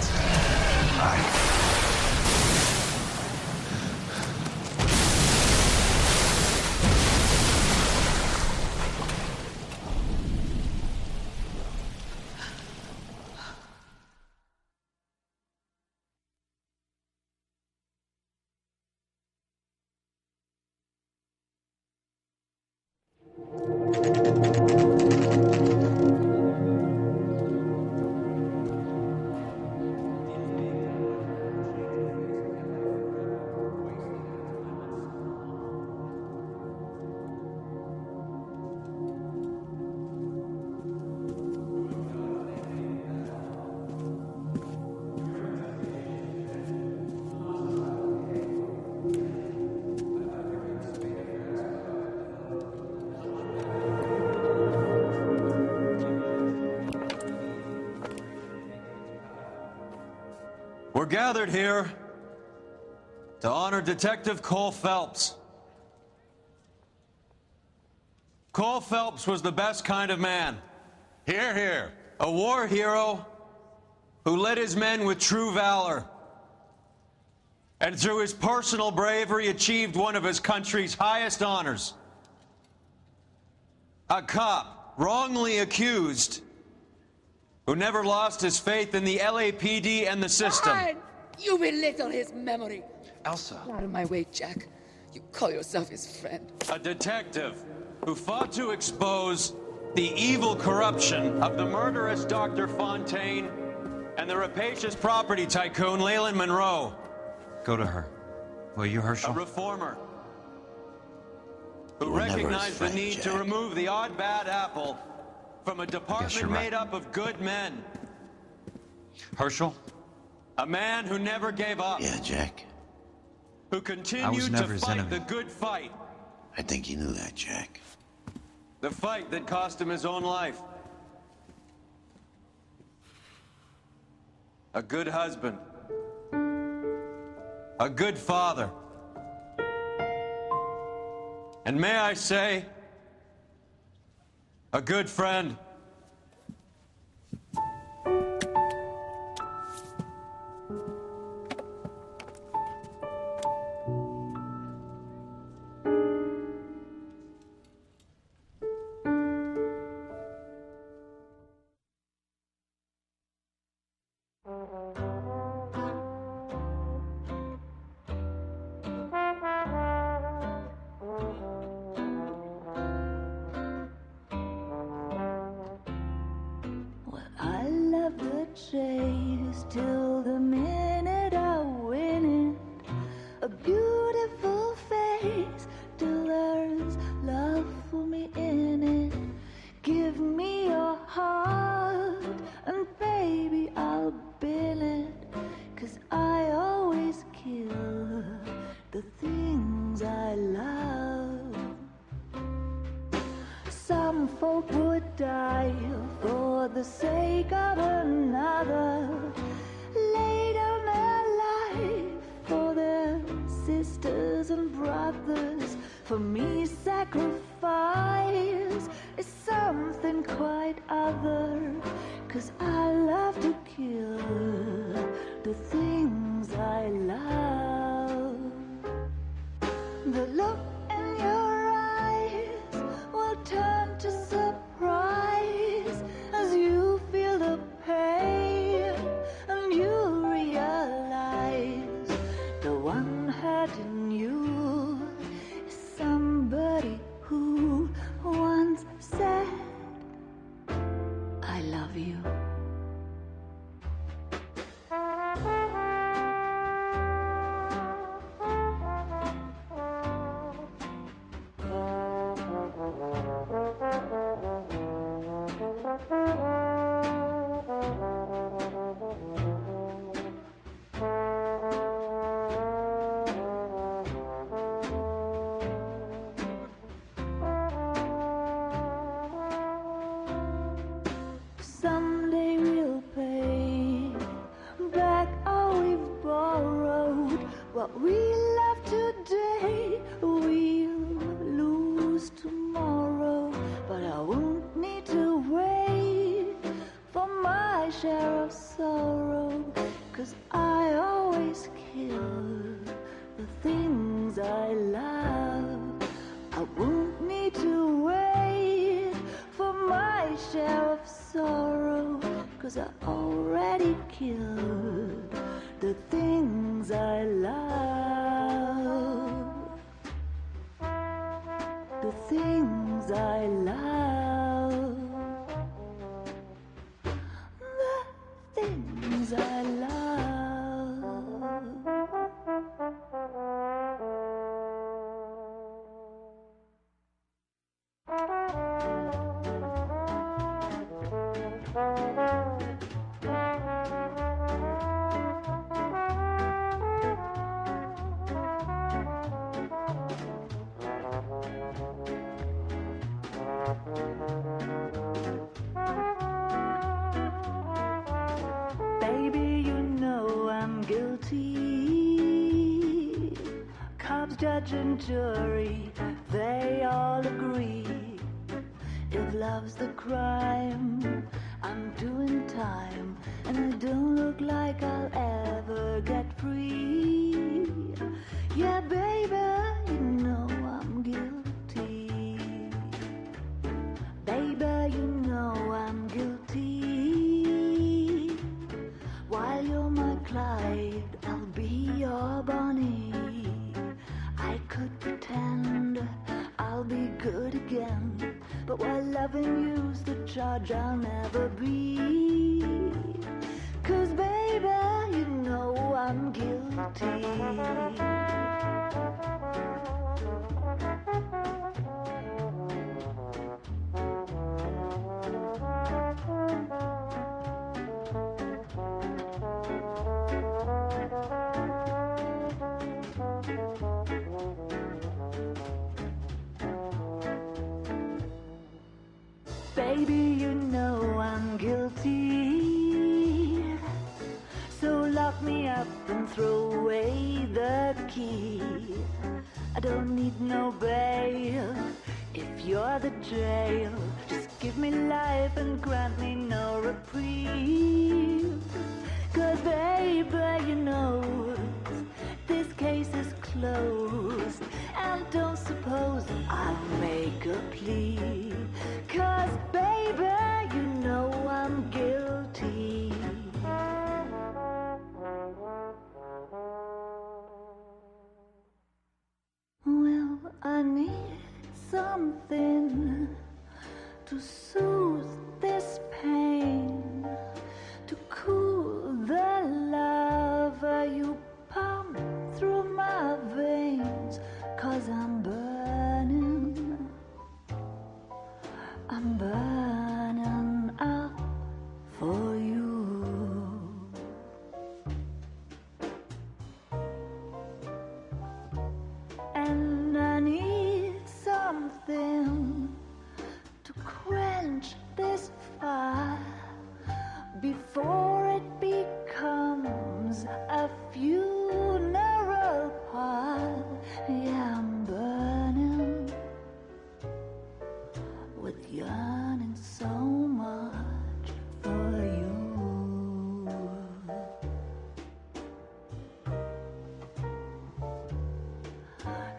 We're gathered here to honor Detective Cole Phelps. Cole Phelps was the best kind of man. Hear, hear. A war hero who led his men with true valor. And through his personal bravery achieved one of his country's highest honors. A cop, wrongly accused, who never lost his faith in the LAPD and the system. Fine. You belittle his memory. Elsa. Out of my way, Jack. You call yourself his friend. A detective who fought to expose the evil corruption of the murderous Dr. Fontaine and the rapacious property tycoon Leland Monroe. Go to her. Will you, Herschel? A reformer who recognized the need to remove the odd bad apple from a department made up of good men. Herschel? A man who never gave up. Yeah, Jack. Who continued to fight the good fight. I think you knew that, Jack. The fight that cost him his own life. A good husband. A good father. And may I say, a good friend. chase till the minute I win it. A beautiful face till there's love for me in it. Give me your heart and baby I'll bill it. 'Cause I always kill the things I love. Some folk would die for the sake of another, lay down their life for their sisters and brothers. For me, sacrifice is something quite other, 'cause I love to kill the things I love. The look in your eyes will turn to surprise as you feel the pain and you realize the one hurting you is somebody who once said, I love you. Someday we'll pay back all we've borrowed. What we love today, we'll lose tomorrow. But I won't need to wait for my share of sorrow, 'cause I always kill the things I love. I won't need to wait for my share of sorrow, 'cause I already killed the things I love. The things I love. The things I love. judge and jury, they all agree. If love's the crime, I'm doing time, and I don't look like I'll ever get free. Yeah, baby, you know I'm guilty. Baby, you know I'm guilty. While you're my Clyde, I'll be your Bonnie. I could pretend I'll be good again, but while loving you's the charge I'll never be. 'Cause baby, you know I'm guilty. Baby, you know I'm guilty. So lock me up and throw away the key. I don't need no bail if you're the jail. Just give me life and grant me no reprieve. 'Cause baby, you know this case is closed, and don't suppose I'll make a plea. 'Cause baby, you know I'm guilty. Well, I need something to soothe this pain, to cool the lava you pump through my veins. 'Cause I'm burning up for you. And I need something to quench this fire before it becomes a funeral pile. Yeah, I'm burning with yearning so much for you.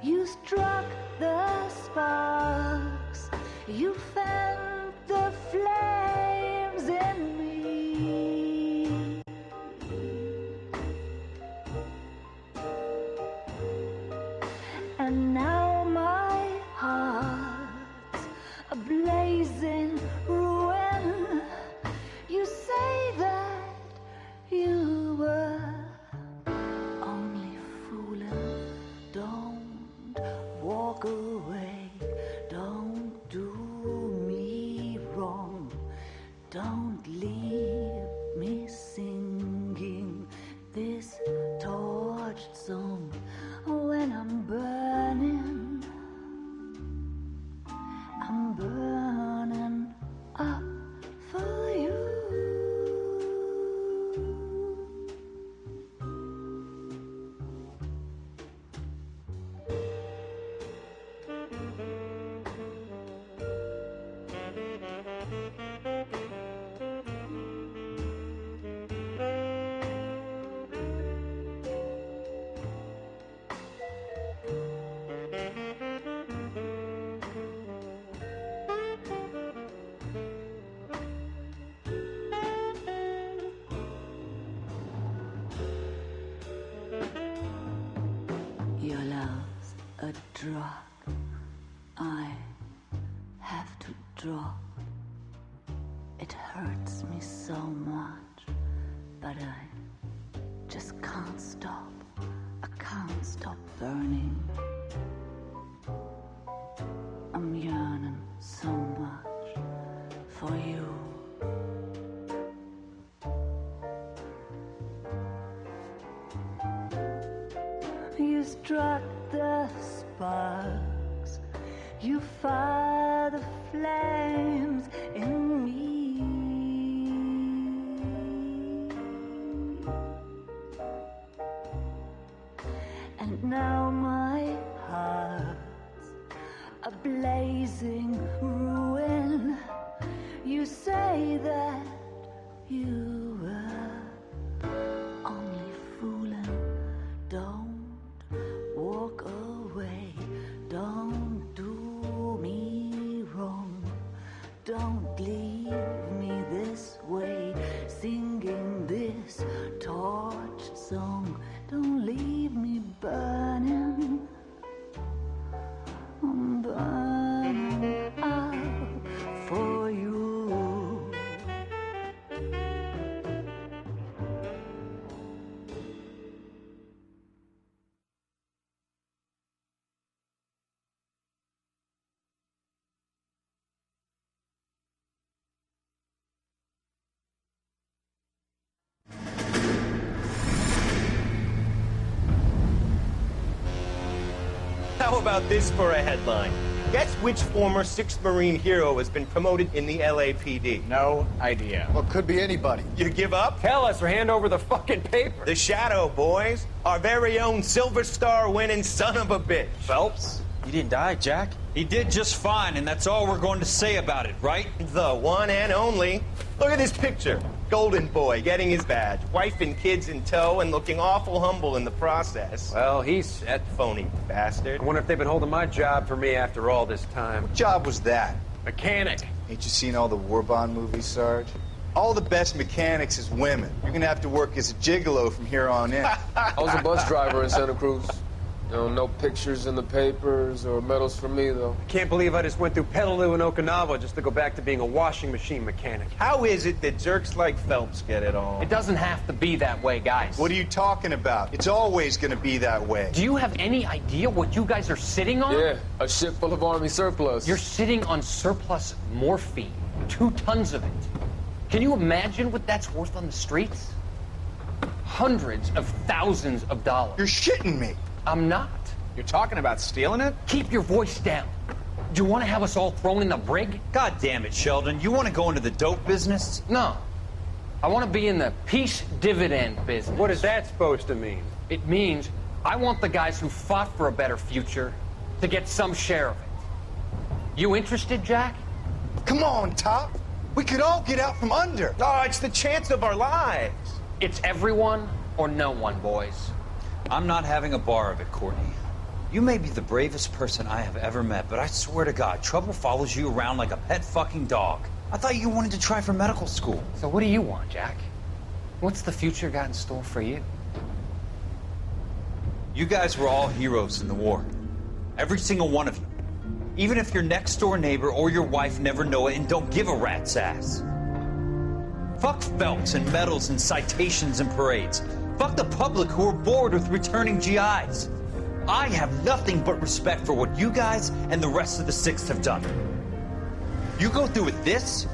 You struck the sparks, you fanned the flames in me. And now my heart's a blazing ruin. You say that you were only fooling. Don't walk away. Don't do me wrong. Don't leave me singing this torched song when I'm burning up for you. Your love's a drug I have to drop. It hurts me so much, but I just can't stop. I can't stop burning. I'm yearning so much for you. You struck the sparks, you fire the flames in me. And now my heart a blazing ruin. You say that you were only fooling. Don't walk away. Don't do me wrong. Don't leave me this way, singing this torch song. Don't leave me burning. I'm burning up for you. How about this for a headline? Guess which former 6th Marine hero has been promoted in the LAPD? No idea. Well, could be anybody. You give up? Tell us or hand over the fucking paper. The Shadow, boys. Our very own Silver Star winning son of a bitch. Phelps? He didn't die, Jack. He did just fine, and that's all we're going to say about it, right? The one and only. Look at this picture. Golden boy getting his badge, wife and kids in tow, and looking awful humble in the process. Well, he's set. Phony bastard. I wonder if they've been holding my job for me after all this time. What job was that? Mechanic. Ain't you seen all the war bond movies, Sarge? All the best mechanics is women. You're gonna have to work as a gigolo from here on in. I was a bus driver in Santa Cruz. No pictures in the papers or medals for me, though. I can't believe I just went through Petaloo and Okinawa just to go back to being a washing machine mechanic. How is it that jerks like Phelps get it all? It doesn't have to be that way, guys. What are you talking about? It's always gonna be that way. Do you have any idea what you guys are sitting on? Yeah, a ship full of Army surplus. You're sitting on surplus morphine. 2 tons of it. Can you imagine what that's worth on the streets? Hundreds of thousands of dollars. You're shitting me. I'm not. You're talking about stealing it? Keep your voice down. Do you want to have us all thrown in the brig? God damn it, Sheldon. You want to go into the dope business? No. I want to be in the peace dividend business. What is that supposed to mean? It means I want the guys who fought for a better future to get some share of it. You interested, Jack? Come on, Top. We could all get out from under. Oh, it's the chance of our lives. It's everyone or no one, boys. I'm not having a bar of it, Courtney. You may be the bravest person I have ever met, but I swear to God, trouble follows you around like a pet fucking dog. I thought you wanted to try for medical school. So what do you want, Jack? What's the future got in store for you? You guys were all heroes in the war. Every single one of you. Even if your next door neighbor or your wife never know it and don't give a rat's ass. Fuck Phelps and medals and citations and parades. Fuck the public who are bored with returning GIs. I have nothing but respect for what you guys and the rest of the 6th have done. You go through with this,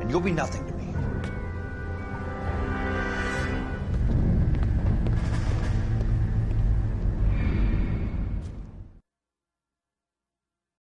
and you'll be nothing to me.